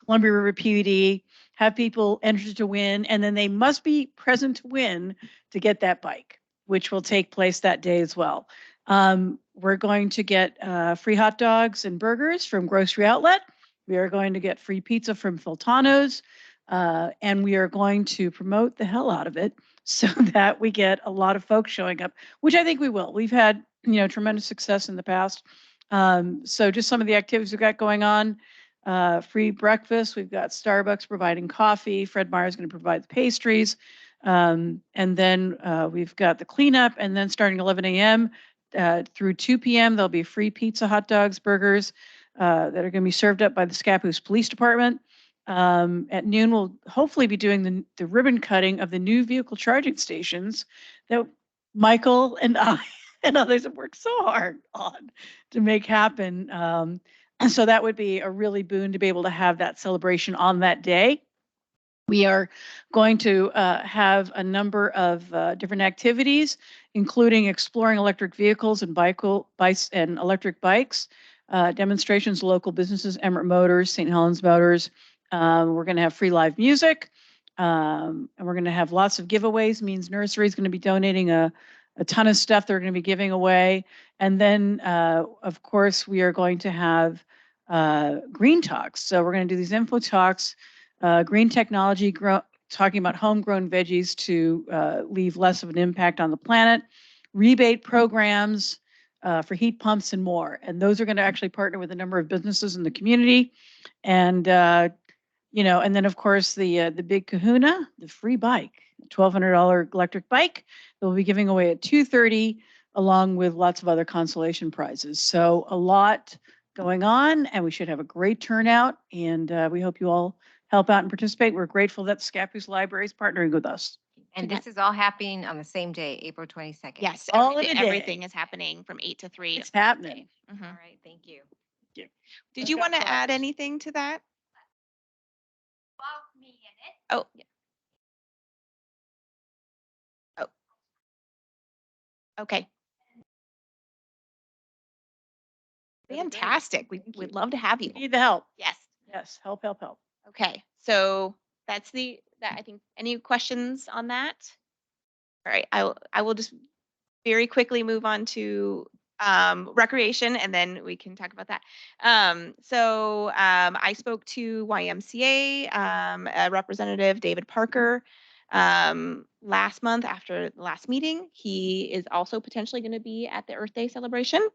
Columbia River PUD, have people enter to win, and then they must be present to win to get that bike, which will take place that day as well. We're going to get free hot dogs and burgers from Grocery Outlet. We are going to get free pizza from Fultano's, and we are going to promote the hell out of it so that we get a lot of folks showing up, which I think we will. We've had, tremendous success in the past. So just some of the activities we've got going on. Free breakfast. We've got Starbucks providing coffee. Fred Meyer is going to provide the pastries. And then we've got the cleanup. And then starting 11 a.m. Through 2 p.m., there'll be free pizza, hot dogs, burgers that are going to be served up by the Scappoose Police Department. At noon, we'll hopefully be doing the ribbon cutting of the new vehicle charging stations that Michael and I and others have worked so hard on to make happen. So that would be a really boon to be able to have that celebration on that day. We are going to have a number of different activities, including exploring electric vehicles and bikes and electric bikes, demonstrations, local businesses, Emirates Motors, St. Helens Motors. We're going to have free live music, and we're going to have lots of giveaways. Means Nursery is going to be donating a ton of stuff they're going to be giving away. And then, of course, we are going to have green talks. So we're going to do these info talks, green technology, talking about homegrown veggies to leave less of an impact on the planet, rebate programs for heat pumps and more. And those are going to actually partner with a number of businesses in the community. And, and then of course the big kahuna, the free bike, $1,200 electric bike that we'll be giving away at 2:30, along with lots of other consolation prizes. So a lot going on, and we should have a great turnout. And we hope you all help out and participate. We're grateful that Scappoose Library is partnering with us. And this is all happening on the same day, April 22nd. Yes, All in a day. everything is happening from 8 to 3. It's happening. Mhm. All right, thank you. Did you want to add anything to that? Involve me in it. Oh, yeah. Oh. Okay. Fantastic. We'd love to have you. Need the help. Yes. Yes, help, help, help. Okay. So that's that I think. Any questions on that? All right. I will just very quickly move on to recreation, and then we can talk about that. I spoke to YMCA Representative David Parker last month after the last meeting. He is also potentially going to be at the Earth Day celebration.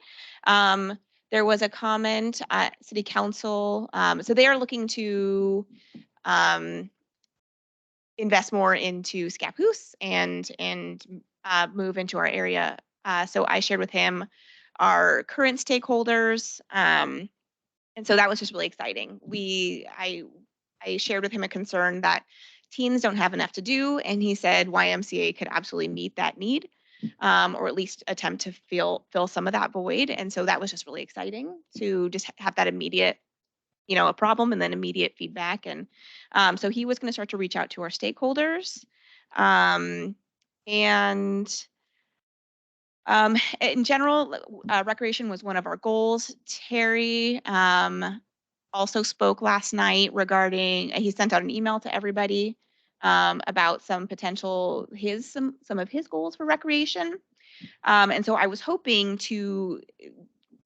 There was a comment at City Council. So they are looking to invest more into Scappoose and move into our area. So I shared with him our current stakeholders. And so that was just really exciting. I shared with him a concern that teens don't have enough to do, and he said YMCA could absolutely meet that need, or at least attempt to fill some of that void. And so that was just really exciting to just have that immediate, a problem and then immediate feedback. And so he was going to start to reach out to our stakeholders. And in general, recreation was one of our goals. Terry also spoke last night regarding, he sent out an email to everybody about some potential, some of his goals for recreation. And so I was hoping to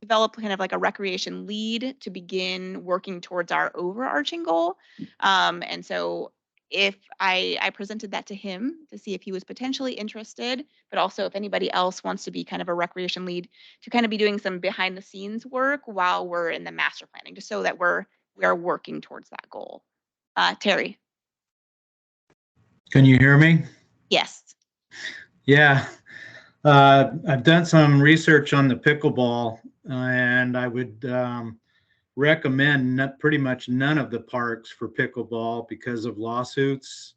develop kind of like a recreation lead to begin working towards our overarching goal. And so if I presented that to him to see if he was potentially interested, but also if anybody else wants to be kind of a recreation lead to kind of be doing some behind the scenes work while we're in the master planning, just so that we are working towards that goal. Terry. Can you hear me? Yes. Yeah. I've done some research on the pickleball, and I would recommend pretty much none of the parks for pickleball because of lawsuits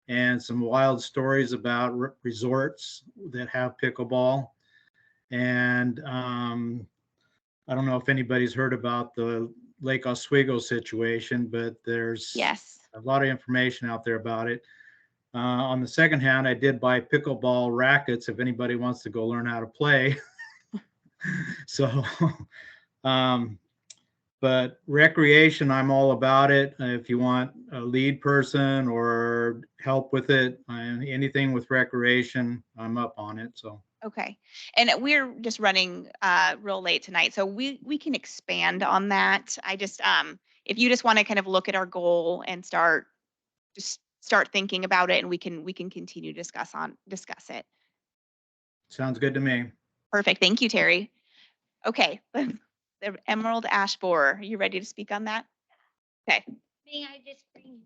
and some wild stories about resorts that have pickleball. And I don't know if anybody's heard about the Lake Oswego situation, but there's Yes. a lot of information out there about it. On the second hand, I did buy pickleball rackets if anybody wants to go learn how to play. So, but recreation, I'm all about it. If you want a lead person or help with it, anything with recreation, I'm up on it. So. Okay. And we're just running real late tonight, so we can expand on that. I just if you just want to kind of look at our goal and start thinking about it, and we can continue to discuss it. Sounds good to me. Perfect. Thank you, Terry. Okay. The Emerald Ash Borer, you ready to speak on that? Okay. May I just bring?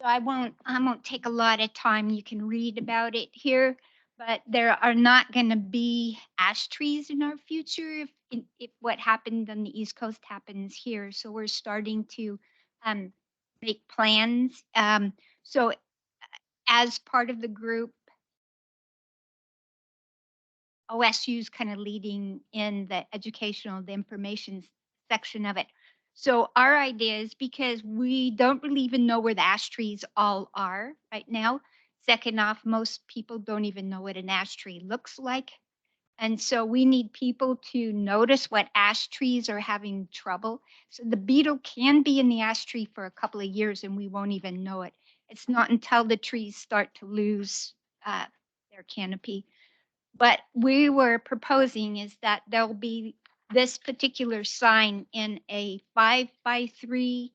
So I won't take a lot of time. You can read about it here, but there are not going to be ash trees in our future if what happened on the East Coast happens here. So we're starting to make plans. So as part of the group, OSU's kind of leading in the the information section of it. So our idea is, because we don't really even know where the ash trees all are right now. Second off, most people don't even know what an ash tree looks like. And so we need people to notice what ash trees are having trouble. So the beetle can be in the ash tree for a couple of years and we won't even know it. It's not until the trees start to lose their canopy. But we were proposing is that there'll be this particular sign in a 5x3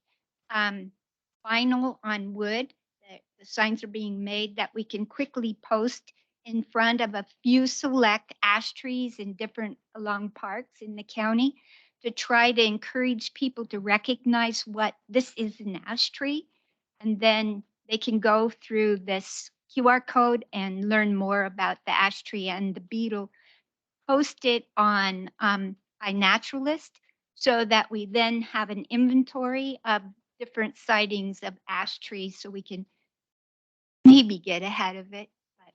vinyl on wood. The signs are being made that we can quickly post in front of a few select ash trees in different along parks in the county to try to encourage people to recognize what this is an ash tree. And then they can go through this QR code and learn more about the ash tree and the beetle. Post it on iNaturalist so that we then have an inventory of different sightings of ash trees so we can maybe get ahead of it. But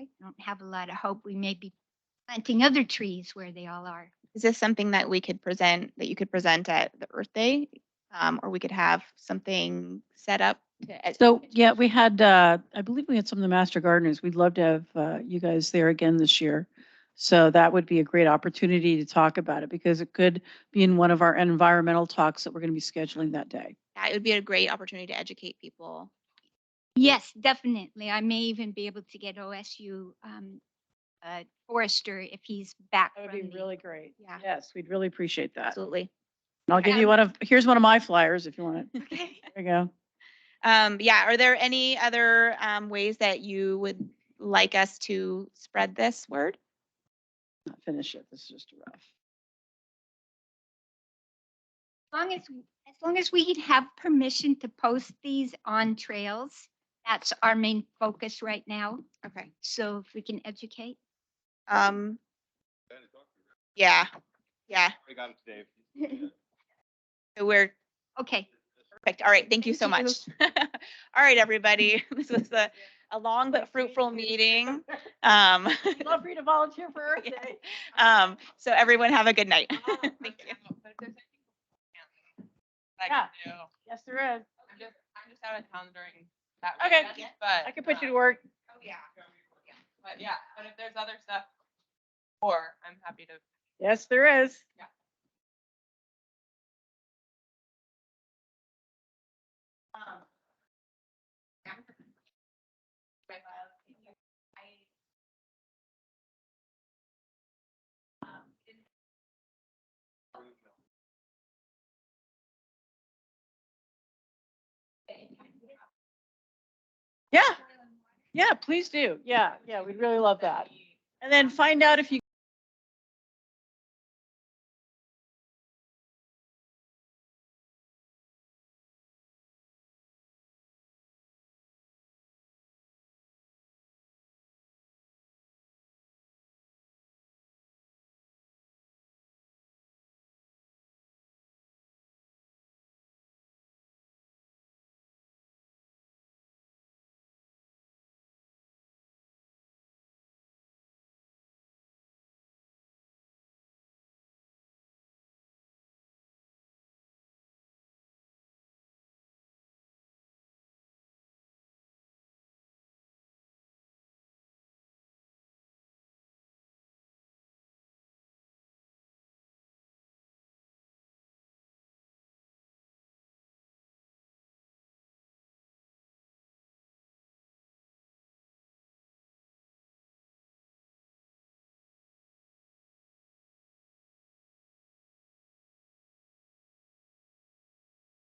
I don't have a lot of hope. We may be planting other trees where they all are. Is this something that you could present at the Earth Day? Or we could have something set up? So, yeah, we had, I believe we had some of the master gardeners. We'd love to have you guys there again this year. So that would be a great opportunity to talk about it, because it could be in one of our environmental talks that we're going to be scheduling that day. Yeah, it would be a great opportunity to educate people. Yes, definitely. I may even be able to get OSU Forrester if he's back. That would be really great. Yeah. Yes, we'd really appreciate that. Absolutely. I'll give you here's one of my flyers if you want it. Okay. There you go. Yeah, are there any other ways that you would like us to spread this word? Not finished yet. This is just a rough. As long as we have permission to post these on trails, that's our main focus right now. Okay. So if we can educate. Yeah, yeah. We got it, Dave. So we're Okay. perfect. All right. Thank you so Thank much. All right, everybody. This was a long but fruitful meeting. I'd love for you to volunteer for Earth Yeah. Day. So everyone have a good night. Thank you. Yeah. Yes, there is. I'm just out of town during that Okay. weekend, but I can put you to work. oh yeah. But yeah, but if there's other stuff, or I'm happy to. Yes, there is. Yeah. Yeah. Yeah, please do. Yeah, yeah, we'd really love that. And then find out if you